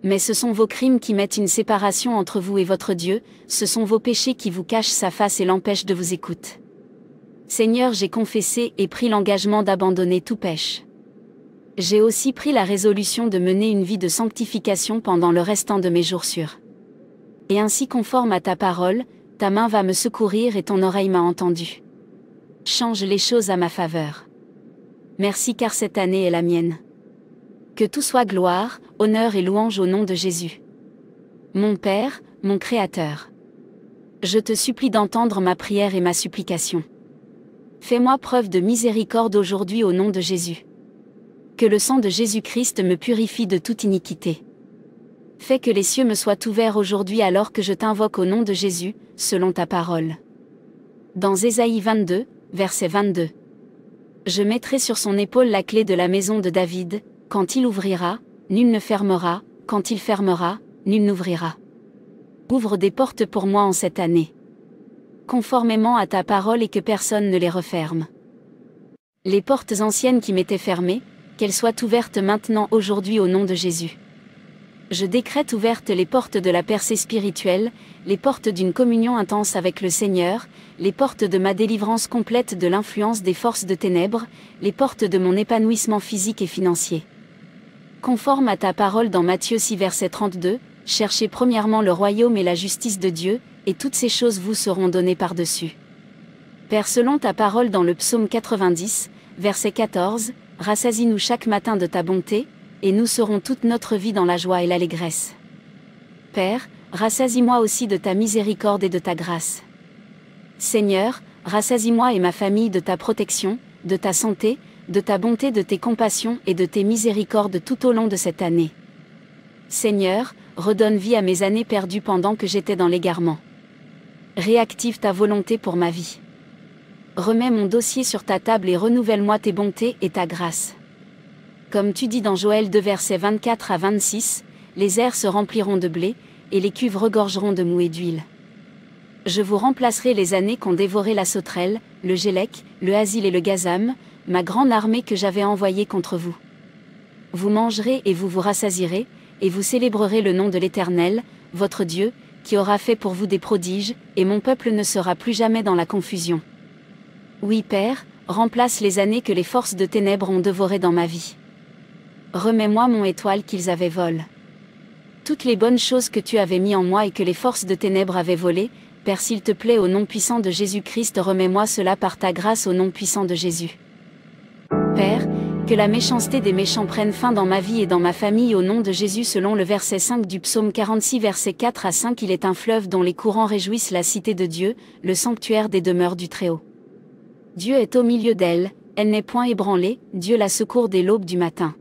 Mais ce sont vos crimes qui mettent une séparation entre vous et votre Dieu, ce sont vos péchés qui vous cachent sa face et l'empêchent de vous écouter. Seigneur, j'ai confessé et pris l'engagement d'abandonner tout péché. J'ai aussi pris la résolution de mener une vie de sanctification pendant le restant de mes jours sûrs. Et ainsi conforme à ta parole, ta main va me secourir et ton oreille m'a entendu. Change les choses à ma faveur. Merci car cette année est la mienne. Que tout soit gloire, honneur et louange au nom de Jésus. Mon Père, mon Créateur. Je te supplie d'entendre ma prière et ma supplication. Fais-moi preuve de miséricorde aujourd'hui au nom de Jésus. Que le sang de Jésus-Christ me purifie de toute iniquité. Fais que les cieux me soient ouverts aujourd'hui alors que je t'invoque au nom de Jésus, selon ta parole. Dans Ésaïe 22, verset 22. Je mettrai sur son épaule la clé de la maison de David, quand il ouvrira, nul ne fermera, quand il fermera, nul n'ouvrira. Ouvre des portes pour moi en cette année. Conformément à ta parole et que personne ne les referme. Les portes anciennes qui m'étaient fermées, qu'elles soient ouvertes maintenant aujourd'hui au nom de Jésus. Je décrète ouvertes les portes de la percée spirituelle, les portes d'une communion intense avec le Seigneur, les portes de ma délivrance complète de l'influence des forces de ténèbres, les portes de mon épanouissement physique et financier. Conforme à ta parole dans Matthieu 6 verset 32, cherchez premièrement le royaume et la justice de Dieu, et toutes ces choses vous seront données par-dessus. Père, selon ta parole dans le psaume 90, verset 14, rassasie-nous chaque matin de ta bonté, et nous serons toute notre vie dans la joie et l'allégresse. Père, rassasie-moi aussi de ta miséricorde et de ta grâce. Seigneur, rassasie-moi et ma famille de ta protection, de ta santé, de ta bonté, de tes compassions et de tes miséricordes tout au long de cette année. Seigneur, redonne vie à mes années perdues pendant que j'étais dans l'égarement. Réactive ta volonté pour ma vie. Remets mon dossier sur ta table et renouvelle-moi tes bontés et ta grâce. Comme tu dis dans Joël 2 versets 24 à 26, les airs se rempliront de blé, et les cuves regorgeront de mou et d'huile. Je vous remplacerai les années qu'ont dévoré la sauterelle, le gélec, le hasil et le gazam, ma grande armée que j'avais envoyée contre vous. Vous mangerez et vous vous rassasierez, et vous célébrerez le nom de l'Éternel, votre Dieu, qui aura fait pour vous des prodiges, et mon peuple ne sera plus jamais dans la confusion. Oui, Père, remplace les années que les forces de ténèbres ont dévorées dans ma vie. Remets-moi mon étoile qu'ils avaient volée. Toutes les bonnes choses que tu avais mis en moi et que les forces de ténèbres avaient volées, Père, s'il te plaît, au nom puissant de Jésus-Christ, remets-moi cela par ta grâce au nom puissant de Jésus. Père, que la méchanceté des méchants prenne fin dans ma vie et dans ma famille au nom de Jésus selon le verset 5 du psaume 46 verset 4 à 5. Il est un fleuve dont les courants réjouissent la cité de Dieu, le sanctuaire des demeures du Très-Haut. Dieu est au milieu d'elle, elle n'est point ébranlée, Dieu la secourt dès l'aube du matin.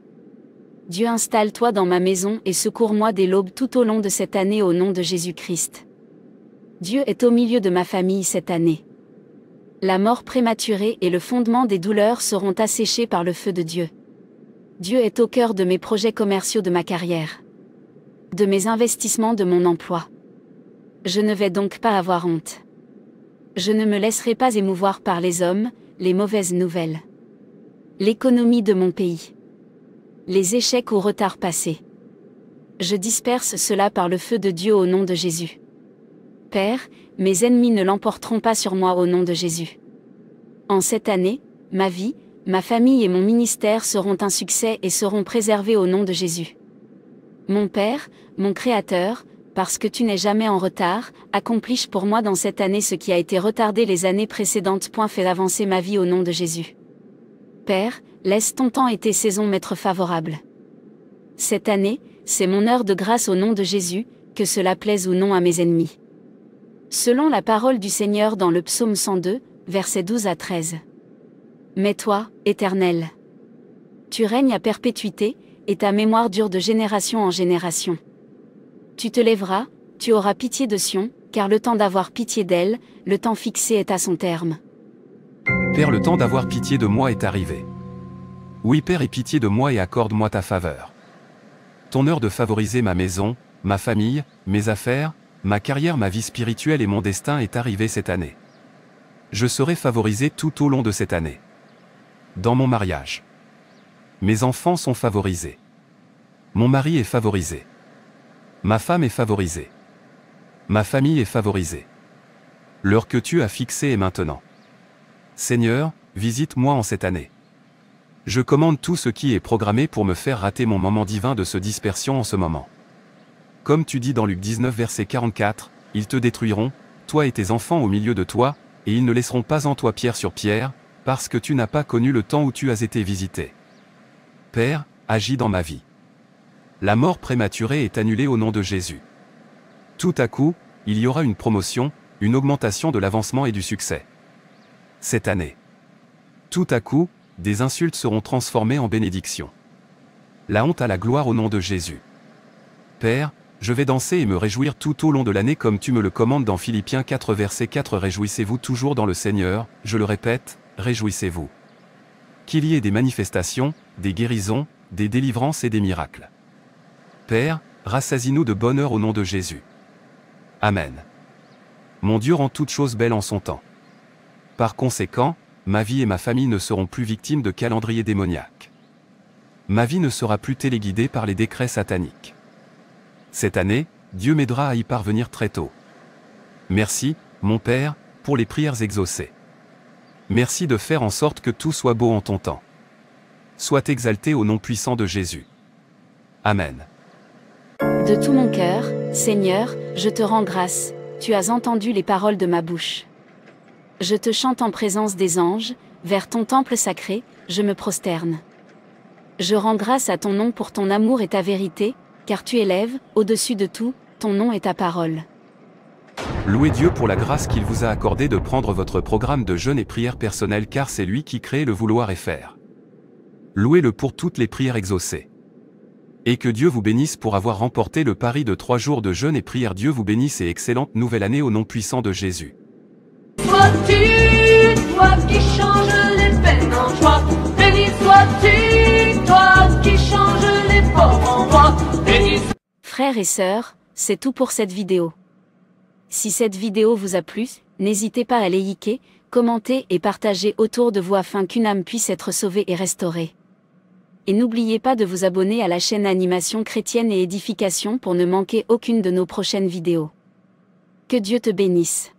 Dieu, installe-toi dans ma maison et secours-moi dès l'aube tout au long de cette année au nom de Jésus-Christ. Dieu est au milieu de ma famille cette année. La mort prématurée et le fondement des douleurs seront asséchés par le feu de Dieu. Dieu est au cœur de mes projets commerciaux, de ma carrière, de mes investissements, de mon emploi. Je ne vais donc pas avoir honte. Je ne me laisserai pas émouvoir par les hommes, les mauvaises nouvelles, l'économie de mon pays, les échecs ou retards passés. Je disperse cela par le feu de Dieu au nom de Jésus. Père, mes ennemis ne l'emporteront pas sur moi au nom de Jésus. En cette année, ma vie, ma famille et mon ministère seront un succès et seront préservés au nom de Jésus. Mon Père, mon Créateur, parce que tu n'es jamais en retard, accomplis pour moi dans cette année ce qui a été retardé les années précédentes. Fais avancer ma vie au nom de Jésus. Père, laisse ton temps et tes saisons m'être favorables. Cette année, c'est mon heure de grâce au nom de Jésus, que cela plaise ou non à mes ennemis. Selon la parole du Seigneur dans le psaume 102, versets 12 à 13. Mais toi, Éternel, tu règnes à perpétuité, et ta mémoire dure de génération en génération. Tu te lèveras, tu auras pitié de Sion, car le temps d'avoir pitié d'elle, le temps fixé est à son terme. Père, le temps d'avoir pitié de moi est arrivé. Oui, Père, aie pitié de moi et accorde-moi ta faveur. Ton heure de favoriser ma maison, ma famille, mes affaires, ma carrière, ma vie spirituelle et mon destin est arrivé cette année. Je serai favorisé tout au long de cette année. Dans mon mariage. Mes enfants sont favorisés. Mon mari est favorisé. Ma femme est favorisée. Ma famille est favorisée. L'heure que tu as fixée est maintenant. Seigneur, visite-moi en cette année. Je commande tout ce qui est programmé pour me faire rater mon moment divin de dispersion en ce moment. Comme tu dis dans Luc 19 verset 44, ils te détruiront, toi et tes enfants au milieu de toi, et ils ne laisseront pas en toi pierre sur pierre, parce que tu n'as pas connu le temps où tu as été visité. Père, agis dans ma vie. La mort prématurée est annulée au nom de Jésus. Tout à coup, il y aura une promotion, une augmentation de l'avancement et du succès. Cette année. Tout à coup, des insultes seront transformées en bénédictions. La honte à la gloire au nom de Jésus. Père, je vais danser et me réjouir tout au long de l'année comme tu me le commandes dans Philippiens 4 verset 4. Réjouissez-vous toujours dans le Seigneur, je le répète, réjouissez-vous. Qu'il y ait des manifestations, des guérisons, des délivrances et des miracles. Père, rassasie-nous de bonheur au nom de Jésus. Amen. Mon Dieu rend toutes choses belles en son temps. Par conséquent, ma vie et ma famille ne seront plus victimes de calendriers démoniaques. Ma vie ne sera plus téléguidée par les décrets sataniques. Cette année, Dieu m'aidera à y parvenir très tôt. Merci, mon Père, pour les prières exaucées. Merci de faire en sorte que tout soit beau en ton temps. Sois exalté au nom puissant de Jésus. Amen. De tout mon cœur, Seigneur, je te rends grâce, tu as entendu les paroles de ma bouche. Je te chante en présence des anges, vers ton temple sacré, je me prosterne. Je rends grâce à ton nom pour ton amour et ta vérité, car tu élèves, au-dessus de tout, ton nom et ta parole. Louez Dieu pour la grâce qu'il vous a accordée de prendre votre programme de jeûne et prière personnelle car c'est lui qui crée le vouloir et faire. Louez-le pour toutes les prières exaucées. Et que Dieu vous bénisse pour avoir remporté le pari de 3 jours de jeûne et prière. Dieu vous bénisse et excellente nouvelle année au nom puissant de Jésus. Sois-tu, toi qui changes les peines en joie. Béni sois-tu, toi qui changes les forts en roi. Béni. Frères et sœurs, c'est tout pour cette vidéo. Si cette vidéo vous a plu, n'hésitez pas à liker, commenter et partager autour de vous afin qu'une âme puisse être sauvée et restaurée. Et n'oubliez pas de vous abonner à la chaîne Animation Chrétienne et Édification pour ne manquer aucune de nos prochaines vidéos. Que Dieu te bénisse.